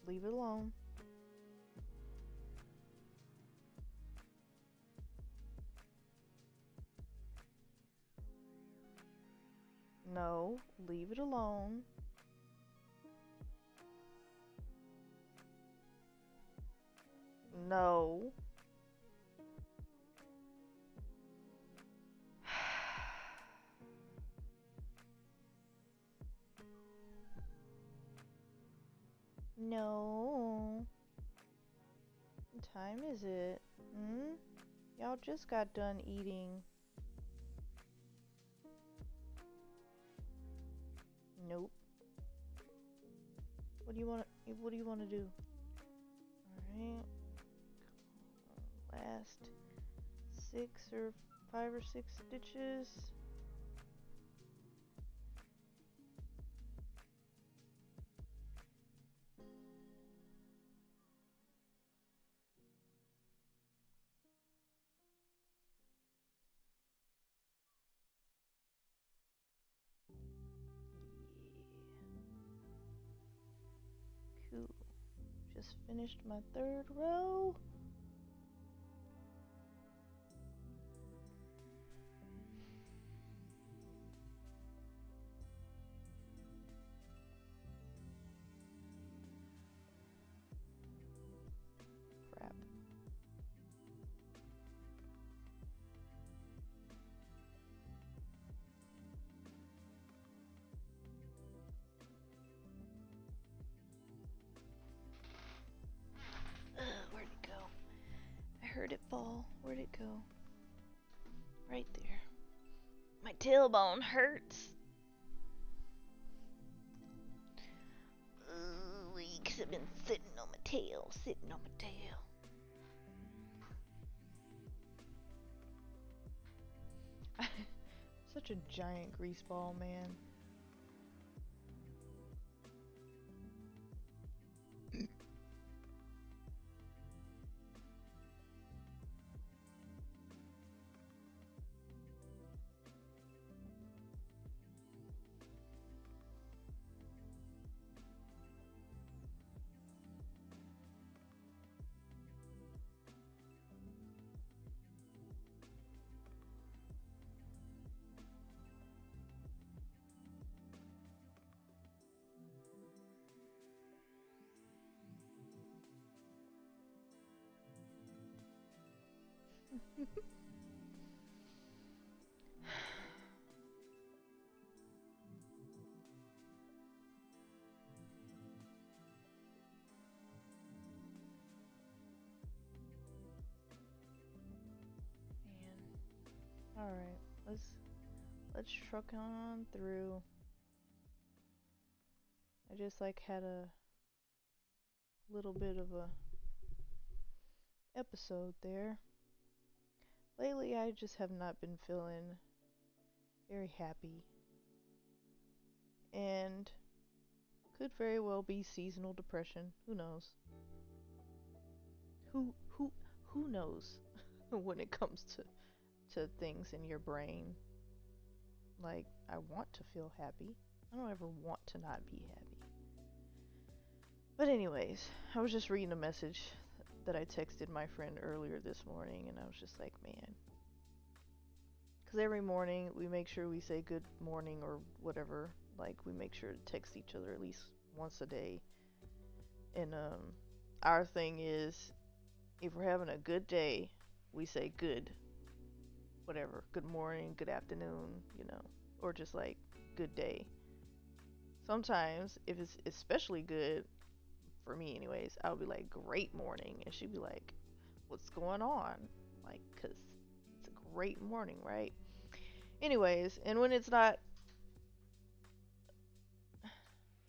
A: Leave it alone. No, leave it alone. No. No. What time is it? Y'all just got done eating. Nope. What do you want to do? Alright. Last 5 or 6 stitches. Cool. Just finished my 3rd row. Crap. Where'd it go? I heard it fall. Where'd it go? Right there. My tailbone hurts. Ooh, 'cause I've been sitting on my tail. Such a giant grease ball, man. Alright, let's truck on through. I just had a little bit of a episode there. Lately I just have not been feeling very happy. And could very well be seasonal depression. Who knows? Who knows when it comes to things in your brain. Like, I want to feel happy. I don't ever want to not be happy. But anyways, I was just reading a message that I texted my friend earlier this morning, and I was just like, man. Because every morning we make sure we say good morning or whatever. Like, we make sure to text each other at least once a day. And our thing is, if we're having a good day, we say good, whatever. Good morning, good afternoon, you know, or just like good day. Sometimes, if it's especially good, for me anyways, I'll be like, great morning. And she'd be like, what's going on? Like, because it's a great morning, right? Anyways, and when it's not,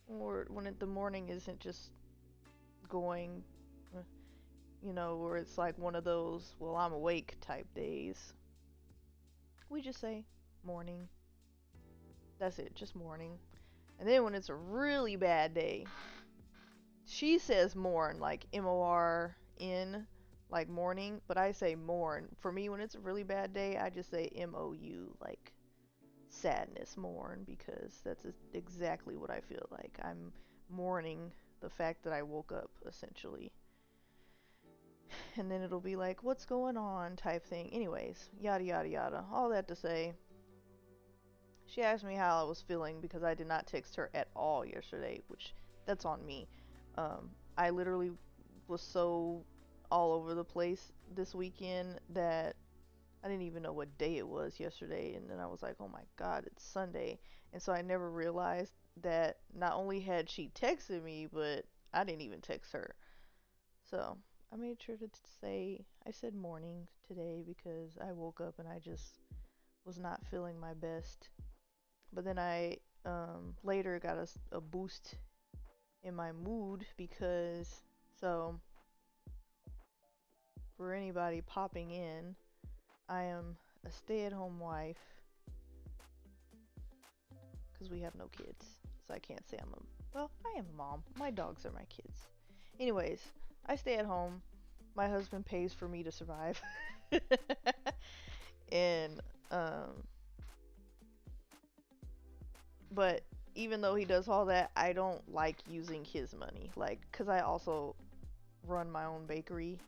A: or when the morning isn't just going, uh, you know, or it's like one of those, well, I'm awake type days, we just say morning. That's it, just morning. And then when it's a really bad day, she says morn, like MORN, like morning, but I say morn. For me, when it's a really bad day, I just say MOU, like sadness, mourn, because that's exactly what I feel like. I'm mourning the fact that I woke up, essentially. And then it'll be like, what's going on type thing. Anyways, yada yada yada. All that to say, she asked me how I was feeling because I did not text her at all yesterday, which that's on me. I literally was so all over the place this weekend that I didn't even know what day it was yesterday, and then I was like, oh my god, it's Sunday. And so I never realized that not only had she texted me, but I didn't even text her. So I made sure to say, I said morning today because I woke up and I just was not feeling my best. But then I later got a boost in my mood because, so for anybody popping in, I am a stay-at-home wife because we have no kids. So I can't say well, I am a mom. My dogs are my kids. Anyways, I stay at home. My husband pays for me to survive. And, but even though he does all that, I don't like using his money. Like, because I also run my own bakery.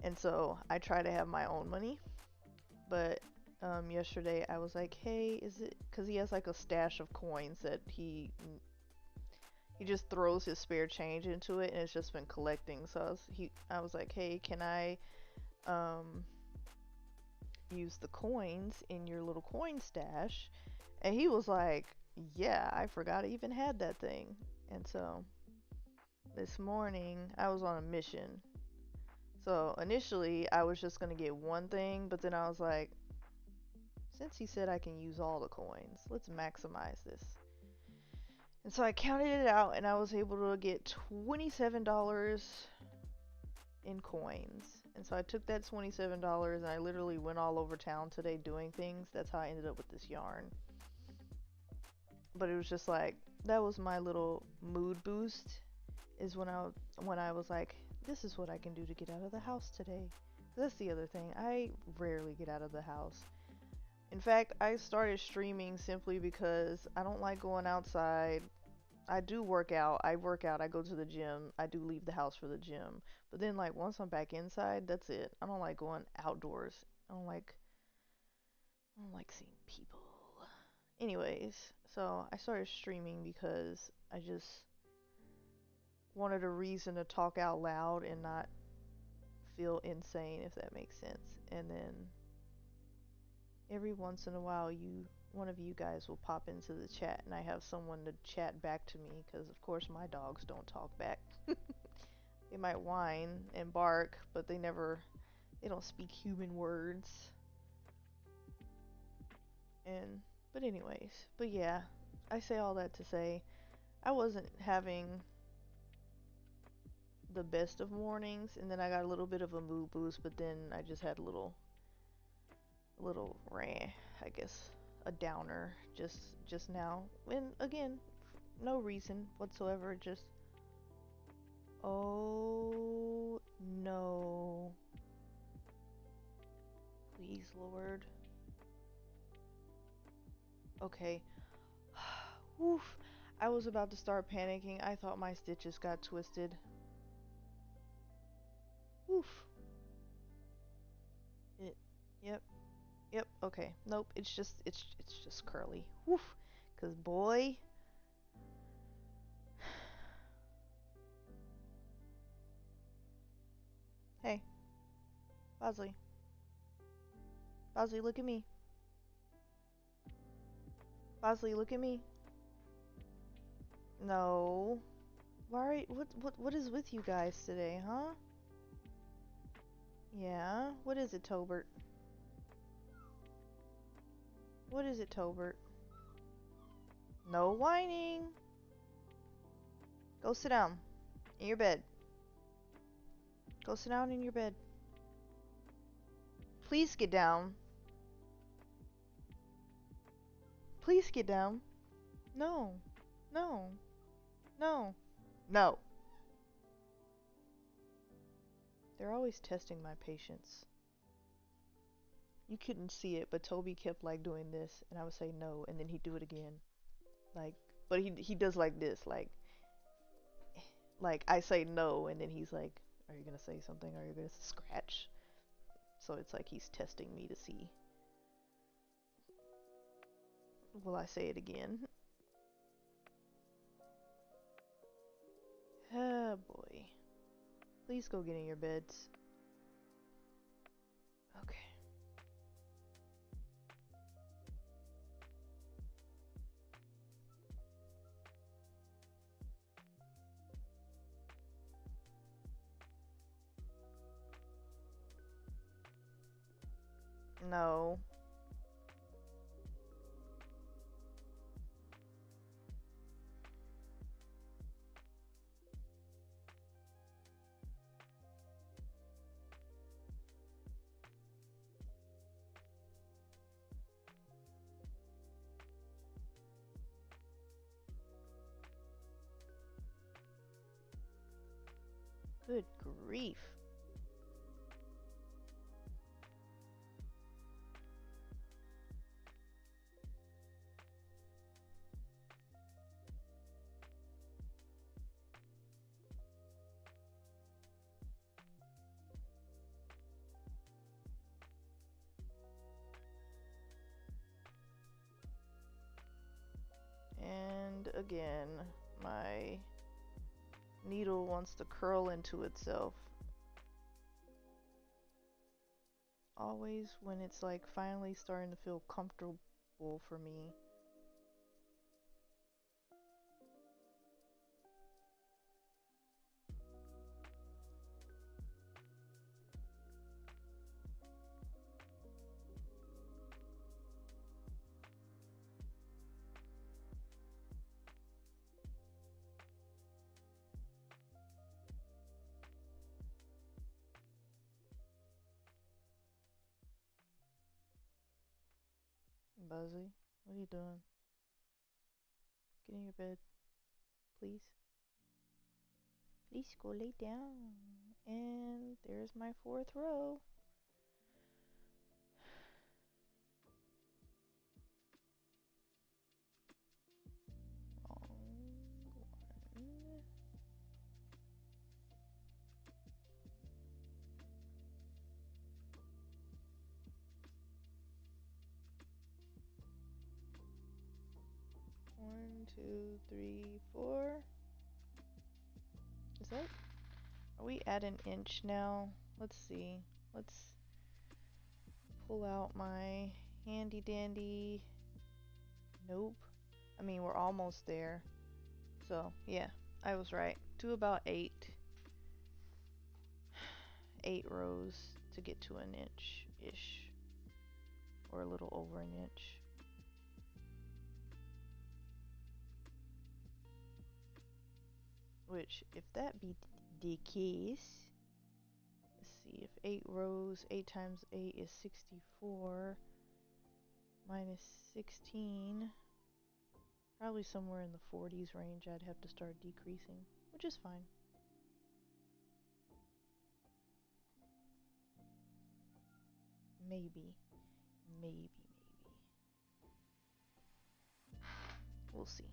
A: And so I try to have my own money. But yesterday I was like, hey, is it, because he has like a stash of coins that he just throws his spare change into it, and it's just been collecting. So I was like, hey, can I use the coins in your little coin stash? And he was like, yeah, I forgot I even had that thing. And so this morning I was on a mission. So initially I was just gonna get one thing, but then I was like, since he said I can use all the coins, let's maximize this. And so I counted it out, and I was able to get $27 in coins. And so I took that $27 and I literally went all over town today doing things. That's how I ended up with this yarn. But it was just like, that was my little mood boost, is when I was like, this is what I can do to get out of the house today. That's the other thing. I rarely get out of the house. In fact, I started streaming simply because I don't like going outside. I do work out. I work out. I go to the gym. I do leave the house for the gym. But then, like, once I'm back inside, that's it. I don't like going outdoors. I don't like seeing people. Anyways, so I started streaming because I just wanted a reason to talk out loud and not feel insane, if that makes sense. And then every once in a while, one of you guys will pop into the chat, and I have someone to chat back to me, because of course my dogs don't talk back. They might whine and bark, but they don't speak human words. But anyways, but yeah, I say all that to say, I wasn't having the best of mornings, and then I got a little bit of a mood boost, but then I just had a little rant, I guess, a downer just now. And again, no reason whatsoever, just, oh no, please Lord. Okay. Woof. I was about to start panicking. I thought my stitches got twisted. Woof. It. Yep. Yep. Okay. Nope. It's just curly. Woof. 'Cause boy. Hey, Bosley. Bosley, look at me. Bosley, look at me. No. Why? What is with you guys today, huh? Yeah. What is it, Tobert? What is it, Tobert? No whining. Go sit down in your bed. Go sit down in your bed. Please get down. Please get down. No. No. No. No. They're always testing my patience. You couldn't see it, but Toby kept like doing this, and I would say no, and then he'd do it again. Like, but he does like this, like I say no, and then he's like, "Are you gonna say something? Are you gonna scratch?" So it's like he's testing me to see. Will I say it again? Oh boy. Please go get in your beds. Okay. No. Good grief. And again, my needle wants to curl into itself. Always when it's like finally starting to feel comfortable for me. Buzzy, what are you doing? Get in your bed, please. Please go lay down. And there's my fourth row. Wrong one. 1, 2, 3, 4. Is that? Are we at an inch now? Let's see. Let's pull out my handy dandy. Nope. I mean, we're almost there. So, yeah, I was right. To about 8 rows to get to an inch-ish. Or a little over an inch. Which, if that be the case, let's see, if 8 rows, 8 times 8 is 64, minus 16, probably somewhere in the 40s range I'd have to start decreasing, which is fine. Maybe. We'll see.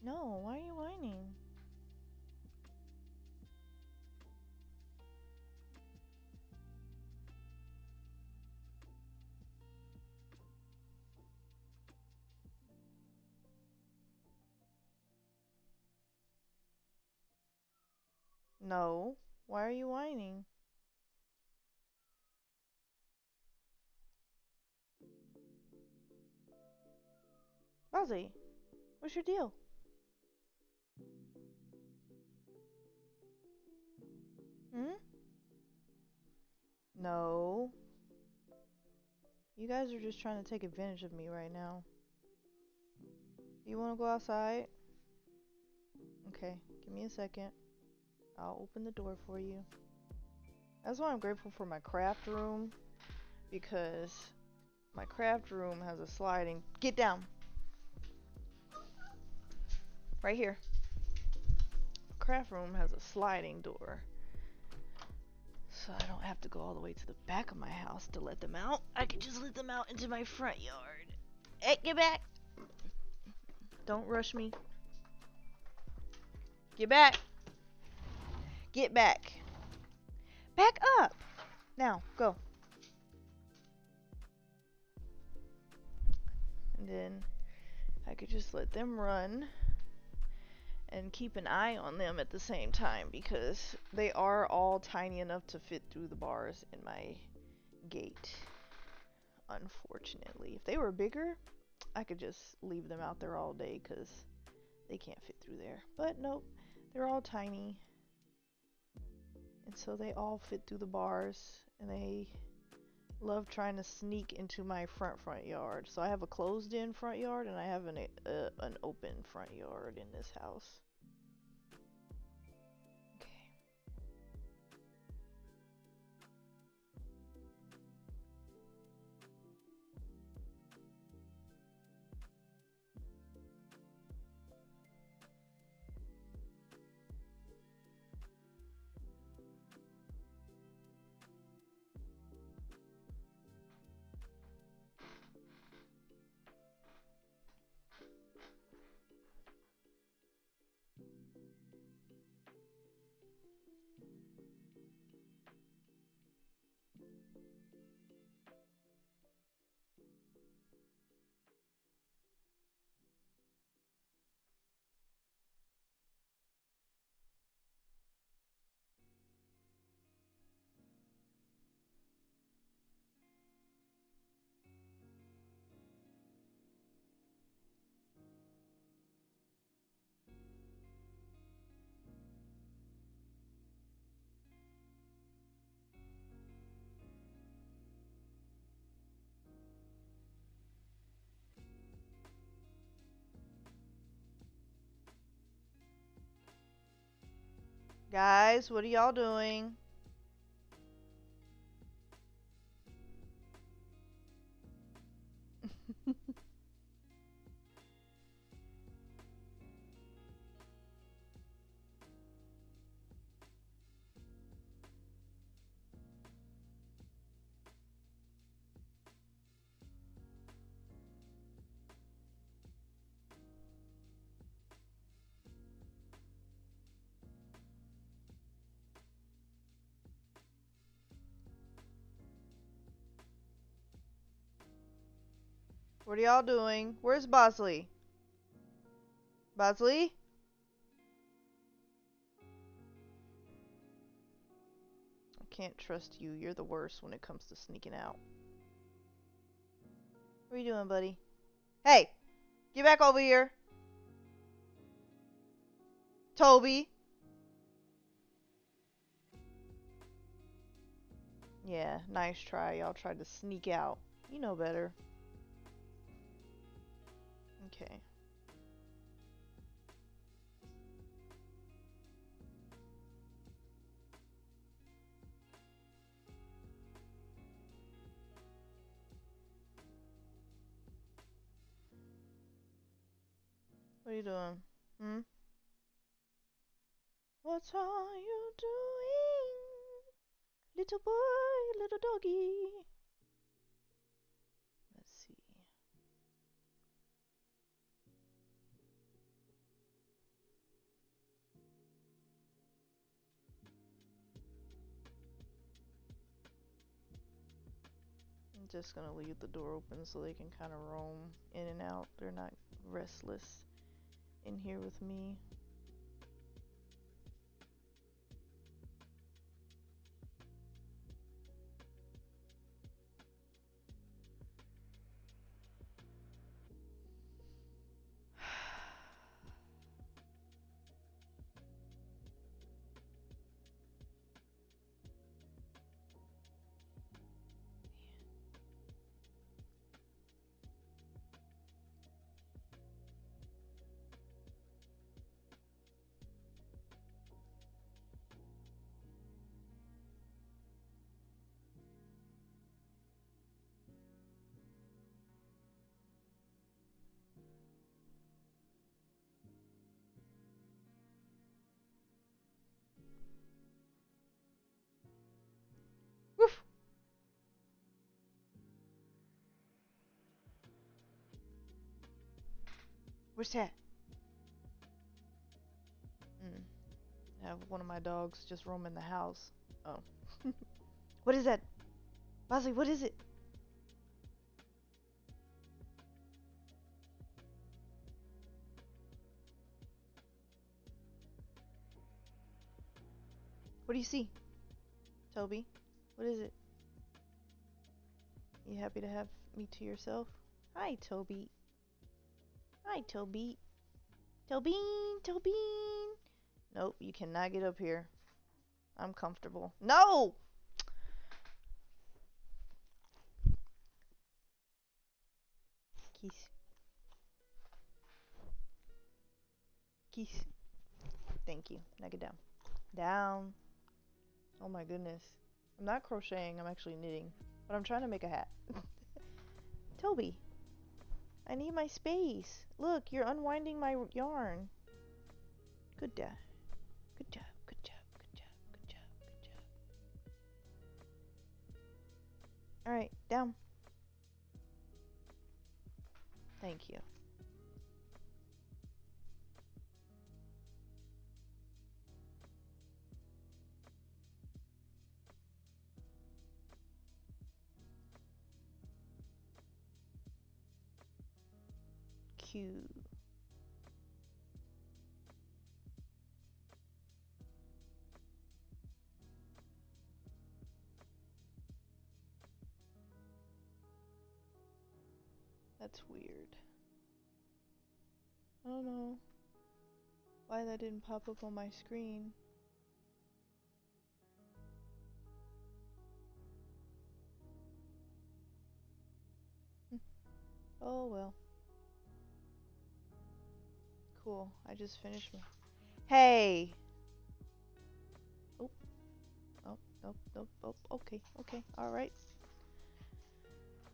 A: No, why are you whining? No, why are you whining? Buzzy, what's your deal? Hmm? No. You guys are just trying to take advantage of me right now. You want to go outside? Okay, give me a second. I'll open the door for you. That's why I'm grateful for my craft room, because my craft room has a sliding. Get down! Right here. Craft room has a sliding door, so I don't have to go all the way to the back of my house to let them out. I can just let them out into my front yard. Hey, get back! Don't rush me. Get back! Get back! Back up! Now, go. And then I could just let them run and keep an eye on them at the same time, because they are all tiny enough to fit through the bars in my gate. Unfortunately, if they were bigger, I could just leave them out there all day because they can't fit through there. But nope, they're all tiny, and so they all fit through the bars, and they love trying to sneak into my front yard. So I have a closed-in front yard, and I have an open front yard in this house. Okay. Guys, what are y'all doing? What are y'all doing? Where's Bosley? Bosley? I can't trust you. You're the worst when it comes to sneaking out. What are you doing, buddy? Hey! Get back over here! Toby! Yeah, nice try. Y'all tried to sneak out. You know better. Okay. What are you doing? Hmm? What are you doing? Little boy, little doggy. Let's see. just gonna leave the door open so they can kind of roam in and out. They're not restless in here with me. Woof! Where's that? I have one of my dogs just roaming the house. Oh. What is that? Bosley, what is it? What do you see? Toby, what is it? You happy to have me to yourself? Hi, Toby. Hi, Toby. Tobeen, Tobeen. Nope, you cannot get up here. I'm comfortable. No! Kiss. Kiss. Thank you. Now get down. Down. Oh my goodness. I'm not crocheting, I'm actually knitting. But I'm trying to make a hat. Toby. I need my space. Look, you're unwinding my yarn. Good job. Good job. Good job. Good job. Good job. Good job. Alright, down. Thank you. Q. That's weird. I don't know why that didn't pop up on my screen. Oh well. Cool. I just finished my... Hey! Oh. Oh, nope, nope, oh, okay, okay, alright.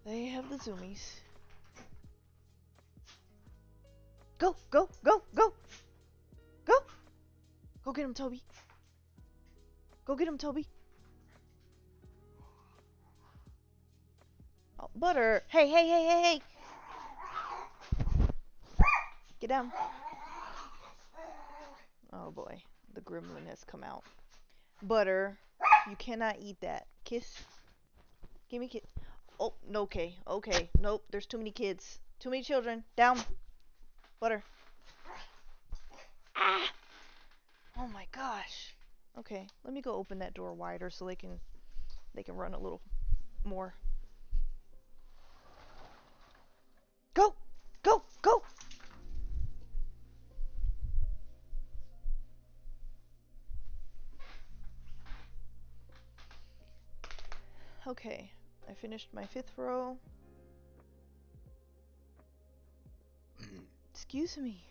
A: They have the zoomies. Go, go, go, go! Go! Go get him, Toby. Go get him, Toby. Oh, Butter! Hey, hey, hey, hey, hey! Get down. Oh boy, the gremlin has come out. Butter, you cannot eat that. Kiss. Gimme kiss. Oh, no, okay, okay. Nope, there's too many kids. Too many children. Down. Butter. Ah! Oh my gosh. Okay, let me go open that door wider so they can run a little more. Go! Go! Go! Okay, I finished my 5th row. Excuse me.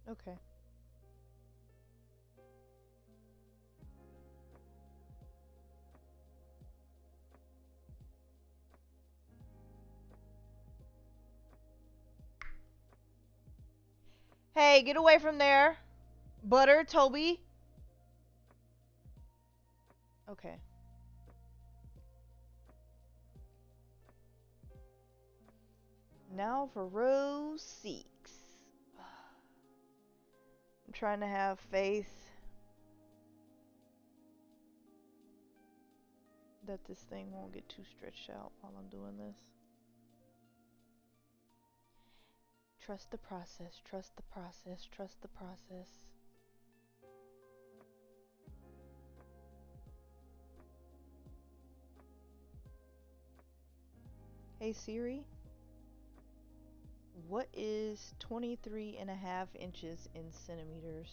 A: Okay. Hey, get away from there. Butter, Toby. Okay. Now for row 6. I'm trying to have faith that this thing won't get too stretched out while I'm doing this. Trust the process, trust the process, trust the process. Hey Siri, what is 23.5 inches in centimeters?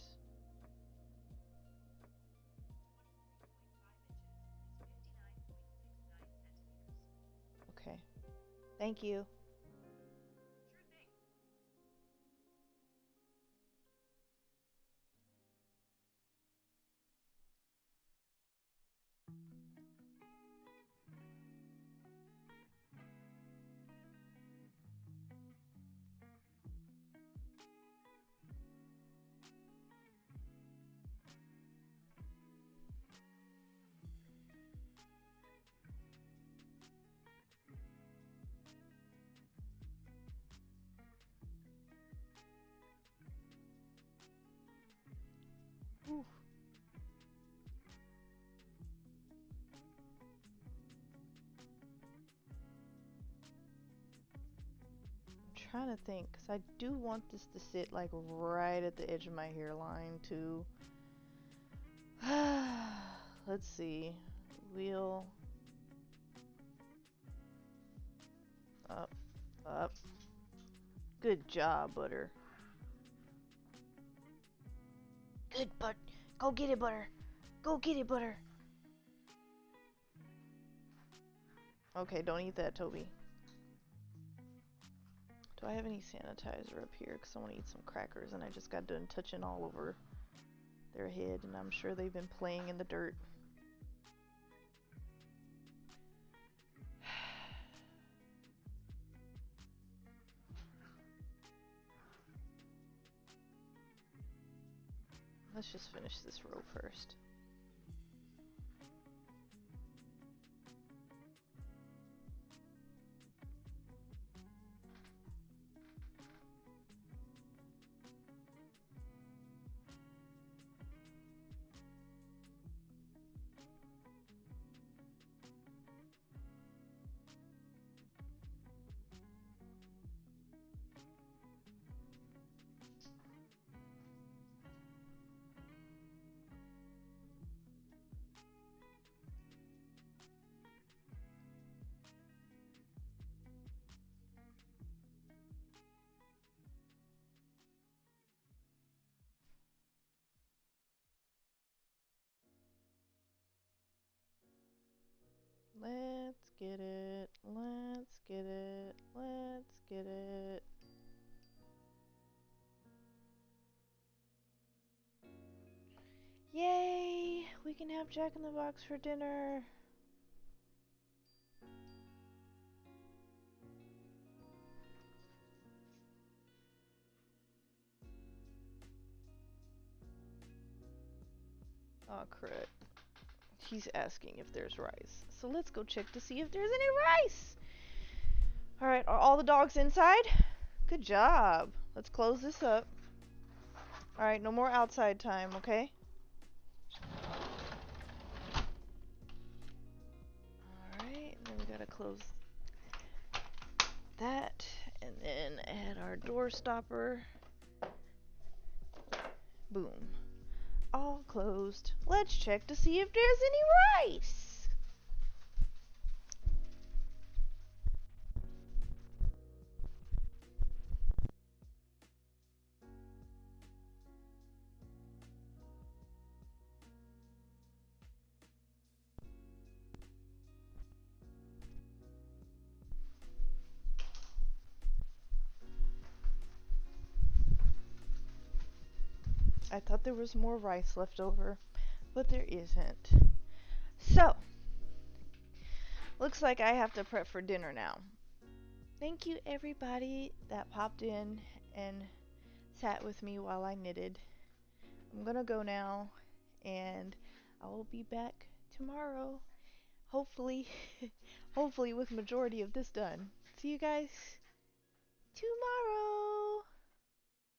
A: Okay, thank you. Ooh. I'm trying to think, because I do want this to sit like right at the edge of my hairline too. Let's see. Wheel. Up. Up. Good job, Butter. Good, but go get it, Butter. Go get it, Butter. Okay, don't eat that, Toby. Do I have any sanitizer up here? Because I want to eat some crackers, and I just got done touching all over their head, and I'm sure they've been playing in the dirt. Let's just finish this row first. Let's get it. Let's get it. Let's get it. Yay! We can have Jack in the Box for dinner. Oh, crud. He's asking if there's rice. So let's go check to see if there's any rice. Alright, are all the dogs inside? Good job. Let's close this up. Alright, no more outside time, okay? Alright, then we gotta close that. And then add our door stopper. Boom. All closed. Let's check to see if there's any rice. I thought there was more rice left over, but there isn't. So, looks like I have to prep for dinner now. Thank you everybody that popped in and sat with me while I knitted. I'm gonna go now, and I will be back tomorrow. Hopefully, hopefully with majority of this done. See you guys. tomorrow.